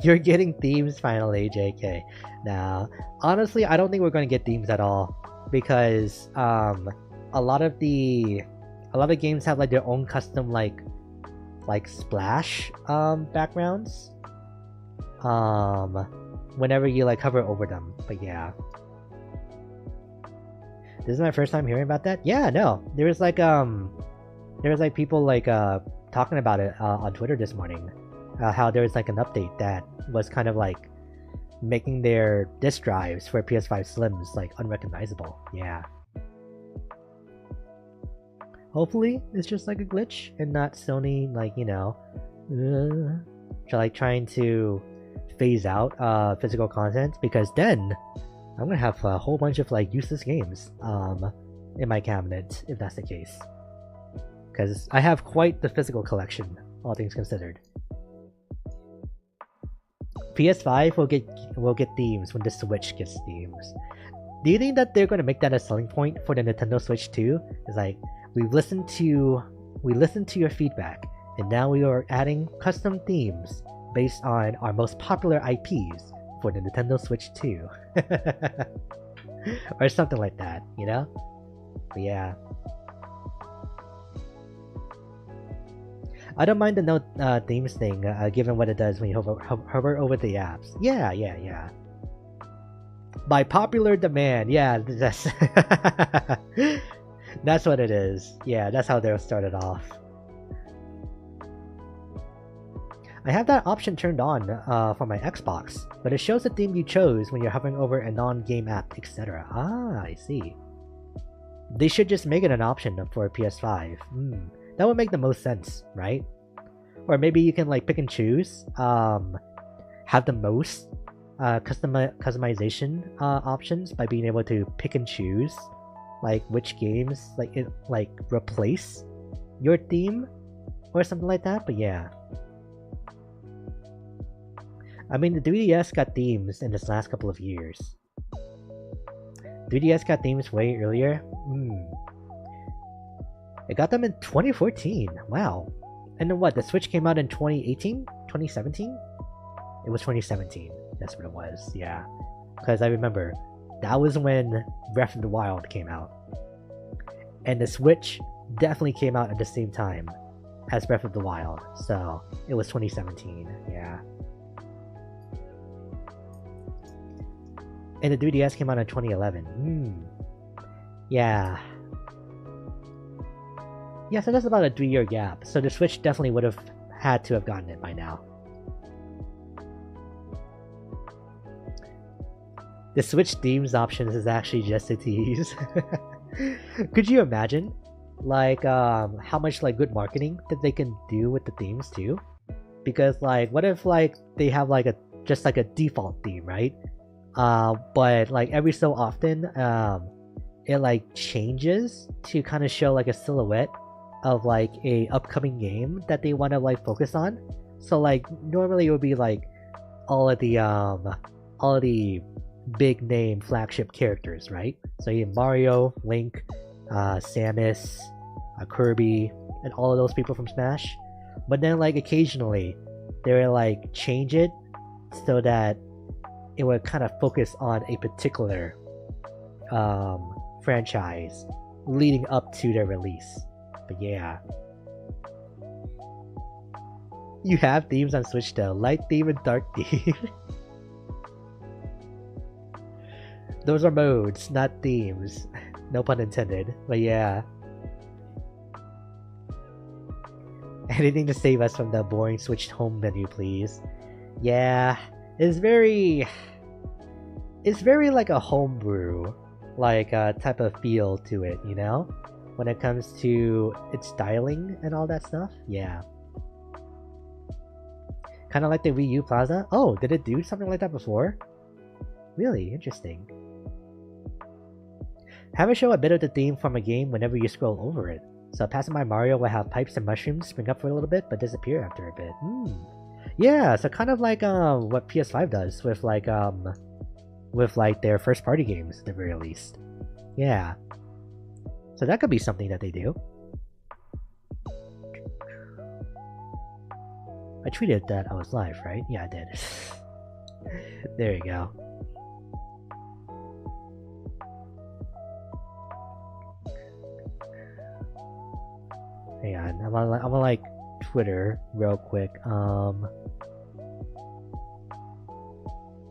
You're getting themes finally, JK. Now, honestly, I don't think we're going to get themes at all because a lot of games have like their own custom like splash backgrounds whenever you like hover over them. But yeah, this is my first time hearing about that. Yeah, no, there was like people like talking about it on Twitter this morning. How there was like an update that was kind of like making their disk drives for PS5 Slims like unrecognizable. Yeah. Hopefully it's just like a glitch and not Sony like, you know, trying to phase out physical content, because then I'm gonna have a whole bunch of like useless games in my cabinet if that's the case. Because I have quite the physical collection, all things considered. PS5 will get themes when the Switch gets themes. Do you think that they're going to make that a selling point for the Nintendo Switch too? It's like, we listened to your feedback, and now we are adding custom themes based on our most popular IPs for the Nintendo Switch 2. Or something like that, you know? But yeah. I don't mind the no themes thing, given what it does when you hover over the apps. Yeah. By popular demand, yeah, that's that's what it is. Yeah, that's how they're started off. I have that option turned on for my Xbox, but it shows the theme you chose when you're hovering over a non-game app, etc. Ah, I see. They should just make it an option for PS5. That would make the most sense, right? Or maybe you can like pick and choose, have the most customization options by being able to pick and choose like which games like replace your theme or something like that. But yeah, I mean, the 3DS got themes in this last couple of years. 3DS got themes way earlier. It got them in 2014. Wow. And then what? The Switch came out in 2018? 2017? It was 2017. That's what it was. Yeah. Because I remember that was when Breath of the Wild came out. And the Switch definitely came out at the same time as Breath of the Wild. So it was 2017. Yeah. And the 3DS came out in 2011. Yeah. Yeah, so that's about a 3-year gap. So the Switch definitely would have had to have gotten it by now. The Switch themes options is actually just a tease. Could you imagine, like, how much like good marketing that they can do with the themes too? Because like, what if like they have like a just like a default theme, right? But like every so often, it like changes to kind of show like a silhouette of like a upcoming game that they want to like focus on. So like normally it would be like all of the big name flagship characters, right? So you have Mario, Link, Samus, Kirby, and all of those people from Smash. But then like occasionally they would like change it so that it would kind of focus on a particular franchise leading up to their release. But yeah. You have themes on Switch though. Light theme and dark theme. Those are modes, not themes. No pun intended. But yeah. Anything to save us from the boring Switch home menu, please. Yeah. It's very like a homebrew like type of feel to it, you know? When it comes to its styling and all that stuff. Yeah. Kind of like the Wii U Plaza. Oh, did it do something like that before? Really interesting. Have it show a bit of the theme from a game whenever you scroll over it. So passing by Mario will have pipes and mushrooms spring up for a little bit, but disappear after a bit. Yeah, so kind of like what PS5 does with like their first party games at the very least. Yeah. So that could be something that they do. I tweeted that I was live, right? Yeah, I did. There you go. Hang on, I'm on like Twitter real quick. So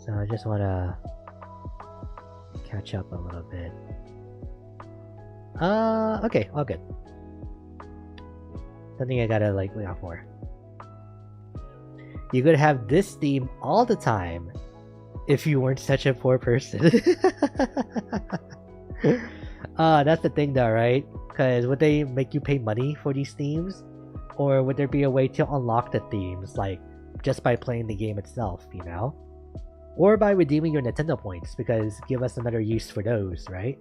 I just want to catch up a little bit. Okay, all good. Something I gotta like look out for. You could have this theme all the time if you weren't such a poor person. That's the thing though, right? Because would they make you pay money for these themes? Or would there be a way to unlock the themes, like, just by playing the game itself, you know? Or by redeeming your Nintendo points, because give us another use for those, right?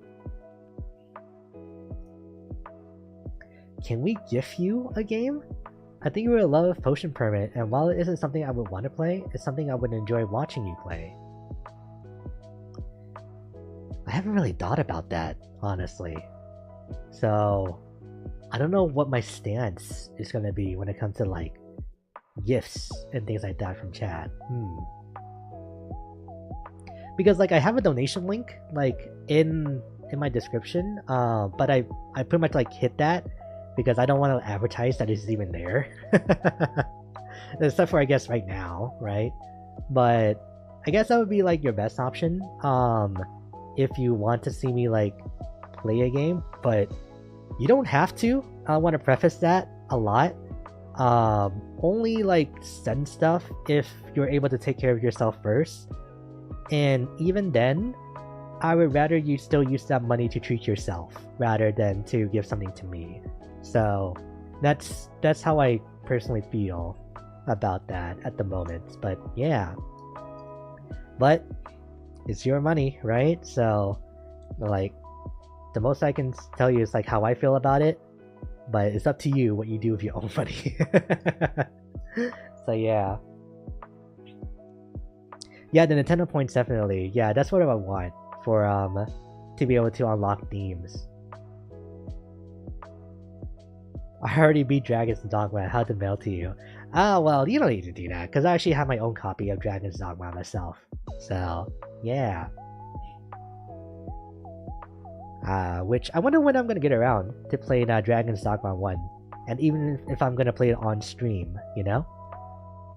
Can we gift you a game? I think you would love Potion Permit, and while it isn't something I would want to play, it's something I would enjoy watching you play. I haven't really thought about that, honestly. So, I don't know what my stance is going to be when it comes to, like, gifts and things like that from chat. Because, like, I have a donation link, like, in my description, but I pretty much, like, hit that because I don't want to advertise that it's even there. Except for, I guess, right now, right? But I guess that would be, like, your best option, if you want to see me, like, play a game, but you don't have to. I want to preface that a lot. Only like send stuff if you're able to take care of yourself first. And even then, I would rather you still use that money to treat yourself rather than to give something to me. So that's how I personally feel about that at the moment. But yeah. But it's your money, right? So like the most I can tell you is like how I feel about it, but it's up to you what you do with your own money. So yeah. Yeah, the Nintendo points definitely. Yeah, that's what I want for to be able to unlock themes. I already beat Dragon's Dogma. I had to mail to you. Ah, well, you don't need to do that because I actually have my own copy of Dragon's Dogma myself. So yeah. Which I wonder when I'm gonna get around to playing Dragon's Dogma 1, and even if I'm gonna play it on stream, you know,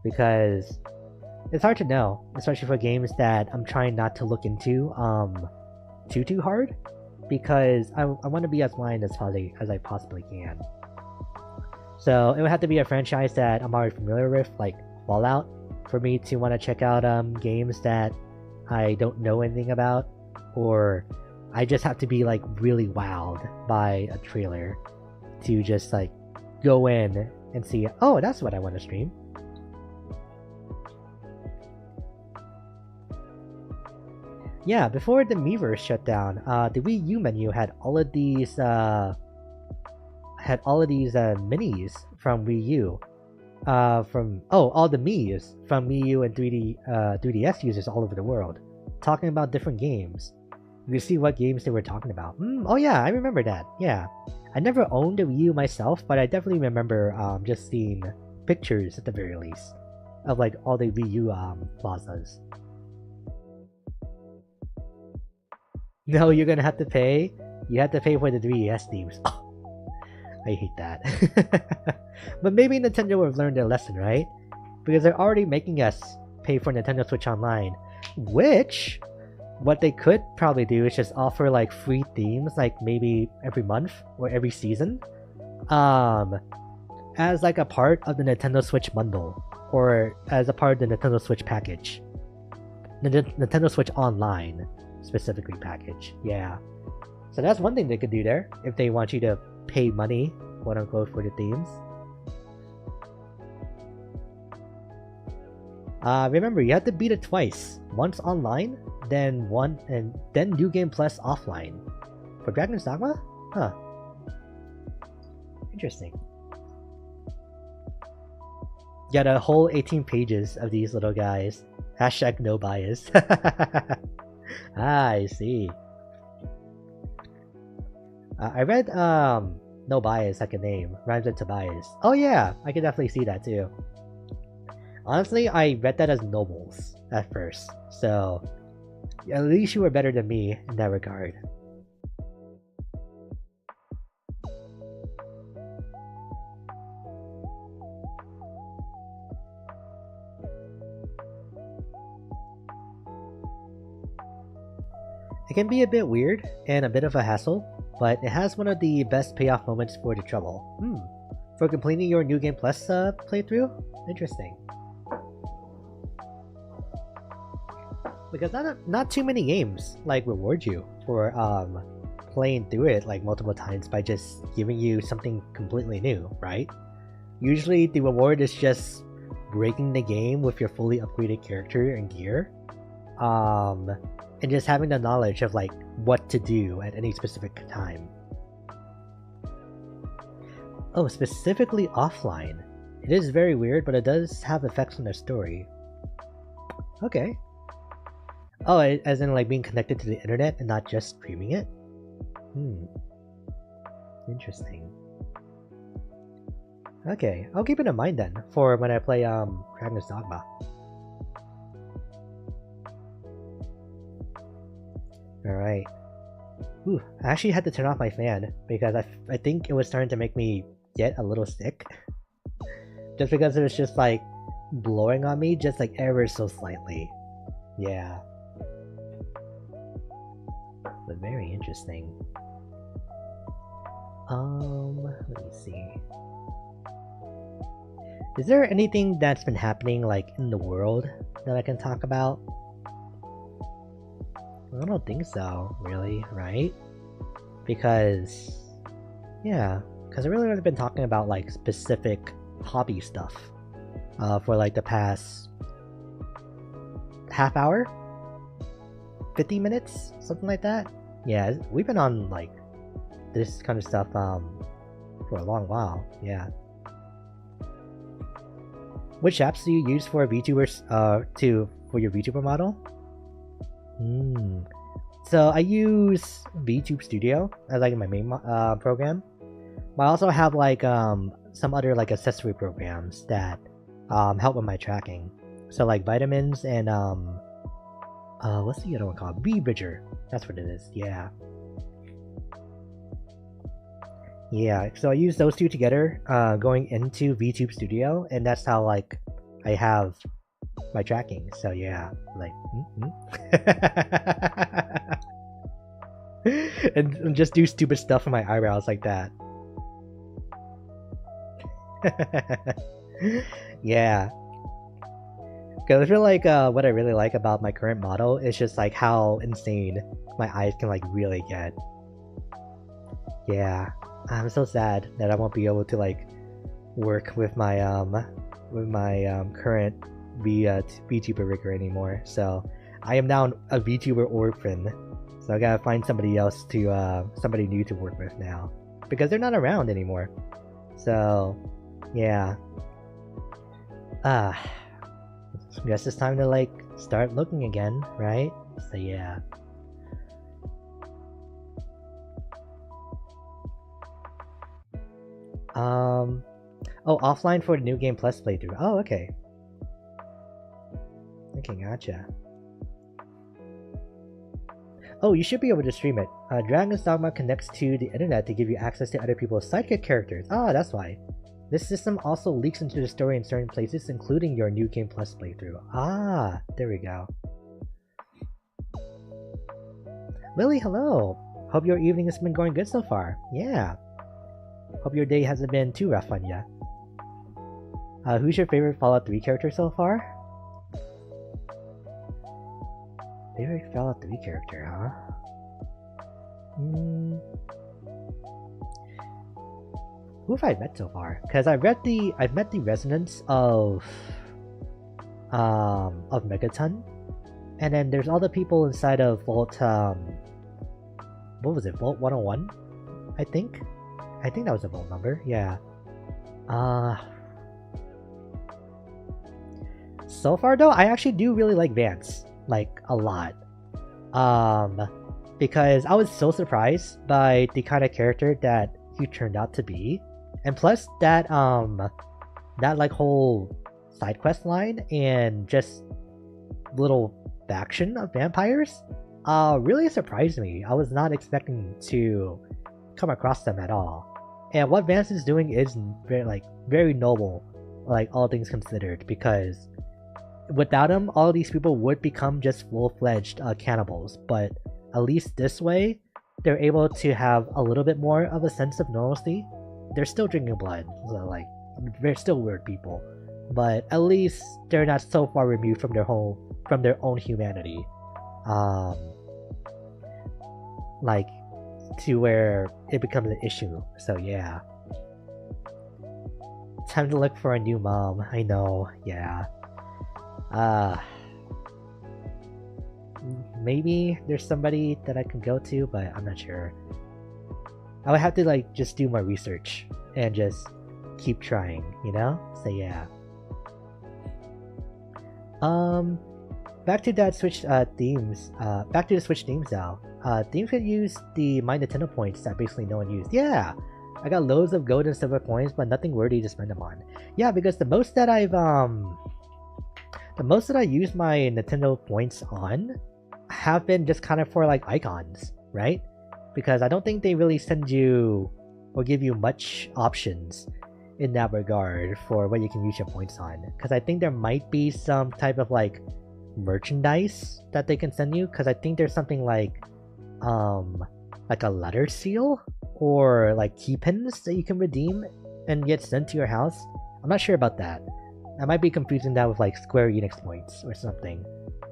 because it's hard to know, especially for games that I'm trying not to look into too hard, because I want to be as blind as I possibly can. So it would have to be a franchise that I'm already familiar with, like Fallout, for me to want to check out games that I don't know anything about, or I just have to be like really wowed by a trailer to just like go in and see, oh, that's what I want to stream. Yeah, before the Miiverse shut down, the Wii U menu had all of these minis from Wii U. All the Mii's from Wii U and 3DS users all over the world, talking about different games. You can see what games they were talking about. Oh yeah, I remember that. Yeah, I never owned a Wii U myself, but I definitely remember just seeing pictures at the very least of like all the Wii U plazas. No, you're gonna have to pay. You have to pay for the 3DS themes. Oh, I hate that. But maybe Nintendo would have learned their lesson, right? Because they're already making us pay for Nintendo Switch Online, which what they could probably do is just offer like free themes, like maybe every month or every season, as like a part of the Nintendo Switch bundle, or as a part of the Nintendo Switch package. The Nintendo Switch Online specifically package. Yeah. So that's one thing they could do there if they want you to pay money, quote unquote, for the themes. Remember, you have to beat it twice. Once online, then New Game Plus offline. For Dragon's Dogma? Huh. Interesting. Got a whole 18 pages of these little guys. Hashtag no bias. I see. I read no bias like a name rhymes with Tobias. Oh yeah, I can definitely see that too. Honestly, I read that as nobles at first, so at least you were better than me in that regard. It can be a bit weird and a bit of a hassle, but it has one of the best payoff moments for the trouble. For completing your New Game Plus playthrough? Interesting. Because not too many games like reward you for playing through it like multiple times by just giving you something completely new, right? Usually the reward is just breaking the game with your fully upgraded character and gear. And just having the knowledge of like what to do at any specific time. Oh, specifically offline. It is very weird, but it does have effects on the story. Okay. Oh, as in like being connected to the internet and not just streaming it? Interesting. Okay, I'll keep it in mind then for when I play Dragon's Dogma. Alright. Ooh, I actually had to turn off my fan because I think it was starting to make me get a little sick. Just because it was just like blowing on me just like ever so slightly. Yeah. But very interesting. Let me see. Is there anything that's been happening like in the world that I can talk about? I don't think so, really, right? Because I really haven't been talking about like specific hobby stuff for like the past half hour, 50 minutes, something like that. Yeah, we've been on like this kind of stuff for a long while. Yeah. Which apps do you use for VTubers for your VTuber model? So I use VTube Studio as like my main program. But I also have like some other like accessory programs that help with my tracking. So like Vitamins and what's the other one called? V-Bridger. That's what it is. Yeah. Yeah, so I use those two together going into VTube Studio, and that's how like I have my tracking. So yeah, like and just do stupid stuff on my eyebrows like that. Yeah. Because I feel like what I really like about my current model is just like how insane my eyes can like really get. Yeah. I'm so sad that I won't be able to like work with my current VTuber rigger anymore. So I am now a VTuber orphan. So I gotta find somebody else to somebody new to work with now. Because they're not around anymore. So yeah. Guess it's time to like start looking again, right? So yeah. Oh, offline for the New Game Plus playthrough. Oh, okay. Okay, gotcha. Oh, you should be able to stream it. Dragon's Dogma connects to the internet to give you access to other people's sidekick characters. Ah, that's why. This system also leaks into the story in certain places, including your New Game Plus playthrough. Ah, there we go. Lily, hello! Hope your evening has been going good so far. Yeah. Hope your day hasn't been too rough on ya. Who's your favorite Fallout 3 character so far? Favorite Fallout 3 character, huh? Who have I met so far? Because I've met the resonance of Megaton, and then there's all the people inside of Vault. What was it? Vault 101, I think. I think that was a vault number. Yeah. So far though, I actually do really like Vance, like a lot. Because I was so surprised by the kind of character that he turned out to be. And plus that like whole side quest line and just little faction of vampires really surprised me. I was not expecting to come across them at all. And what Vance is doing is very noble, like all things considered, because without him, all these people would become just full-fledged cannibals. But at least this way, they're able to have a little bit more of a sense of normalcy. They're still drinking blood, so like they're still weird people, but at least they're not so far removed from their own humanity, like to where it becomes an issue. So yeah, time to look for a new mom. I know, yeah. Maybe there's somebody that I can go to, but I'm not sure. I would have to like just do my research and just keep trying, you know? So yeah. Back to that Switch themes. Back to the Switch themes now. Themes could use the My Nintendo points that basically no one used. Yeah, I got loads of gold and silver coins, but nothing worthy to spend them on. Yeah, because the most that I use my Nintendo points on have been just kind of for like icons, right? Because I don't think they really send you or give you much options in that regard for what you can use your points on. Because I think there might be some type of like merchandise that they can send you. Because I think there's something like a letter seal or like key pins that you can redeem and get sent to your house. I'm not sure about that. I might be confusing that with like Square Enix points or something.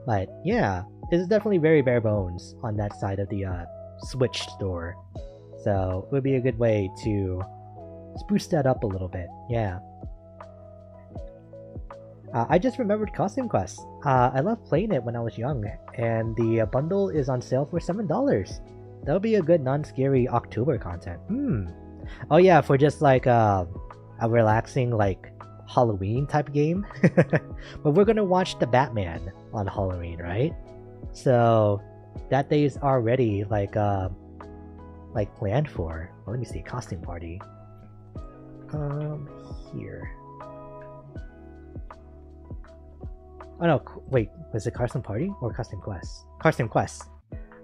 But yeah, this is definitely very bare bones on that side of the Switch store. So it would be a good way to spruce that up a little bit. Yeah. I just remembered Costume Quest. I loved playing it when I was young, and the bundle is on sale for $7. That'll be a good non-scary October content. Oh yeah, for just like a relaxing like Halloween type game. But we're gonna watch the Batman on Halloween, right? So that day is already like planned for. Well, let me see, costume party. Here. Oh no, wait, was it costume party or costume quest? Costume quest.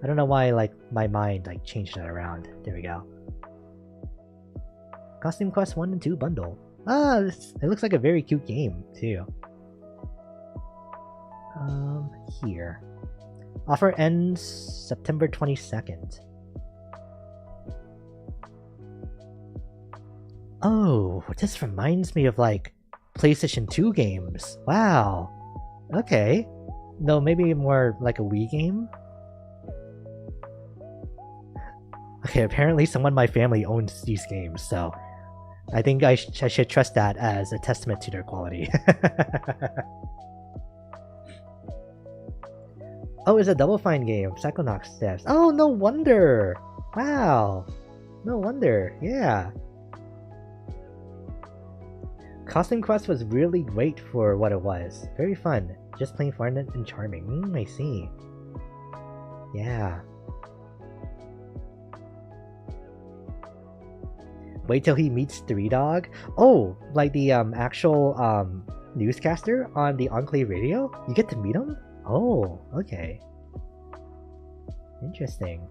I don't know why like my mind like changed that around. There we go. Costume Quest 1 and 2 bundle. It looks like a very cute game too. Here. Offer ends September 22nd. Oh, this reminds me of like PlayStation 2 games. Wow. Okay. No, maybe more like a Wii game? Okay, apparently someone in my family owns these games, so I think I should trust that as a testament to their quality. Oh, it's a Double Fine game. Psychonauts steps. Oh, no wonder! Wow. No wonder. Yeah. Costume Quest was really great for what it was. Very fun. Just plain fun and charming. I see. Yeah. Wait till he meets Three Dog? Oh, like the actual newscaster on the Enclave Radio? You get to meet him? Oh, okay. Interesting.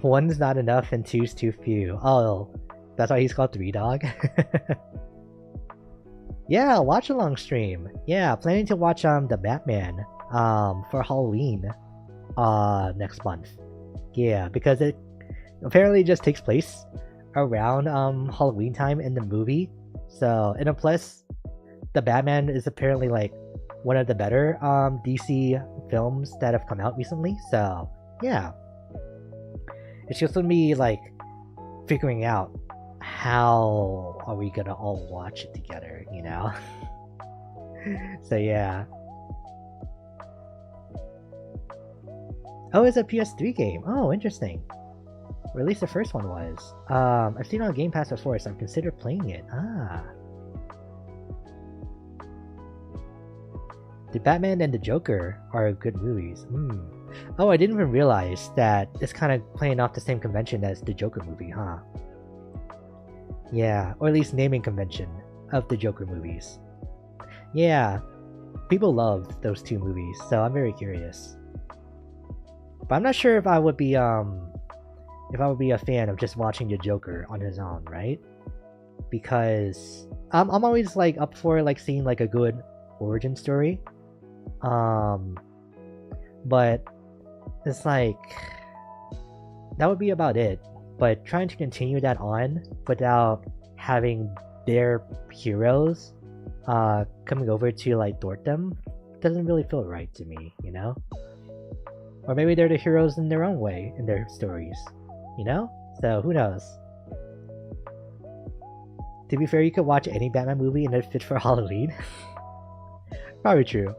One's not enough and two's too few. Oh, that's why he's called Three Dog? Yeah, watch along stream. Yeah, planning to watch the Batman for Halloween next month. Yeah, because it apparently just takes place around Halloween time in the movie. So, and plus the Batman is apparently like one of the better DC films that have come out recently. So, yeah. It's just gonna be like figuring out how are we gonna all watch it together, you know? So yeah. Oh, it's a PS3 game. Oh, interesting. Or at least the first one was. I've seen it on Game Pass before, so I've considered playing it. Ah. The Batman and the Joker are good movies. Oh, I didn't even realize that it's kind of playing off the same convention as the Joker movie, huh? Yeah, or at least naming convention of the Joker movies. Yeah, people loved those two movies, so I'm very curious. But I'm not sure if I would be a fan of just watching the Joker on his own, right? Because I'm always like up for like seeing like a good origin story. But it's like that would be about it. But trying to continue that on without having their heroes coming over to like thwart them doesn't really feel right to me, you know? Or maybe they're the heroes in their own way in their stories, you know? So who knows? To be fair, you could watch any Batman movie and it fit for Halloween. Probably true.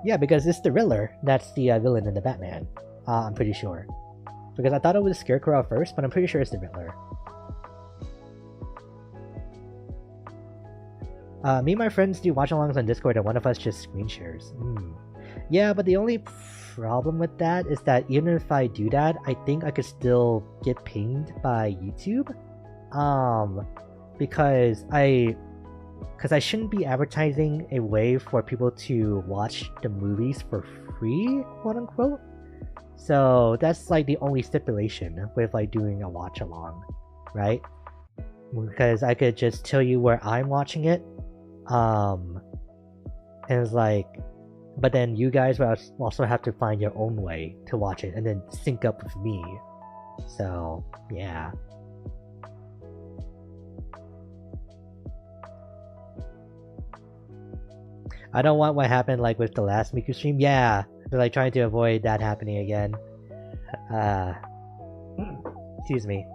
Yeah, because it's the Riddler that's the villain in the Batman. I'm pretty sure. Because I thought it was Scarecrow at first, but I'm pretty sure it's the Riddler. Me and my friends do watch-alongs on Discord and one of us just screen shares. Yeah, but the only problem with that is that even if I do that, I think I could still get pinged by YouTube. Because I shouldn't be advertising a way for people to watch the movies for free, quote unquote. So that's like the only stipulation with like doing a watch along, right? Because I could just tell you where I'm watching it, and it's like, but then you guys will also have to find your own way to watch it and then sync up with me. So yeah. I don't want what happened like with the last Miku stream. Yeah, we're like trying to avoid that happening again. Excuse me.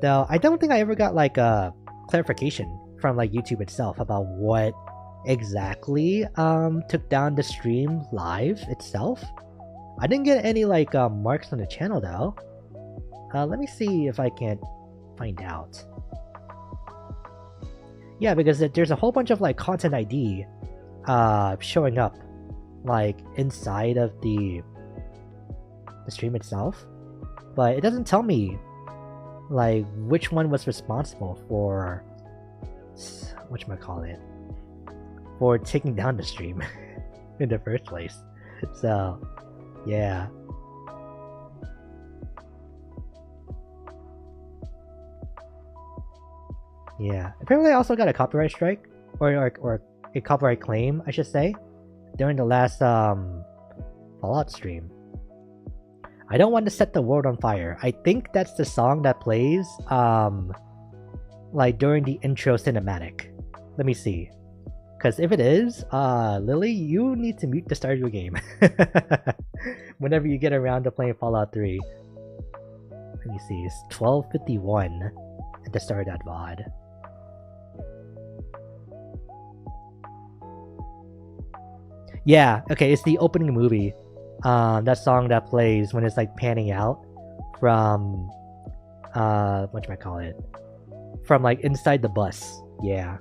Though I don't think I ever got like a clarification from like YouTube itself about what exactly took down the stream live itself. I didn't get any like marks on the channel though. Let me see if I can find out. Yeah, because there's a whole bunch of like content ID showing up like inside of the stream itself, but it doesn't tell me like which one was responsible for whatchamacallit, for taking down the stream in the first place. So yeah. Yeah, apparently I also got a copyright strike, or a copyright claim, I should say, during the last Fallout stream. I don't want to set the world on fire. I think that's the song that plays like during the intro cinematic. Let me see. Because if it is, Lily, you need to mute the start of your game. Whenever you get around to playing Fallout 3. Let me see, it's 12:51 at the start of that VOD. Yeah, okay, it's the opening movie. That song that plays when it's like panning out from whatchamacallit? From like inside the bus. Yeah.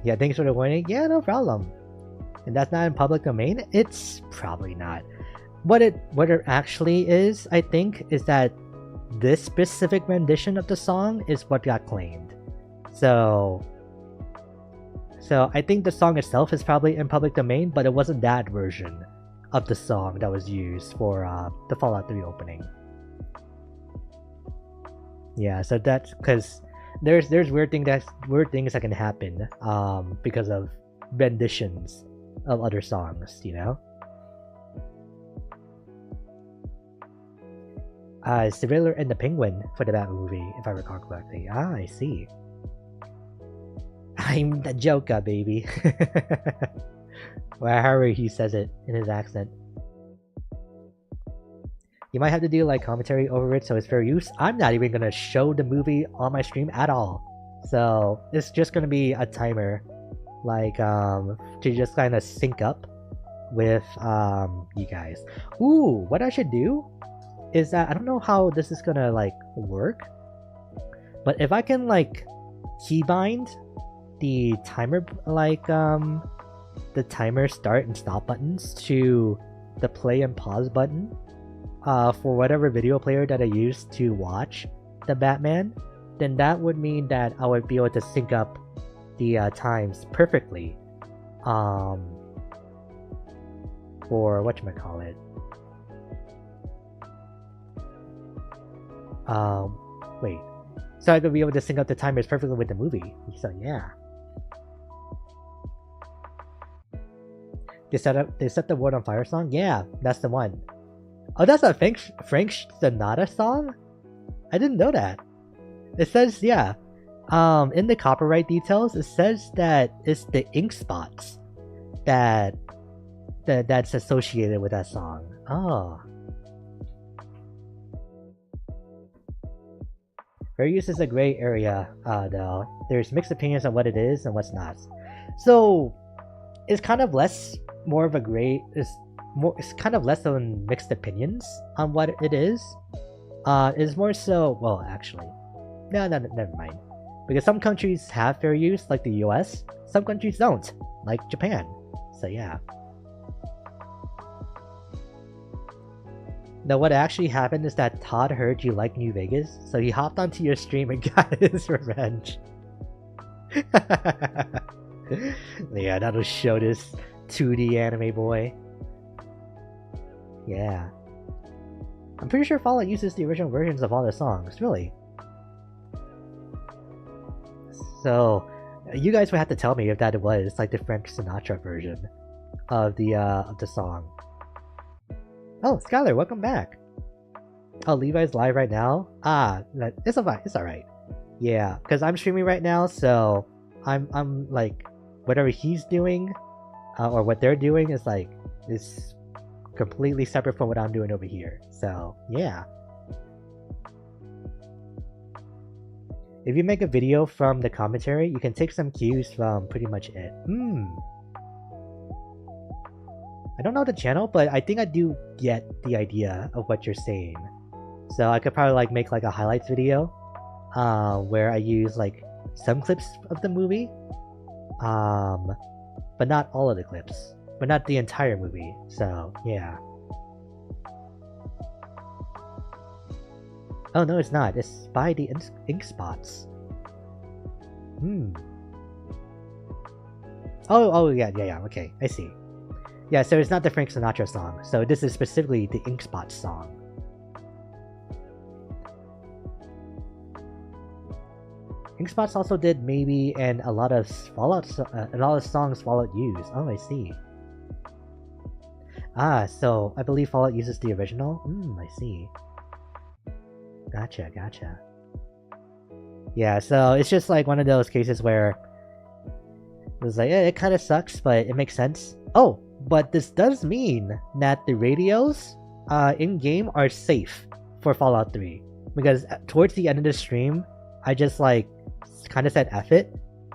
Yeah, thanks for the warning. Yeah, no problem. And that's not in public domain? It's probably not. What it actually is, I think, is that this specific rendition of the song is what got claimed. So I think the song itself is probably in public domain, but it wasn't that version of the song that was used for the Fallout 3 opening. Yeah, so that's because there's weird things that can happen because of renditions of other songs, you know. It's the Riddler and the Penguin for the Bat movie, if I recall correctly. Ah, I see. I'm the Joker, baby. Well, however he says it in his accent. You might have to do like commentary over it so it's fair use. I'm not even gonna show the movie on my stream at all. So it's just gonna be a timer, like to just kind of sync up with you guys. Ooh, what I should do is that I don't know how this is gonna like work, but if I can like keybind the timer, like the timer start and stop buttons to the play and pause button for whatever video player that I use to watch the Batman, then that would mean that I would be able to sync up the times perfectly for whatchamacallit. Wait. So I could be able to sync up the timers perfectly with the movie. So yeah. They set the World on Fire song? Yeah, that's the one. Oh, that's a Frank Sinatra song? I didn't know that. It says, yeah. In the copyright details, it says that it's the ink spots that's associated with that song. Oh. Fair use is a gray area, though. There's mixed opinions on what it is and what's not. So, it's kind of more of a gray. It's kind of less on mixed opinions on what it is. It's more so. Well, actually, no, never mind. Because some countries have fair use, like the U.S. Some countries don't, like Japan. So yeah. Now, what actually happened is that Todd heard you like New Vegas, so he hopped onto your stream and got his revenge. Yeah, that'll show this 2D anime boy. Yeah. I'm pretty sure Fallout uses the original versions of all the songs, really. So, you guys would have to tell me if that was like the Frank Sinatra version of the song. Oh, Skylar, welcome back. Oh, Levi's live right now? Ah, it's alright. Yeah, because I'm streaming right now, so I'm like, whatever he's doing, or what they're doing is completely separate from what I'm doing over here. So, yeah. If you make a video from the commentary, you can take some cues from pretty much it. I don't know the channel, but I think I do get the idea of what you're saying. So I could probably like make like a highlights video where I use like some clips of the movie, but not all of the clips, but not the entire movie. So yeah. Oh no, it's not. It's by the ink spots. Oh yeah. Okay, I see. Yeah, so it's not the Frank Sinatra song. So this is specifically the ink spots song. Ink spots also did maybe and a lot of songs Fallout used. Oh, I see. Ah, so I believe Fallout uses the original? I see. Gotcha, gotcha. Yeah, so it's just like one of those cases where it was like, it kind of sucks, but it makes sense. Oh, but this does mean that the radios in-game are safe for Fallout 3. Because towards the end of the stream, I just like kind of said F it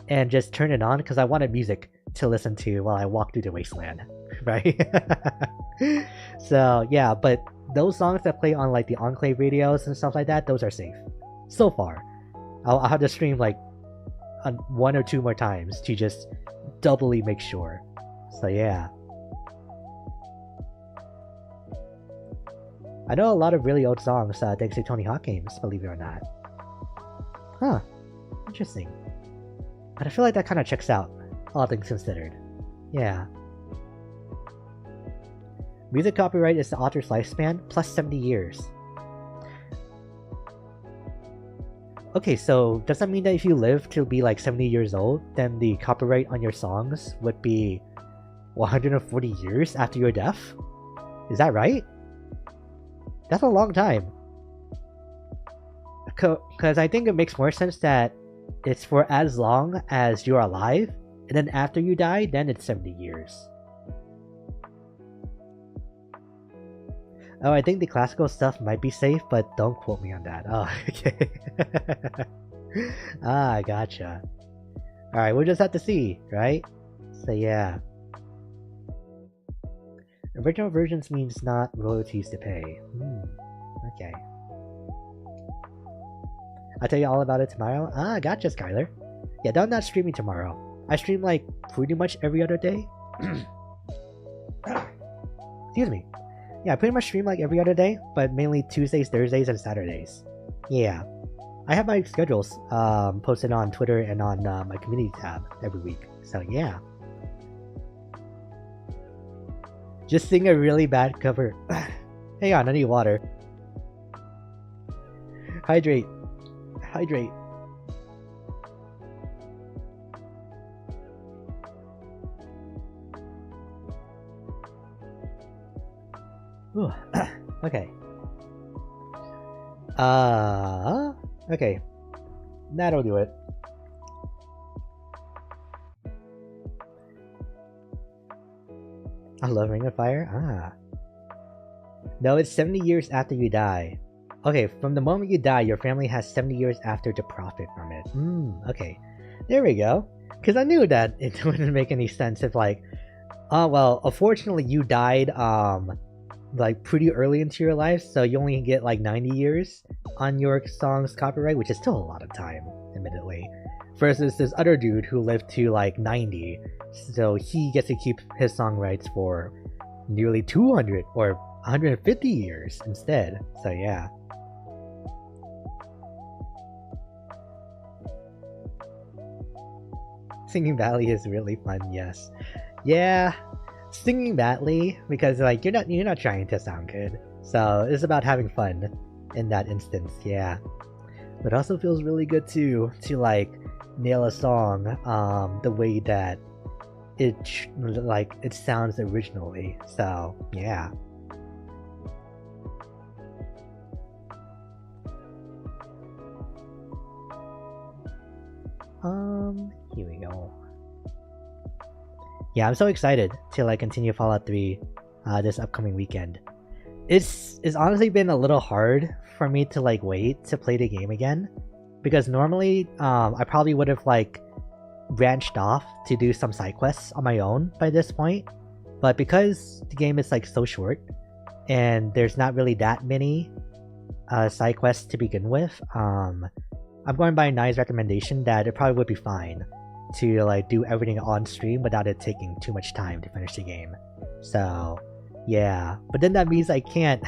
and just turned it on because I wanted music to listen to while I walk through the wasteland, right? So yeah, but those songs that play on like the Enclave radios and stuff like that, those are safe. So far. I'll have to stream like one or two more times to just doubly make sure. So yeah. I know a lot of really old songs thanks to Tony Hawk games, believe it or not. Huh. Interesting. But I feel like that kind of checks out, all things considered. Yeah. Music copyright is the author's lifespan plus 70 years. Okay, so does that mean that if you live to be like 70 years old, then the copyright on your songs would be 140 years after your death? Is that right? That's a long time. Because I think it makes more sense that it's for as long as you're alive, and then after you die, then it's 70 years. Oh, I think the classical stuff might be safe, but don't quote me on that. Oh, okay. Ah, gotcha. Alright, we'll just have to see, right? So yeah. Original versions means not royalties to pay. Okay. I'll tell you all about it tomorrow. Ah, gotcha, Skylar. Yeah, I'm not streaming tomorrow. I stream like pretty much every other day. Excuse me. Yeah, I pretty much stream like every other day, but mainly Tuesdays, Thursdays, and Saturdays. Yeah. I have my schedules posted on Twitter and on my community tab every week. So yeah. Just sing a really bad cover. Hang on, I need water. Hydrate. Hydrate. Ooh. Okay. Okay. That'll do it. I love Ring of Fire? Ah. No, it's 70 years after you die. Okay, from the moment you die, your family has 70 years after to profit from it. Okay. There we go. Because I knew that it wouldn't make any sense if like, oh well, unfortunately you died like pretty early into your life, so you only get like 90 years on your song's copyright, which is still a lot of time, admittedly. Versus this other dude who lived to like 90, so he gets to keep his song rights for nearly 200 or 150 years instead. So yeah. Singing badly is really fun, yes. Yeah, singing badly because like you're not trying to sound good. So it's about having fun in that instance, yeah. But it also feels really good too to like nail a song the way that it sounds originally. So yeah. Here we go. Yeah, I'm so excited to like continue Fallout 3 this upcoming weekend. It's honestly been a little hard for me to like wait to play the game again, because normally I probably would have like branched off to do some side quests on my own by this point, but because the game is like so short and there's not really that many side quests to begin with, I'm going by Nai's recommendation that it probably would be fine to like do everything on stream without it taking too much time to finish the game. So yeah, but then that means I can't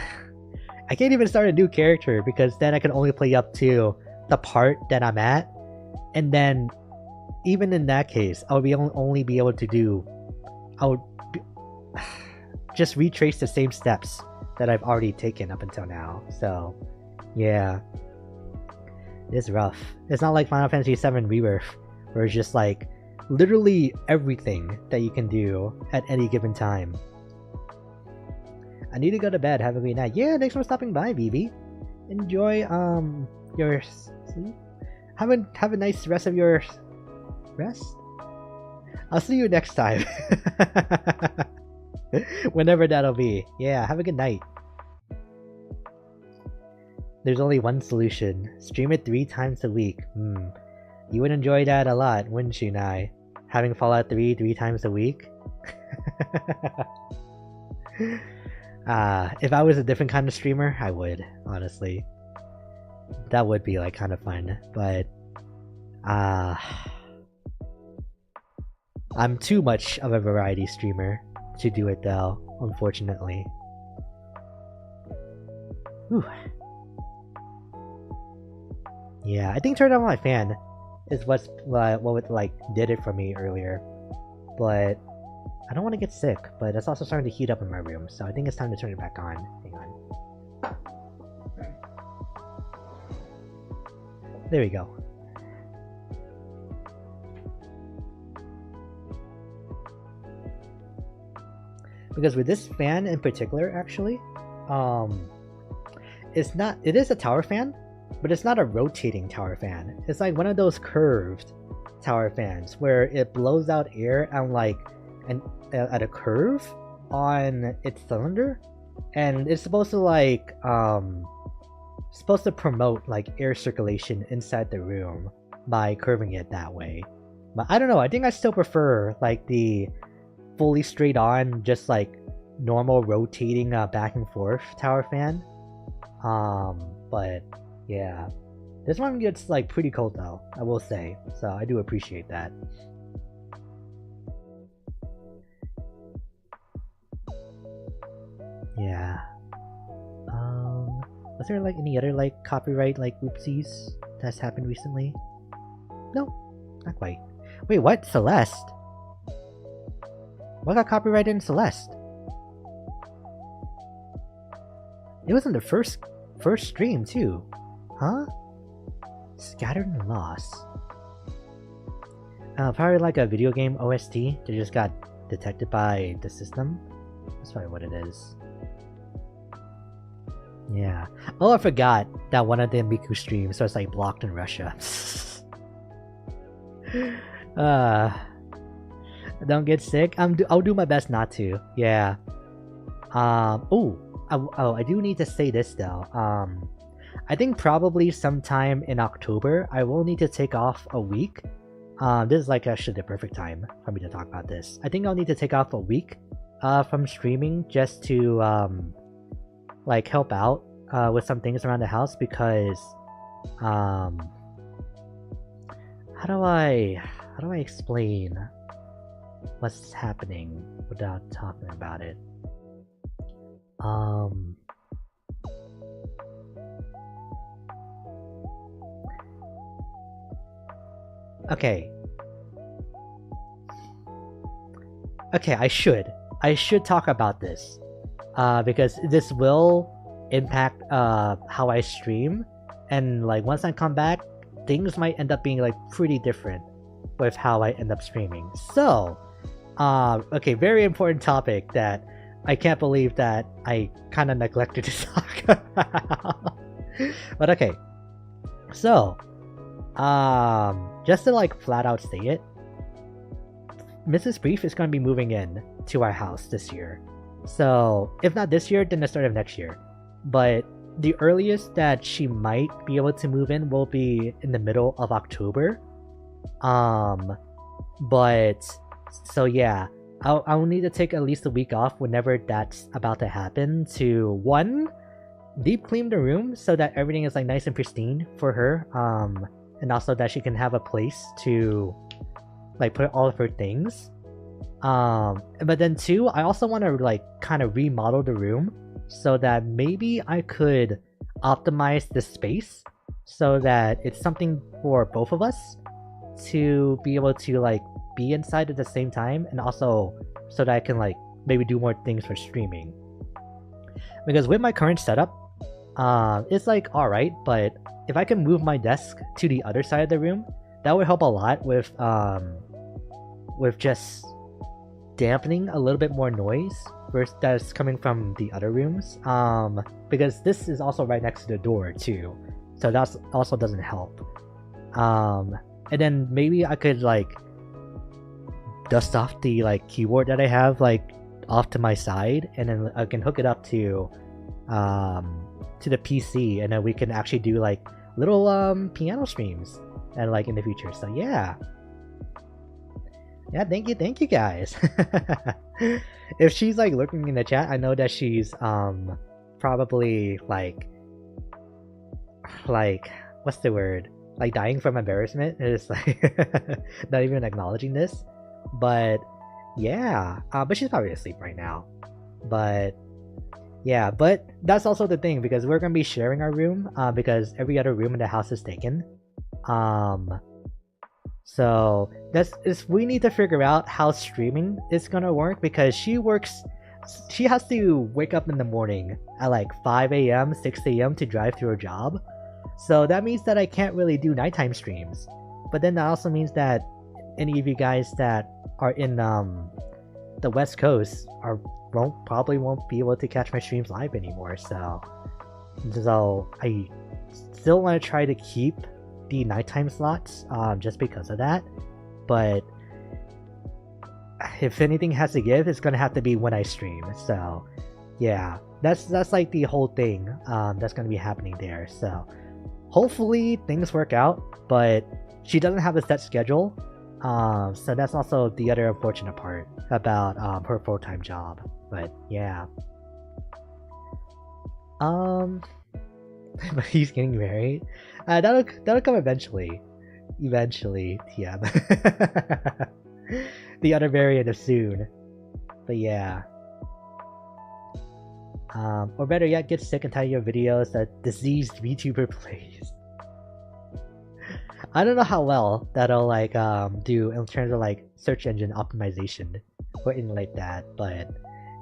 even start a new character, because then I can only play up to the part that I'm at, and then even in that case I'll be only be able to just retrace the same steps that I've already taken up until now. So yeah, it's rough. It's not like Final Fantasy VII Rebirth, where it's just like literally everything that you can do at any given time. I need to go to bed. Have a great night. Yeah, thanks for stopping by, BB. Enjoy your sleep. Have a nice rest of your rest. I'll see you next time. Whenever that'll be. Yeah, have a good night. There's only one solution. Stream it 3 times a week. You would enjoy that a lot, wouldn't you, Nai? Having Fallout 3 times a week? If I was a different kind of streamer, I would, honestly. That would be like kind of fun, but I'm too much of a variety streamer to do it though, unfortunately. Whew. Yeah, I think turning on my fan is what like did it for me earlier, but I don't want to get sick. But it's also starting to heat up in my room, so I think it's time to turn it back on. Hang on. There we go. Because with this fan in particular, actually, it is a tower fan, but it's not a rotating tower fan. It's like one of those curved tower fans where it blows out air at a curve on its cylinder, and it's supposed to promote like air circulation inside the room by curving it that way. But I don't know, I think I still prefer like the fully straight on, just like normal rotating back and forth tower fan. But yeah, this one gets like pretty cold though, I will say, so I do appreciate that. Yeah. Was there like any other like copyright like oopsies that's happened recently? No, not quite. Wait, what? Celeste? What got copyrighted in Celeste? It was in the first stream too. Huh? Scattered and Lost. Probably like a video game OST that just got detected by the system. That's probably what it is. Yeah. Oh, I forgot that one of the Miku streams was like blocked in Russia. Don't get sick. I'll do my best not to. Yeah. I do need to say this though. I think probably sometime in October I will need to take off a week. This is like actually the perfect time for me to talk about this. I think I'll need to take off a week from streaming just to like help out with some things around the house, because how do I explain what's happening without talking about it? Okay, I should talk about this because this will impact how I stream, and like once I come back, things might end up being like pretty different with how I end up streaming. So okay, very important topic that I can't believe that I kind of neglected to talk about. But okay, so just to like flat out say it, Mrs. Brief is going to be moving in to our house this year. So if not this year, then the start of next year. But the earliest that she might be able to move in will be in the middle of October. But so yeah, I'll need to take at least a week off whenever that's about to happen to, one, deep clean the room so that everything is like nice and pristine for her, and also that she can have a place to like put all of her things. But then two, I also want to like kind of remodel the room so that maybe I could optimize the space so that it's something for both of us to be able to like be inside at the same time, and also so that I can like maybe do more things for streaming. Because with my current setup, it's like alright, but if I can move my desk to the other side of the room, that would help a lot with just dampening a little bit more noise that's coming from the other rooms. Because this is also right next to the door too, so that's also doesn't help. And then maybe I could like dust off the like keyboard that I have like off to my side, and then I can hook it up to the PC, and then we can actually do like little piano streams and like in the future. So yeah, thank you guys. If she's like lurking in the chat, I know that she's probably like what's the word, like dying from embarrassment. It's like not even acknowledging this, but yeah, but she's probably asleep right now. But yeah, but that's also the thing, because we're gonna be sharing our room, because every other room in the house is taken. So we need to figure out how streaming is gonna work, because she has to wake up in the morning at like 5 a.m 6 a.m to drive to her job. So that means that I can't really do nighttime streams. But then that also means that any of you guys that are in the West Coast probably won't be able to catch my streams live anymore. So I still want to try to keep the nighttime slots, just because of that. But if anything has to give, it's gonna have to be when I stream. So yeah, that's like the whole thing that's gonna be happening there. So hopefully things work out, but she doesn't have a set schedule. So that's also the other unfortunate part about her full-time job. But yeah. But he's getting married. That'll come eventually. TM. The other variant of soon. But yeah. Or better yet, get sick and tired of videos that diseased VTuber plays. I don't know how well that'll like do in terms of like search engine optimization or anything like that, but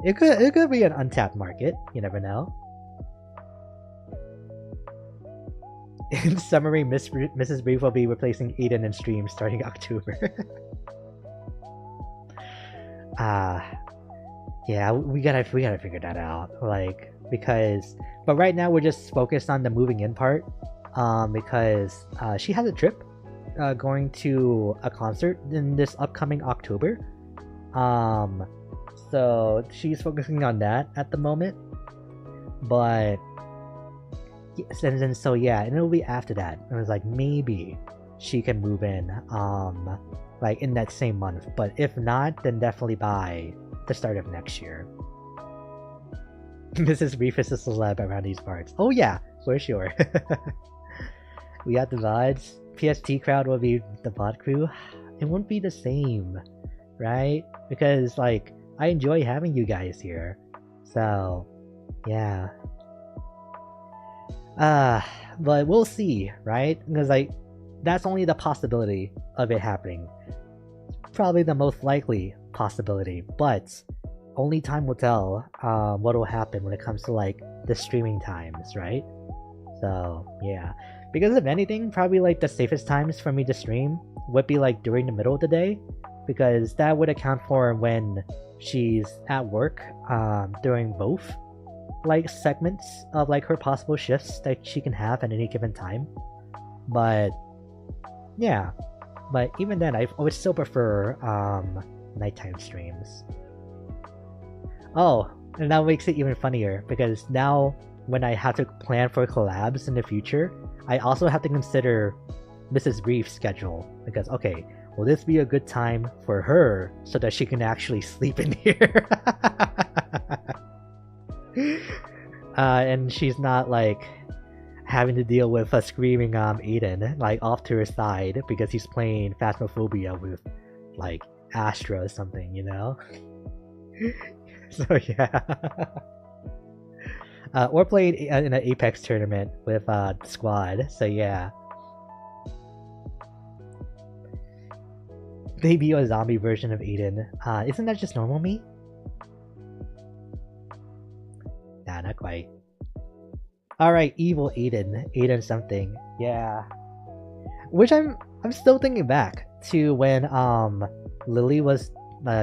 it could be an untapped market. You never know. In summary, Mrs. Brief will be replacing Aiden in streams starting October. Yeah, we gotta figure that out. Like, but right now we're just focused on the moving in part. Because she has a trip going to a concert in this upcoming October. So she's focusing on that at the moment. But yes, and then so yeah, and it'll be after that. It was like maybe she can move in like in that same month. But if not, then definitely by the start of next year. Mrs. Reef is a celeb around these parts. Oh yeah, for sure. We got the VODs. PST crowd will be the VOD crew. It won't be the same, right? Because like I enjoy having you guys here. So yeah. But we'll see, right? Because like that's only the possibility of it happening. Probably the most likely possibility, but only time will tell what will happen when it comes to like the streaming times, right? So yeah. Because if anything, probably like the safest times for me to stream would be like during the middle of the day, because that would account for when she's at work during both like segments of like her possible shifts that she can have at any given time. But yeah, but even then I would still prefer nighttime streams. Oh, and that makes it even funnier, because now when I have to plan for collabs in the future, I also have to consider Mrs. Brief's schedule, because okay, will this be a good time for her so that she can actually sleep in here? And she's not like having to deal with a screaming Aiden like off to her side because he's playing Phasmophobia with like Astra or something, you know? So yeah. Or played in an Apex tournament with the squad, so yeah. Maybe a zombie version of Aiden. Isn't that just normal me? Nah, not quite. Alright, evil Aiden. Aiden something. Yeah. Which I'm still thinking back to when Lily was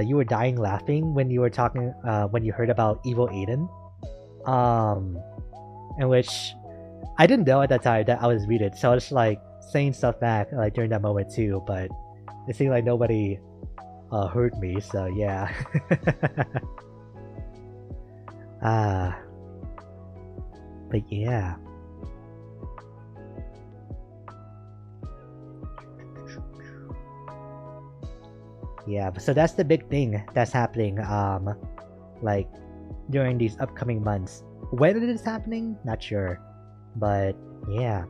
you were dying laughing when you were talking when you heard about evil Aiden, in which I didn't know at that time that I was muted, so I was like saying stuff back like during that moment too, but it seemed like nobody heard me, so yeah. But yeah. Yeah, so that's the big thing that's happening, like, during these upcoming months. When it is happening, not sure, but yeah.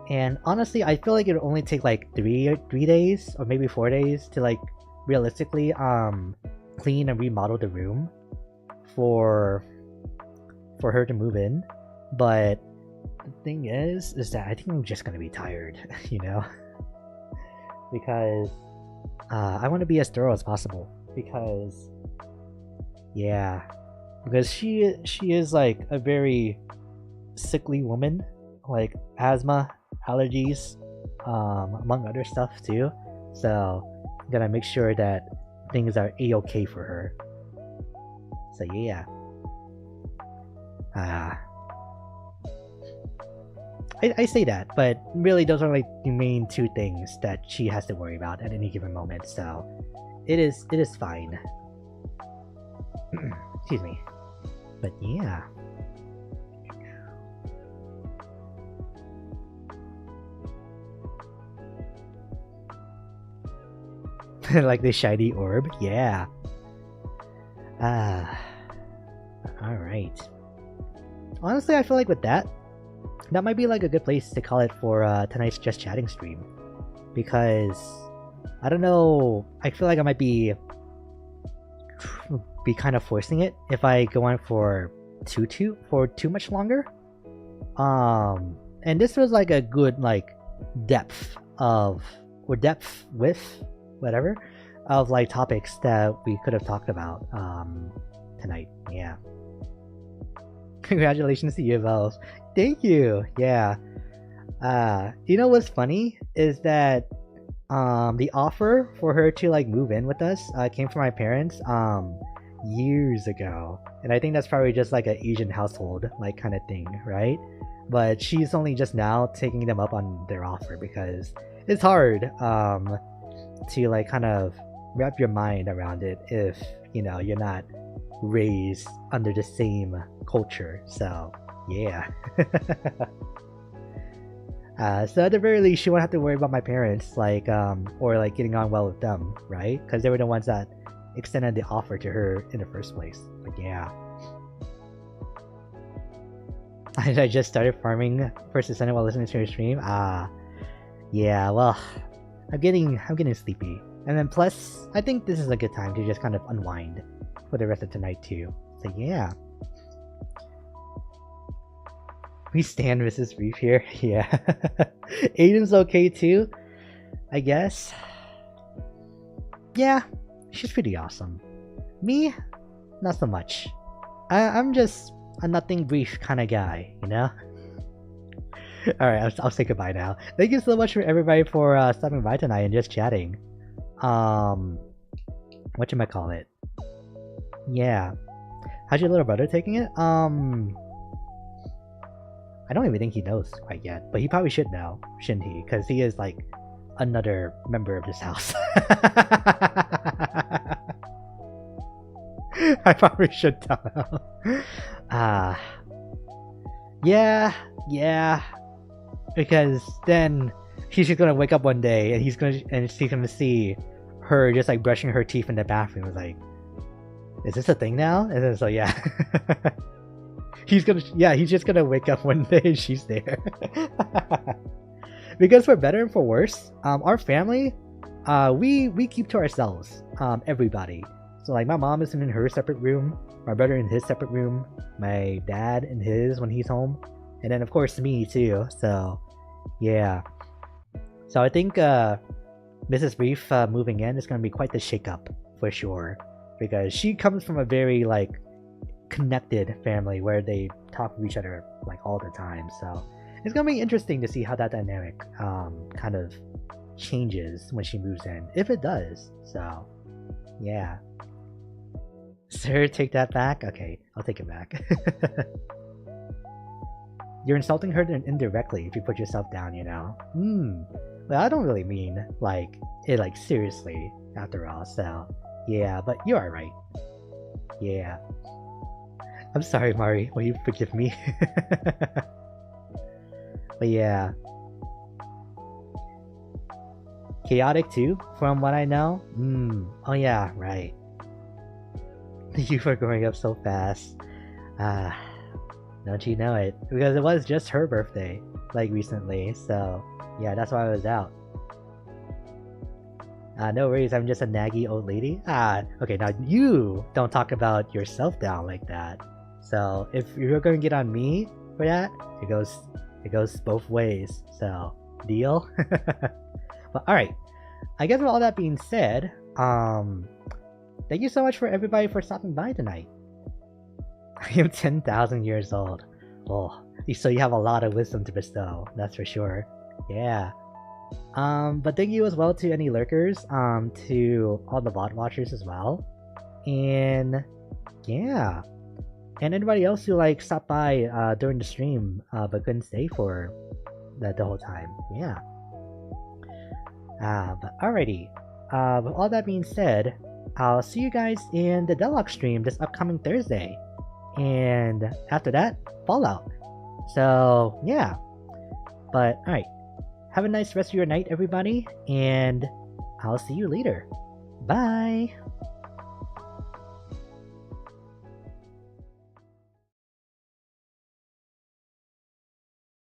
And honestly, I feel like it would only take like 3 days or maybe 4 days to like realistically clean and remodel the room for her to move in. But the thing is that I think I'm just gonna be tired, you know, because I want to be as thorough as possible, because yeah, because she is like a very sickly woman, like asthma, allergies, among other stuff too. So I'm gonna make sure that things are a-okay for her. So yeah. I say that, but really those are like the main 2 things that she has to worry about at any given moment, so it is fine. Excuse me. But yeah. Like the shiny orb? Yeah. Alright. Honestly, I feel like with that might be like a good place to call it for tonight's Just Chatting stream. Because, I don't know, I feel like I might be kind of forcing it if I go on for too much longer. And this was like a good like depth with whatever of like topics that we could have talked about tonight. Yeah. Congratulations to you both. Thank you. Yeah. You know what's funny is that the offer for her to like move in with us came from my parents years ago, and I think that's probably just like an Asian household like kind of thing, right? But she's only just now taking them up on their offer because it's hard to like kind of wrap your mind around it if you know you're not raised under the same culture. So yeah. So at the very least she won't have to worry about my parents like or like getting on well with them, right? Because they were the ones that extended the offer to her in the first place. But yeah. I just started farming first descendant while listening to your stream. Yeah, well, I'm getting sleepy. And then plus, I think this is a good time to just kind of unwind for the rest of tonight too. So yeah. We stand Mrs. Reef here. Yeah. Aiden's okay too, I guess. Yeah, she's pretty awesome. Me, not so much. I'm just a nothing brief kind of guy, you know? Alright, I'll say goodbye now. Thank you so much for everybody for stopping by tonight and just chatting. Whatchamacallit? Yeah. How's your little brother taking it? I don't even think he knows quite yet, but he probably should know, shouldn't he? Because he is like another member of this house. I probably should tell him. Yeah. Because then he's just gonna wake up one day and he's gonna see her just like brushing her teeth in the bathroom. It's like, is this a thing now? And then so yeah. He's just gonna wake up one day and she's there. Because for better and for worse, our family, we keep to ourselves. Everybody. So like my mom is in her separate room, my brother in his separate room, my dad in his when he's home, and then of course me too. So yeah. So I think Mrs. Reef moving in is gonna be quite the shakeup for sure, because she comes from a very like connected family where they talk to each other like all the time. So it's gonna be interesting to see how that dynamic kind of changes when she moves in, if it does. So Yeah. Sir, take that back? Okay, I'll take it back. You're insulting her indirectly if you put yourself down, you know? Well, I don't really mean, like, it, like, seriously, after all, so... Yeah, but you are right. Yeah. I'm sorry, Mari. Will you forgive me? But yeah. Chaotic too, from what I know? Oh yeah, right. You were growing up so fast. Don't you know it? Because it was just her birthday, like, recently, so... Yeah, that's why I was out. No worries, I'm just a naggy old lady. Okay, now you don't talk about yourself down like that. So, if you're gonna get on me for that, it goes both ways. So, deal? But alright, I guess with all that being said, thank you so much for everybody for stopping by tonight. I am 10,000 years old. Oh, so you have a lot of wisdom to bestow, that's for sure. Yeah. But thank you as well to any lurkers, to all the bot watchers as well. And yeah. And anybody else who like stopped by during the stream but couldn't stay for the whole time. Yeah. But alrighty. With all that being said, I'll see you guys in the Deluxe stream this upcoming Thursday. And after that, Fallout. So yeah. But alright. Have a nice rest of your night, everybody, and I'll see you later. Bye!